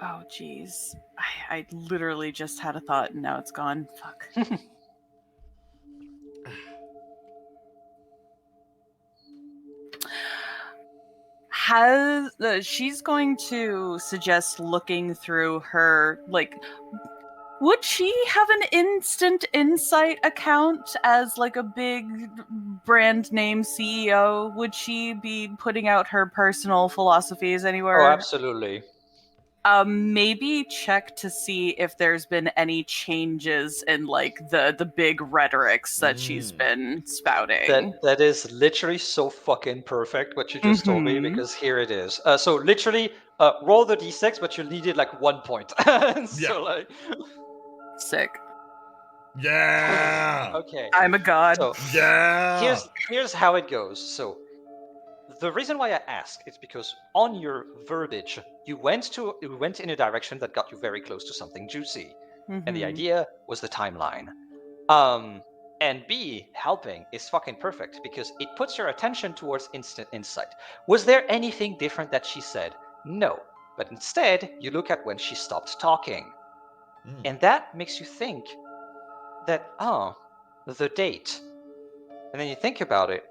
Oh, jeez. I literally just had a thought and now it's gone. Fuck. She's going to suggest looking through her, like, would she have an instant insight account as like a big brand name CEO? Would she be putting out her personal philosophies anywhere? Oh, absolutely. Maybe check to see if there's been any changes in like the big rhetorics that she's been spouting. That is literally so fucking perfect what you just told me, because here it is. So literally, roll the d6, but you needed like 1 point. So like, Sick. Yeah! okay. I'm a god. So Yeah! here's how it goes. So the reason why I ask is because on your verbiage, you went in a direction that got you very close to something juicy, and the idea was the timeline. And B, helping is fucking perfect because it puts your attention towards instant insight. Was there anything different that she said? No. But instead, you look at when she stopped talking. And that makes you think that, the date. And then you think about it,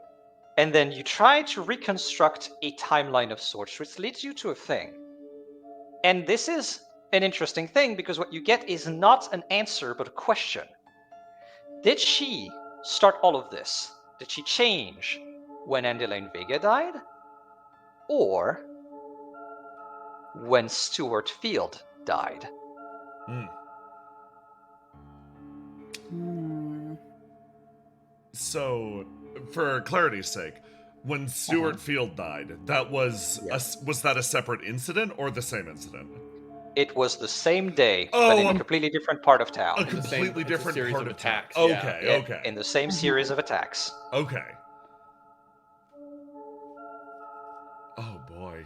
and then you try to reconstruct a timeline of sorts, which leads you to a thing. And this is an interesting thing because what you get is not an answer, but a question. Did she start all of this? Did she change when Andalane Vega died? Or when Stuart Field died? So, for clarity's sake, when Stuart Field died, that was was that a separate incident or the same incident? It was the same day, but in a completely different part of town. A completely different series part of of town. attacks, Okay, yeah. okay. In the same series of attacks. Okay. Oh boy.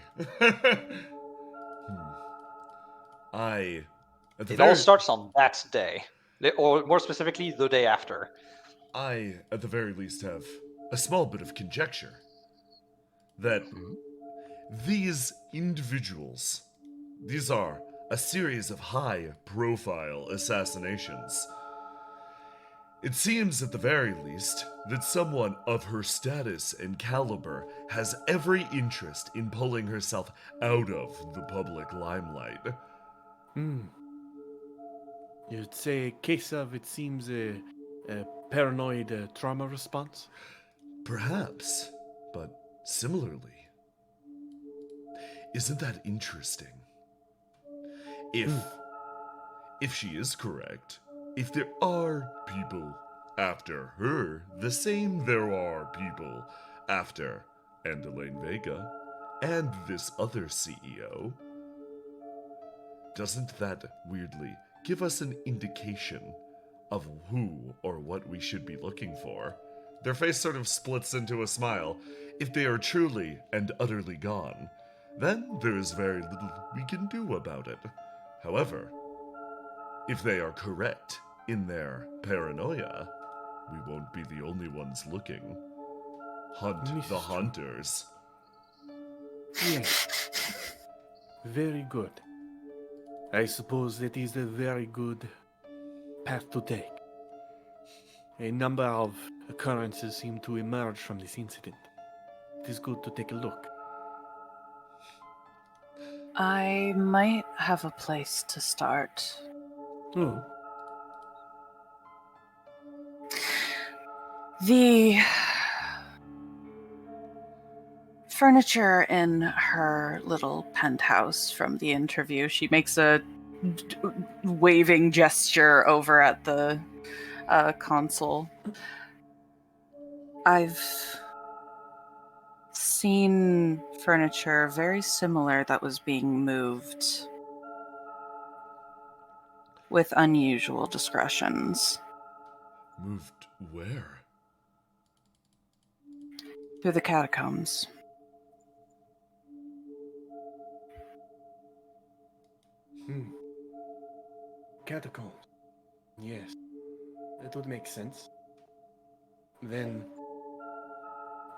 It all starts on that day. Or more specifically, the day after. I, at the very least, have a small bit of conjecture that these individuals, these are a series of high-profile assassinations. It seems, at the very least, that someone of her status and caliber has every interest in pulling herself out of the public limelight. You'd say a case of, it seems, a paranoid trauma response? Perhaps, but similarly. Isn't that interesting? If she is correct, if there are people after her, the same there are people after Endelaine Vega and this other CEO, doesn't that weirdly give us an indication of who or what we should be looking for? Their face sort of splits into a smile. If they are truly and utterly gone, then there is very little we can do about it. However, if they are correct in their paranoia, we won't be the only ones looking. Hunt This the is true. hunters. Yes. Very good. I suppose that is a very good path to take. A number of occurrences seem to emerge from this incident. It is good to take a look. I might have a place to start. Oh, The furniture in her little penthouse from the interview, she makes a waving gesture over at the console. I've seen furniture very similar that was being moved with unusual discretions Moved where? through the catacombs. catacombs. Yes, that would make sense. Then,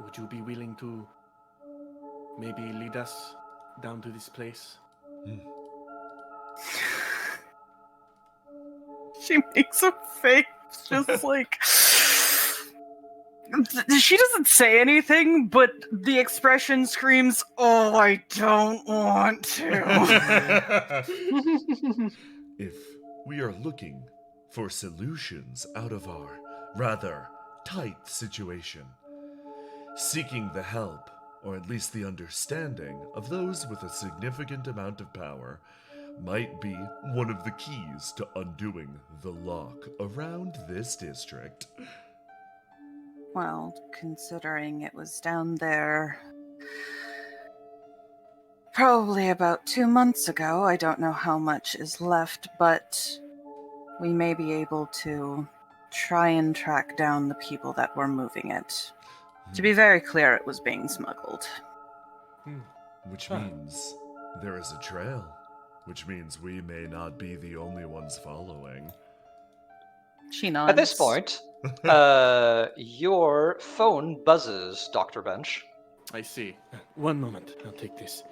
would you be willing to maybe lead us down to this place? She makes a face just like... She doesn't say anything, but the expression screams, "Oh, I don't want to." If we are looking for solutions out of our rather tight situation, seeking the help, or at least the understanding, of those with a significant amount of power might be one of the keys to undoing the lock around this district. Well, considering it was down there probably about 2 months ago, I don't know how much is left, but we may be able to try and track down the people that were moving it. To be very clear, it was being smuggled. Which means there is a trail, which means we may not be the only ones following. She nods. At this point, your phone buzzes, Dr. Bench. I see. One moment, I'll take this.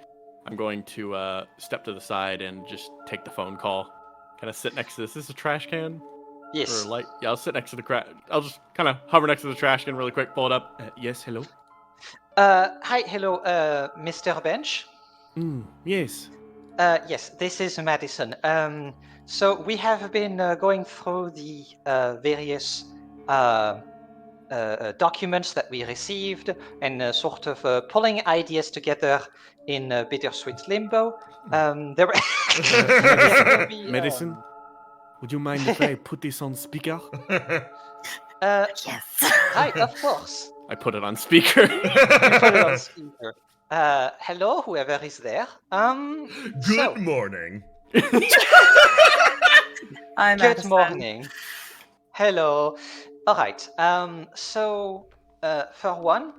I'm going to step to the side and just take the phone call. Kind of sit next to this. Is this a trash can? Yes. Or light? Yeah, I'll sit next to the I'll just kind of hover next to the trash can really quick, pull it up. Yes, hello? Hi, hello, Mr. Bench. Yes. Yes, this is Madison. So we have been going through the various documents that we received and sort of pulling ideas together in bittersweet limbo. There were Medicine? Would you mind if I put this on speaker? Yes. Right, of course. I put it on speaker. You put it on speaker. Hello, whoever is there. Good morning. I'm Good Madison. morning. Hello. All right. So, for one,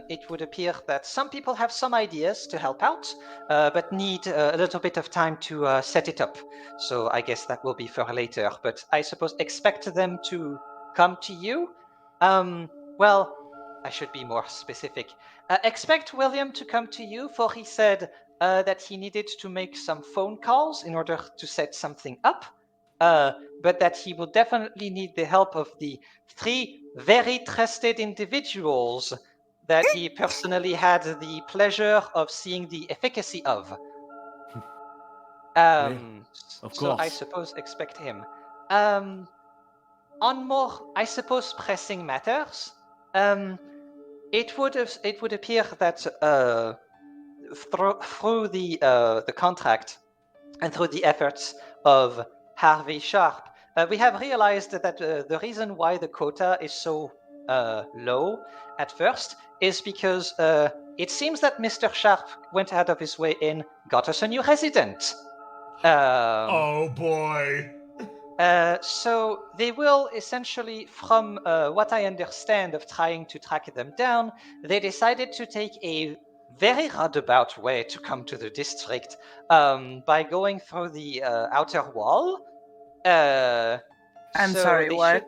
it would appear that some people have some ideas to help out, but need a little bit of time to set it up. So I guess that will be for later. But I suppose expect them to come to you. Well, I should be more specific. Expect William to come to you, for he said that he needed to make some phone calls in order to set something up. But that he will definitely need the help of the 3 very trusted individuals that he personally had the pleasure of seeing the efficacy of. of So I course. suppose expect him. On more, I suppose, pressing matters, it would appear that through the contract and through the efforts of Harvey Sharp, we have realized that the reason why the quota is so low at first is because it seems that Mr. Sharp went out of his way and got us a new resident. Oh boy. So they will essentially, from what I understand of trying to track them down, they decided to take a very roundabout way to come to the district by going through the outer wall. I'm So sorry, they what?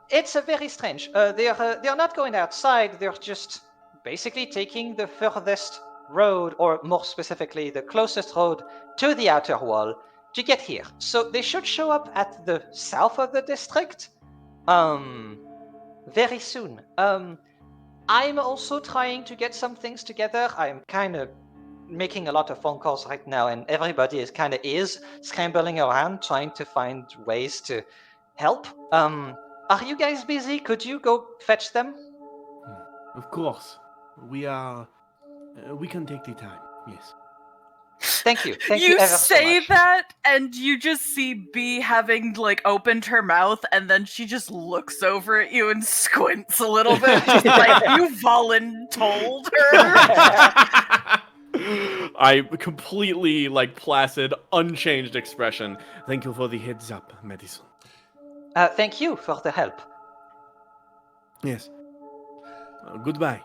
it's a very strange. They're not going outside. They're just basically taking the furthest road, or more specifically, the closest road to the outer wall to get here. So they should show up at the south of the district, very soon. I'm also trying to get some things together. I'm kind of making a lot of phone calls right now, and everybody is scrambling around trying to find ways to help. Are you guys busy? Could you go fetch them? Of course. We are. We can take the time, yes. Thank you. Thank you You ever so say much. that, and you just see Bee having like opened her mouth, and then she just looks over at you and squints a little bit, just like you voluntold her. I completely like placid, unchanged expression. Thank you for the heads up, Madison. Thank you for the help. Yes. Goodbye.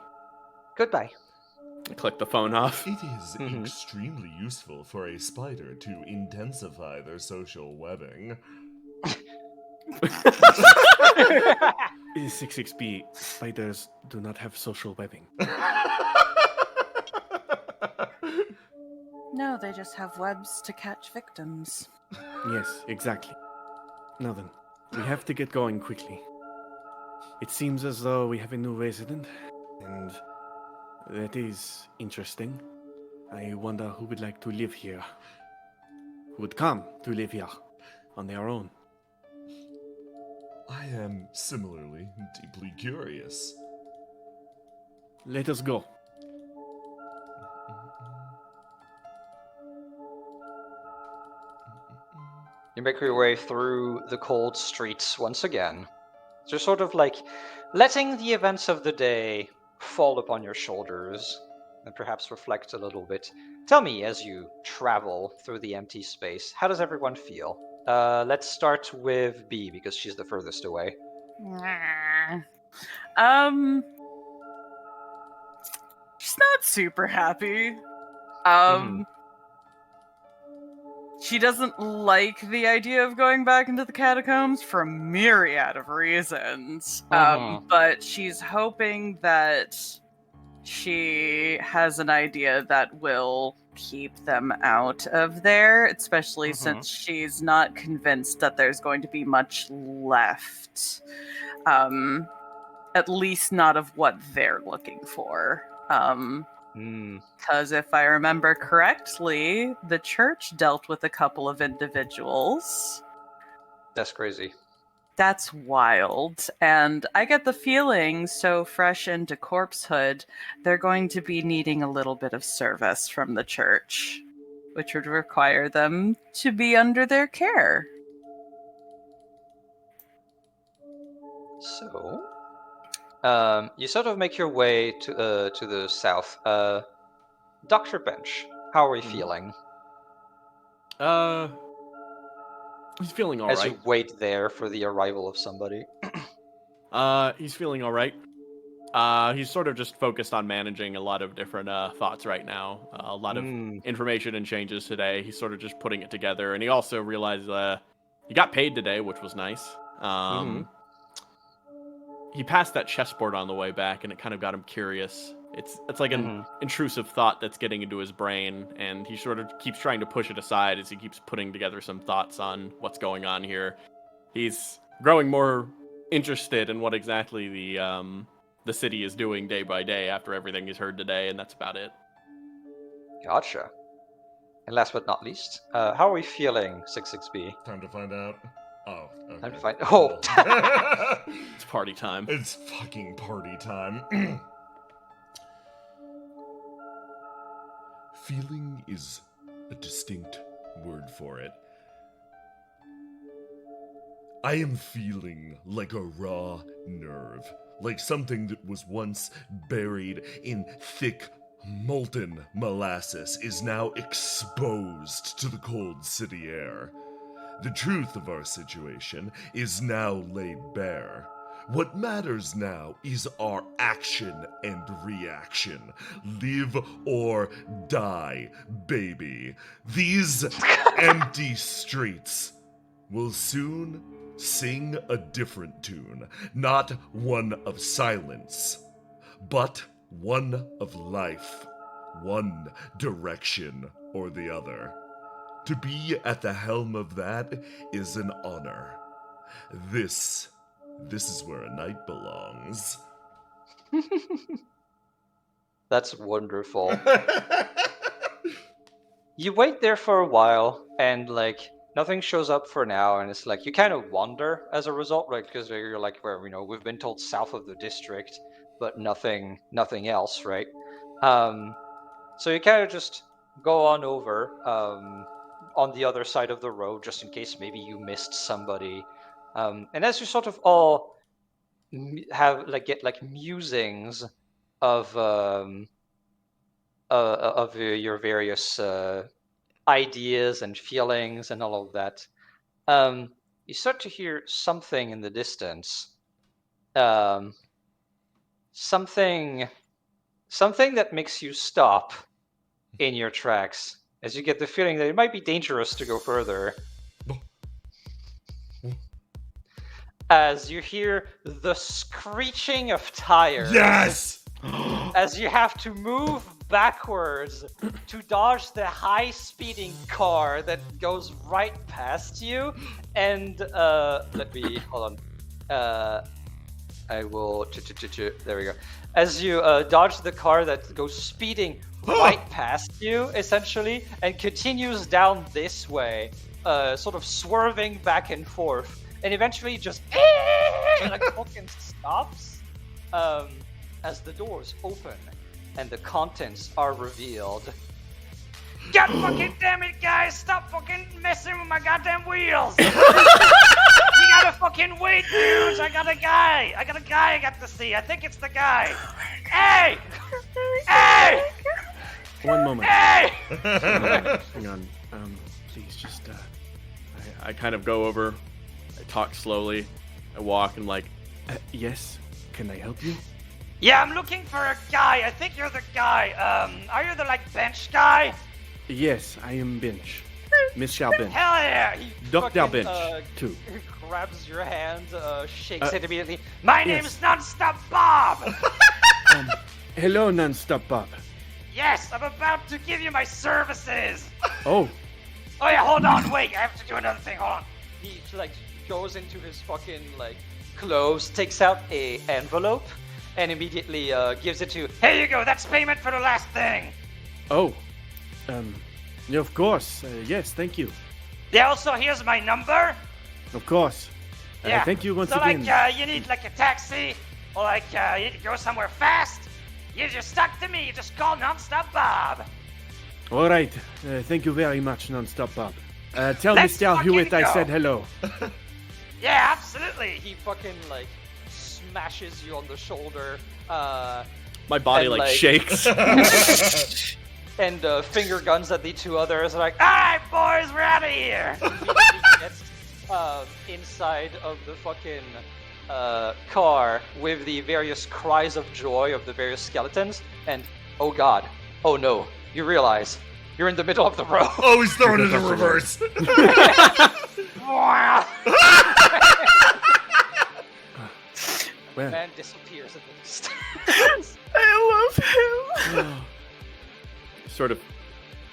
Goodbye. I click the phone off. It is Mhm. extremely useful for a spider to intensify their social webbing. 6XP spiders do not have social webbing. No, they just have webs to catch victims. Yes, exactly. Now then, we have to get going quickly. It seems as though we have a new resident, and that is interesting. I wonder who would like to live here. Who would come to live here on their own. I am similarly deeply curious. Let us go. You make your way through the cold streets once again. Just sort of like letting the events of the day fall upon your shoulders and perhaps reflect a little bit. Tell me, as you travel through the empty space, how does everyone feel? Let's start with B, because she's the furthest away. She's not super happy. She doesn't like the idea of going back into the catacombs for a myriad of reasons. But she's hoping that she has an idea that will keep them out of there, especially since she's not convinced that there's going to be much left. At least not of what they're looking for. Because if I remember correctly, the church dealt with a couple of individuals. That's crazy. That's wild. And I get the feeling, so fresh into corpsehood, they're going to be needing a little bit of service from the church, which would require them to be under their care. So, you sort of make your way to the south. Dr. Bench, how are you feeling? He's feeling As alright. you wait there for the arrival of somebody. He's feeling alright. He's sort of just focused on managing a lot of different thoughts right now. A lot of information and changes today. He's sort of just putting it together, and he also realized he got paid today, which was nice. He passed that chessboard on the way back, and it kind of got him curious. It's like an intrusive thought that's getting into his brain, and he sort of keeps trying to push it aside as he keeps putting together some thoughts on what's going on here. He's growing more interested in what exactly the city is doing day by day after everything he's heard today, and that's about it. Gotcha. And last but not least, how are we feeling, 66B? Time to find out. Oh, okay. I'm fine. Oh, It's party time. It's fucking party time. Feeling is a distinct word for it. I am feeling like a raw nerve, like something that was once buried in thick, molten molasses is now exposed to the cold city air. The truth of our situation is now laid bare. What matters now is our action and reaction. Live or die, baby. These empty streets will soon sing a different tune, not one of silence, but one of life, one direction or the other. To be at the helm of that is an honor. This is where a knight belongs. that's wonderful. You wait there for a while, and like nothing shows up for now, and it's like you kind of wonder as a result, right? Because you're like, where we've been told south of the district, but nothing else, right? So you kind of just go on over on the other side of the road, just in case maybe you missed somebody. And as you sort of all get like musings of your various ideas and feelings and all of that, you start to hear something in the distance. Something that makes you stop in your tracks as you get the feeling that it might be dangerous to go further. As you hear the screeching of tires. Yes! As you have to move backwards to dodge the high-speeding car that goes right past you. And let me hold on. I will. There we go. As you dodge the car that goes speeding right past you, essentially, and continues down this way, sort of swerving back and forth, and eventually just like fucking stops as the doors open and the contents are revealed. God fucking damn it, guys! Stop fucking messing with my goddamn wheels! You gotta fucking wait, dudes! I got a guy I got to see. I think it's the guy. Hey! Hey! One moment. Hey! Hang on. Please just, I kind of go over, I talk slowly, I walk and like, yes? Can I help you? Yeah, I'm looking for a guy. I think you're the guy. Are you the like bench guy? Yes, I am Bench. Mr. Bench. Hell yeah! He Dr. fucking, Bench, too. Grabs your hand, shakes it immediately. My name's Nonstop Bob! Hello, Nonstop Bob. Yes, I'm about to give you my services! Oh, Oh yeah, hold on, wait, I have to do another thing, hold on. He like goes into his fucking like clothes, takes out a envelope, and immediately gives it to you. Here you go, that's payment for the last thing! oh. Yeah, of course. Yes, thank you. Yeah, also, here's my number. Of course. Yeah. Thank you once so, again. like, you need, like, a taxi, or, like, you need to go somewhere fast, you just stuck to me. You just call Nonstop Bob. All right. Thank you very much, Nonstop Bob. Tell Let's Mr. Hewitt I fucking said go. hello. Yeah, absolutely. He fucking, like, smashes you on the shoulder, my body And, like like- shakes. and finger guns at the two others, like, all right, boys, we're out of here. He gets inside of the fucking car with the various cries of joy of the various skeletons, and oh god, oh no, you realize you're in the middle of the road. Oh, he's throwing it in reverse. Well, Man disappears in the distance. I love him. Sort of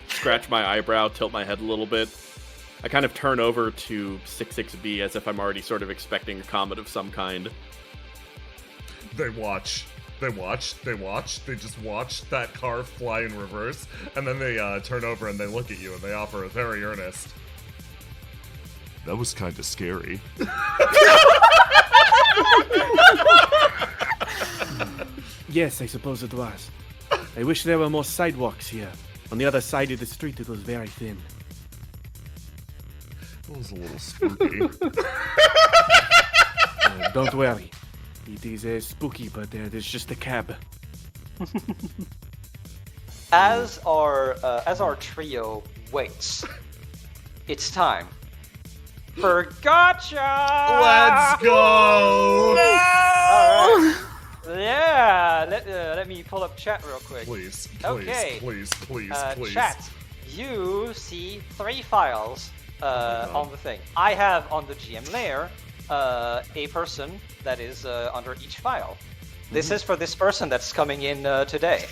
scratch my eyebrow, tilt my head a little bit. I kind of turn over to 66B as if I'm already sort of expecting a comment of some kind. They watch. They just watch that car fly in reverse, and then they turn over and they look at you and they offer a very earnest. That was kind of scary. Yes, I suppose it was. I wish there were more sidewalks here. On the other side of the street, it was very thin. That was a little spooky. Don't worry. It is spooky, but there's just a cab. As our trio waits, it's time for gotcha. Let's go! All right. Yeah. Let me pull up chat real quick. Please, Okay. please. Chat. You see 3 files on the thing. I have on the GM layer a person that is under each file. This is for this person that's coming in today.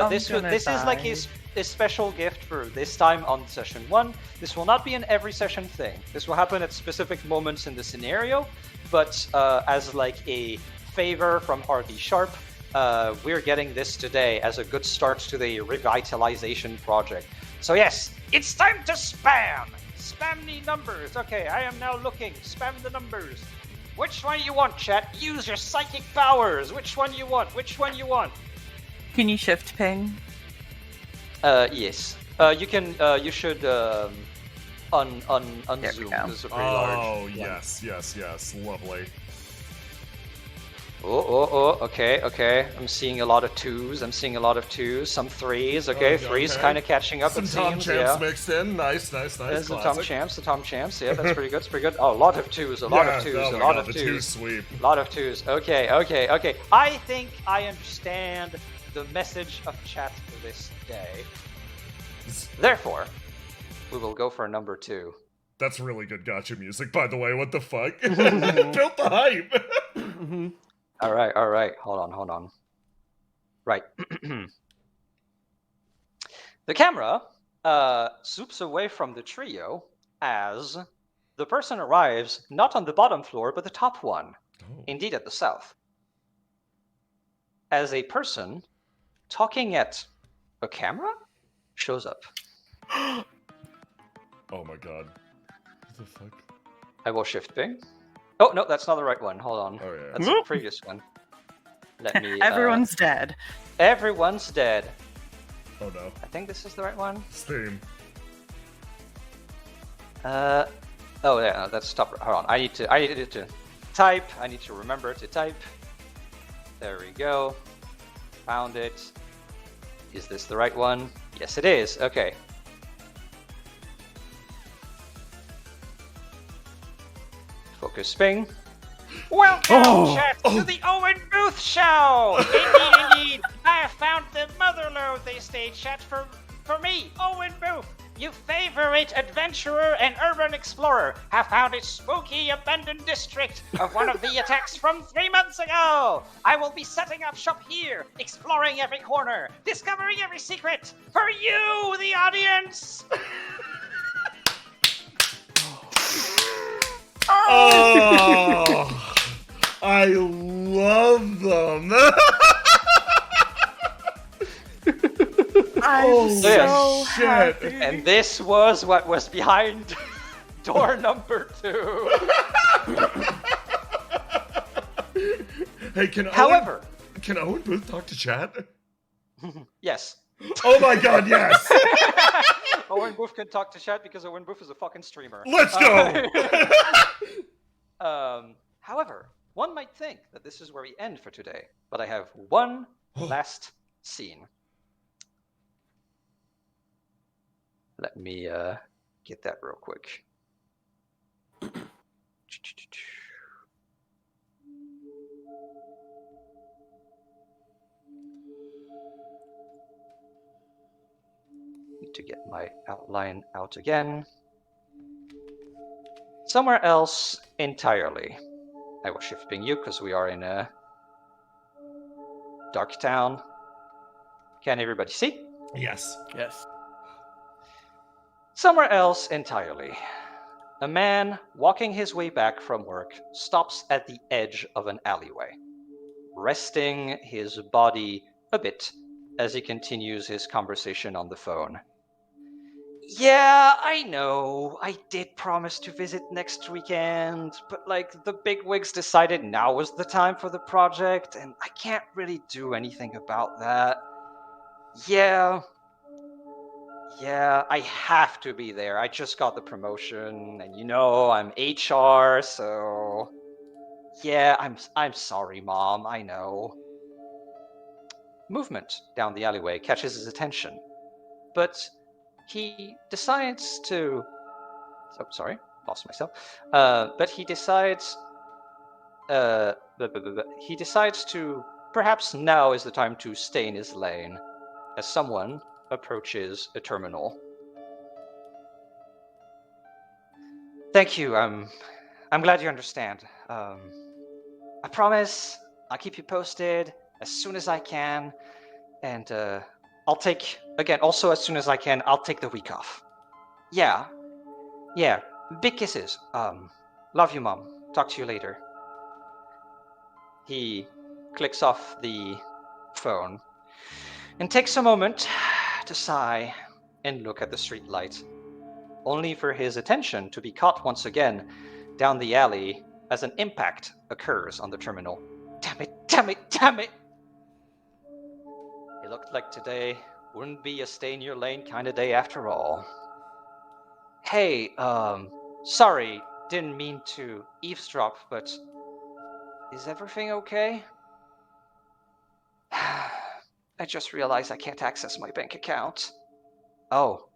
This is like a special gift for this time on session 1. This will not be an every session thing. This will happen at specific moments in the scenario, but as like a favor from Hardy Sharp, we're getting this today as a good start to the revitalization project. So yes, it's time to spam! Spam the numbers. Okay, I am now looking. Spam the numbers. Which one you want, chat? Use your psychic powers. Which one you want? Which one you want? Can you shift ping? Yes. You can. You should unzoom There we go. because it's pretty large. Oh, yes. Lovely. Oh. Okay. I'm seeing a lot of 2s. Some 3s. Okay, 3s okay. kind of catching up. Some it Tom seems. Champs Yeah. mixed in. Nice. There's the Classic. Tom Champs. Yeah, that's pretty good. Oh, a lot of 2s. A lot of 2s. Oh a my lot God, of the 2s. 2 sweep. A lot of 2s. Okay. I think I understand the message of chat for this day. Therefore, we will go for number 2. That's really good gotcha music, by the way. What the fuck? Built the hype. All right. Hold on. Right. The camera zoops away from the trio as the person arrives not on the bottom floor, but the top one. Oh. Indeed, at the south. As a person talking at a camera shows up. Oh my God. What the fuck? I will shift ping. Oh, no, that's not the right one. Hold on. Oh, yeah. That's the previous one. Let me... Everyone's dead. Everyone's dead. Oh no. I think this is the right one. Steam. Oh, yeah, no, that's stop. Hold on. I need to type. I need to remember to type. There we go. Found it. Is this the right one? Yes, it is. Okay. Focus ping. Welcome, chat, to the Owen Booth Show! Indeed. I have found the Motherlode they stayed, chat, for me, Owen Booth. You favorite adventurer and urban explorer have found a spooky abandoned district of one of the attacks from 3 months ago. I will be setting up shop here, exploring every corner, discovering every secret for you, the audience. Oh, I love them. I'm so shit. happy. And this was what was behind door number 2. Hey, However, can Owen Booth talk to chat? yes. Oh my God, yes. Owen Booth can talk to chat because Owen Booth is a fucking streamer. Let's go. However, one might think that this is where we end for today, but I have one last scene. Let me get that real quick. Need to get my outline out again. Somewhere else entirely. I will shift ping you because we are in a dark town. Can everybody see? Yes. Yes. Somewhere else entirely. A man walking his way back from work stops at the edge of an alleyway, resting his body a bit as he continues his conversation on the phone. Yeah, I know. I did promise to visit next weekend, but the bigwigs decided now was the time for the project, and I can't really do anything about that. Yeah, I have to be there. I just got the promotion, and I'm HR, so yeah, I'm sorry, Mom. I know. Movement down the alleyway catches his attention, but he decides to. Oh, sorry, lost myself. But he decides. He decides to. Perhaps now is the time to stay in his lane, as someone approaches a terminal. Thank you. I'm glad you understand. I promise I'll keep you posted as soon as I can, and I'll take again. Also, as soon as I can, I'll take the week off. Yeah. Big kisses. Love you, Mom. Talk to you later. He clicks off the phone and takes a moment to sigh and look at the streetlight, only for his attention to be caught once again down the alley as an impact occurs on the terminal. Damn it! It looked like today wouldn't be a stay in your lane kind of day after all. Hey, sorry, didn't mean to eavesdrop, but is everything okay? I just realized I can't access my bank account. Oh,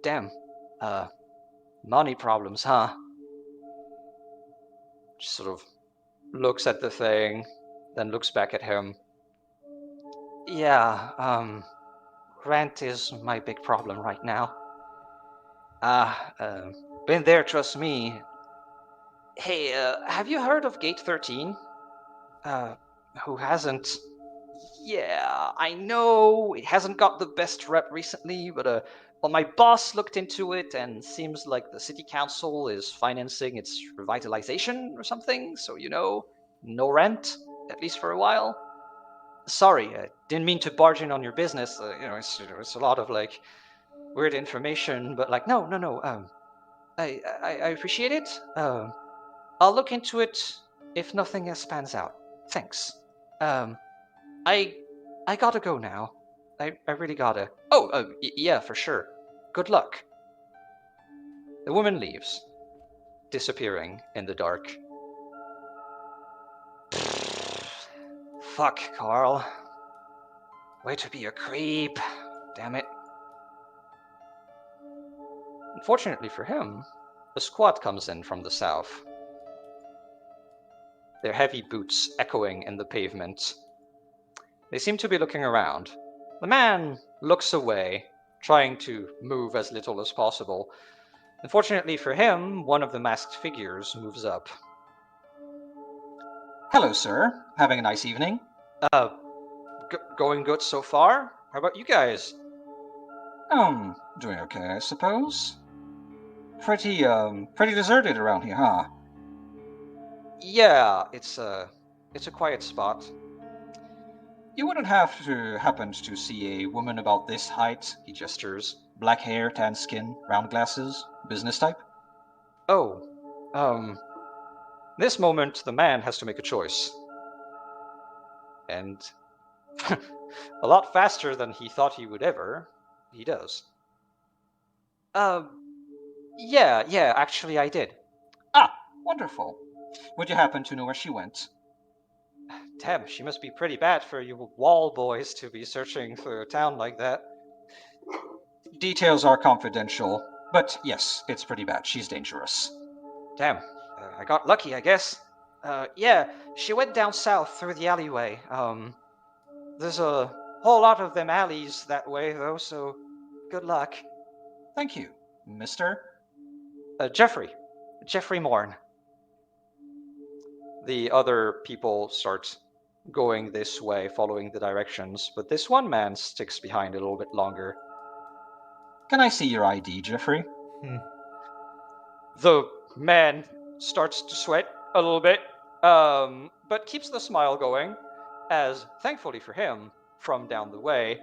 damn. Money problems, huh? Just sort of looks at the thing, then looks back at him. Yeah, rent is my big problem right now. Been there, trust me. Hey, have you heard of Gate 13? Who hasn't? Yeah, I know it hasn't got the best rep recently, but well, my boss looked into it and seems like the city council is financing its revitalization or something, so no rent, at least for a while. Sorry, I didn't mean to barge in on your business. It's a lot of weird information, but no. I appreciate it. I'll look into it if nothing else pans out. Thanks. I gotta go now. I really gotta. Oh, yeah, for sure. Good luck. The woman leaves, disappearing in the dark. Fuck, Carl. Way to be a creep. Damn it. Unfortunately for him, a squad comes in from the south, their heavy boots echoing in the pavement. They seem to be looking around. The man looks away, trying to move as little as possible. Unfortunately for him, one of the masked figures moves up. Hello, sir. Having a nice evening? Going good so far? How about you guys? Doing okay, I suppose. Pretty deserted around here, huh? Yeah, it's a quiet spot. You wouldn't have to happen to see a woman about this height, he gestures. Black hair, tan skin, round glasses, business type? Oh, this moment the man has to make a choice. And a lot faster than he thought he would ever, he does. Yeah, actually I did. Ah, wonderful. Would you happen to know where she went? Damn, she must be pretty bad for you wall boys to be searching for a town like that. Details are confidential, but yes, it's pretty bad. She's dangerous. Damn, I got lucky, I guess. Yeah, she went down south through the alleyway. There's a whole lot of them alleys that way, though, so good luck. Thank you, Mr. Jeffrey Morn. The other people start going this way, following the directions, but this one man sticks behind a little bit longer. Can I see your ID, Jeffrey? The man starts to sweat a little bit, but keeps the smile going, as, thankfully for him, from down the way,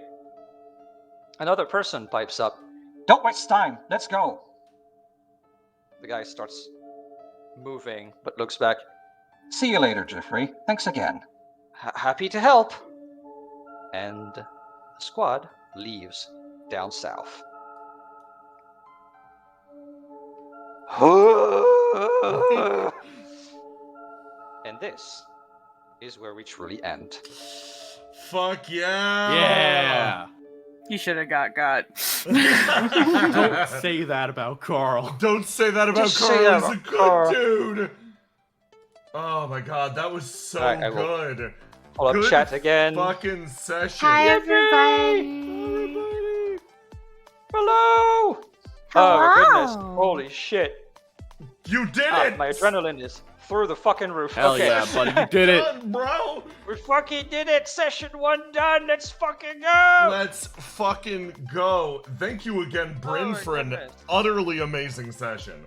another person pipes up. Don't waste time. Let's go. The guy starts moving, but looks back. See you later, Jeffrey. Thanks again. Happy to help. And the squad leaves down south. And this is where we truly end. Fuck yeah! Yeah. You should have got. Don't say that about Carl. Don't say that about Just say Carl. that He's a about good Carl. dude. Oh my god, that was so Alright, I will good. Pull up Good chat again. Fucking session. Hi, everybody. Hello! Oh my goodness. Holy shit. You did it! My adrenaline is through the fucking roof. Hell okay. yeah, buddy, you did it. Done, bro. We fucking did it! Session 1 done! Let's fucking go! Let's fucking go. Thank you again, Bryn, Oh, for an goodness. utterly amazing session.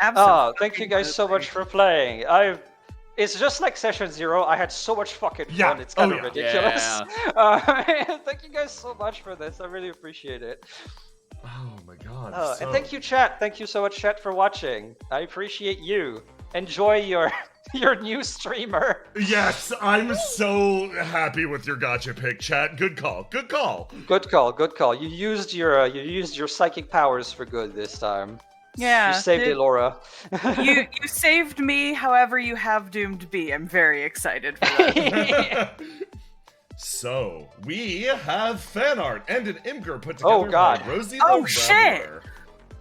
Oh, thank you guys so much for playing. It's just like session 0. I had so much fucking fun. Yeah. It's kind Oh, of yeah. ridiculous. Thank you guys so much for this. I really appreciate it. Oh my god. And thank you, chat. Thank you so much, chat, for watching. I appreciate you. Enjoy your new streamer. Yes, I'm so happy with your gotcha pick, chat. Good call. Good call. Good call. Good call. You used your psychic powers for good this time. Yeah. You saved Elora. you saved me, however you have doomed me. I'm very excited for that. So, we have fan art and an Imgur put together Oh, God. by Rosie Oh, the shit. Reveler.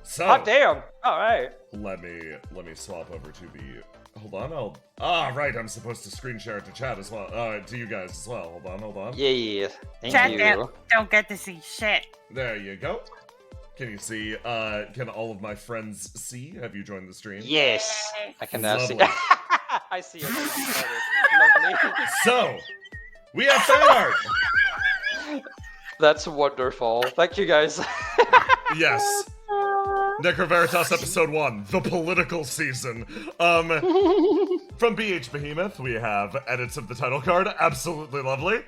So, Hot damn! All right. let me swap over to the. Hold on, right, I'm supposed to screen share it to chat as well. To you guys as well. Hold on. Yeah. Thank Chat you. don't get to see shit. There you go. Can you see? Can all of my friends see? Have you joined the stream? Yes. I can now see. Lovely. I see it. Lovely. So, we have fan art. That's wonderful. Thank you guys. Yes. NECROVERITAS episode 1, the political season. From BH Behemoth, we have edits of the title card, absolutely lovely.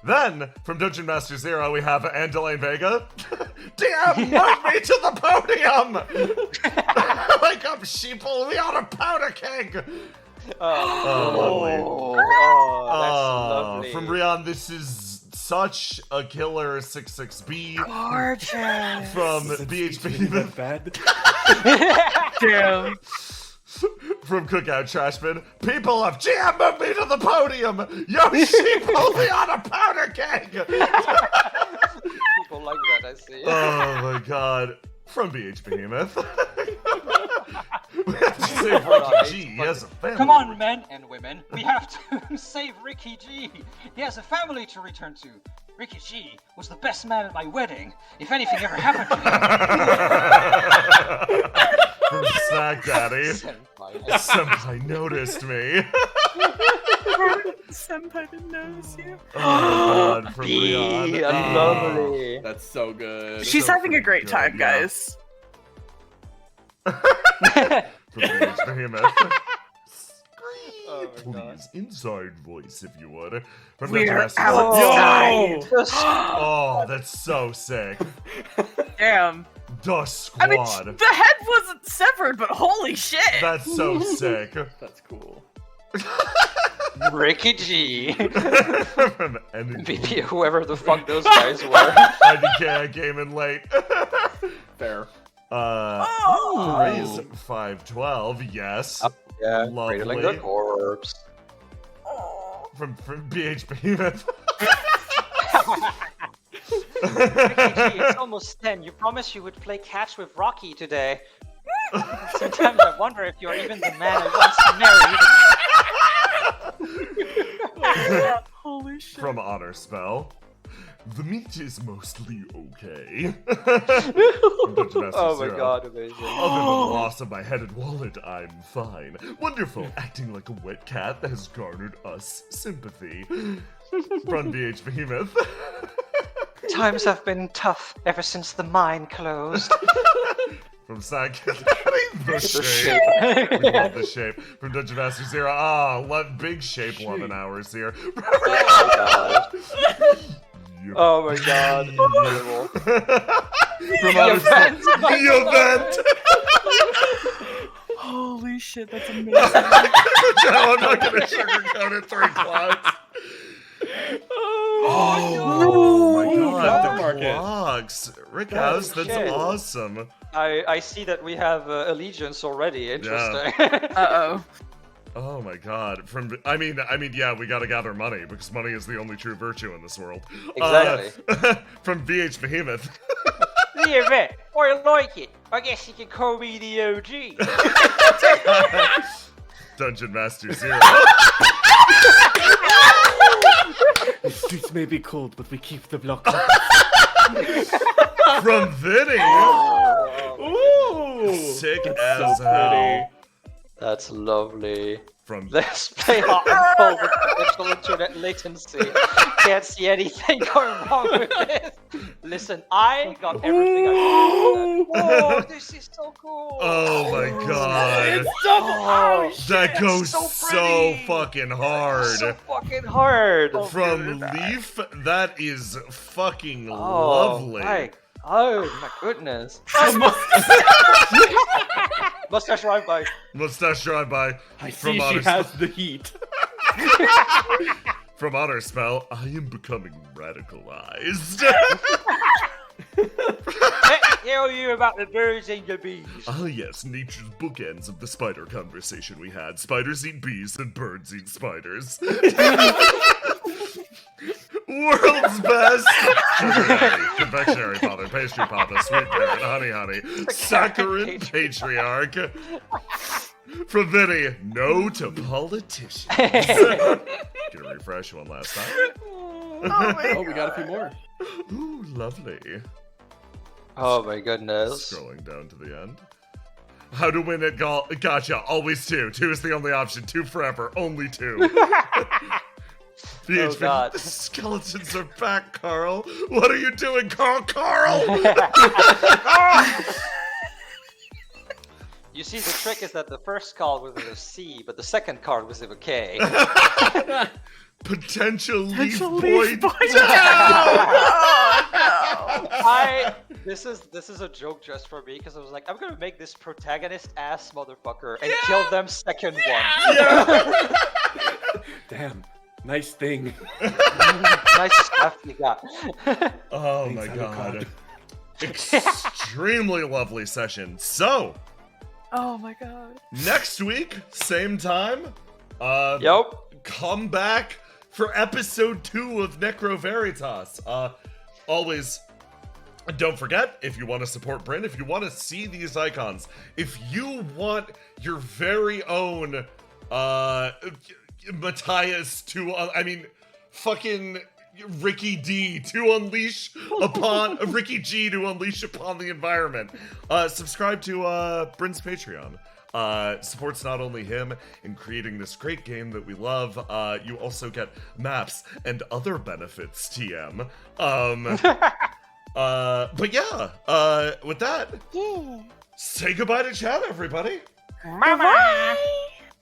Then, from Dungeon Master Zero, we have Andelaine Vega. Damn, move me to the podium! Wake up, sheeple, we on a powder keg! Lovely. That's lovely. From Rion, this is such a killer 66B. Gorgeous. From BH Behemoth. Bad. Damn. From Cookout Trashman, people of GM, move me to the podium! Yo, sheep, hold me on a powder keg! People like that, I see. Oh my god. From BH Behemoth. We have to save Ricky G. He has a family. Come on, men and women. We have to save Ricky G. He has a family to return to. Ricky G was the best man at my wedding. If anything ever happened to him. From Snack Daddy. Senpai. Senpai noticed me. Senpai didn't notice you. Oh my god, from Bee, Leon. lovely. That's so good. She's so having a great good, time, yeah. guys. From BH Behemoth. Oh my God. Please, inside voice if you would. From We're Dungeon Master outside. Oh, that's so sick. Damn. The I mean, squad. the head wasn't severed, but holy shit. That's so sick. That's cool. Ricky G. From BP, whoever the fuck those guys were. IDK, I came in late. Fair. Raise 512, yes. Yeah, Lovely. cradling the corpse. From BH Behemoth. Ricky G, it's almost 10. You promised you would play catch with Rocky today. Sometimes I wonder if you're even the man I once married. Holy shit. From Honor Spell. The meat is mostly okay. From Dungeon Master Oh my Zero. god, amazing. Other than the loss of my head and wallet, I'm fine. Wonderful. Acting like a wet cat that has garnered us sympathy. From BH Behemoth. Times have been tough ever since the mine closed. From Sack. The shape. We love the shape. From Dungeon Master Zero. Big shape 11 hours here. Oh my god. Oh my god. Incredible. From outer space. The event. Holy shit, that's amazing. No, I'm not gonna sugarcoat it. 3 clouds. Oh my god, the vlogs. Rick House, that's shit. awesome. I see that we have allegiance already. Interesting. Uh-oh. Oh my god. I mean, yeah, we gotta gather money because money is the only true virtue in this world. Exactly. From VH Behemoth. Yeah, man. I like it. I guess you could call me the OG. Dungeon Master Zero. The streets may be cold, but we keep the block up. From Vinny. Ooh! Sick That's as so hell. pretty. That's lovely. From Let's play hot and cold with potential internet latency. Can't see anything going wrong with this. Listen, I got everything I needed. Whoa, this is so cool. Oh my god. That goes so so pretty. fucking hard. So fucking hard. From Leaf, that is fucking Oh lovely. my goodness. Mustache drive-by. Mustache drive-by. I From see she Outer has the heat. From Honor Spell, I am becoming radicalized. Tell you about the birds and the bees. Ah yes, nature's bookends of the spider conversation we had. Spiders eat bees and birds eat spiders. World's best confectionery father, pastry papa, sweet parent, honey, saccharine patriarch. From Vinny, no to politicians. Gonna refresh one last time. Oh, we got a few more. Ooh, lovely. Oh my goodness. Scrolling down to the end. How to win at golf? Gotcha. Always 2. 2 is the only option. 2 forever. Only 2. Oh god. The skeletons are back, Carl. What are you doing, Carl? You see, the trick is that the first card was with a C, but the second card was with a K. Potential leaf point. This is a joke just for me because I was like, I'm gonna make this protagonist ass motherfucker and kill them second one. Damn. Nice thing. Nice stuff you got. Oh my god. Extremely lovely session. So, Oh my god. next week, same time. Yep. Come back for episode 2 of NECROVERITAS. Always, don't forget, if you want to support Bryn, if you want to see these icons, if you want your very own Matthias to, fucking Ricky D to unleash upon Ricky G to unleash upon the environment. Subscribe to Bryn's Patreon. Supports not only him in creating this great game that we love, you also get maps and other benefits, TM. But yeah, with that, say goodbye to chat, everybody. Bye-bye.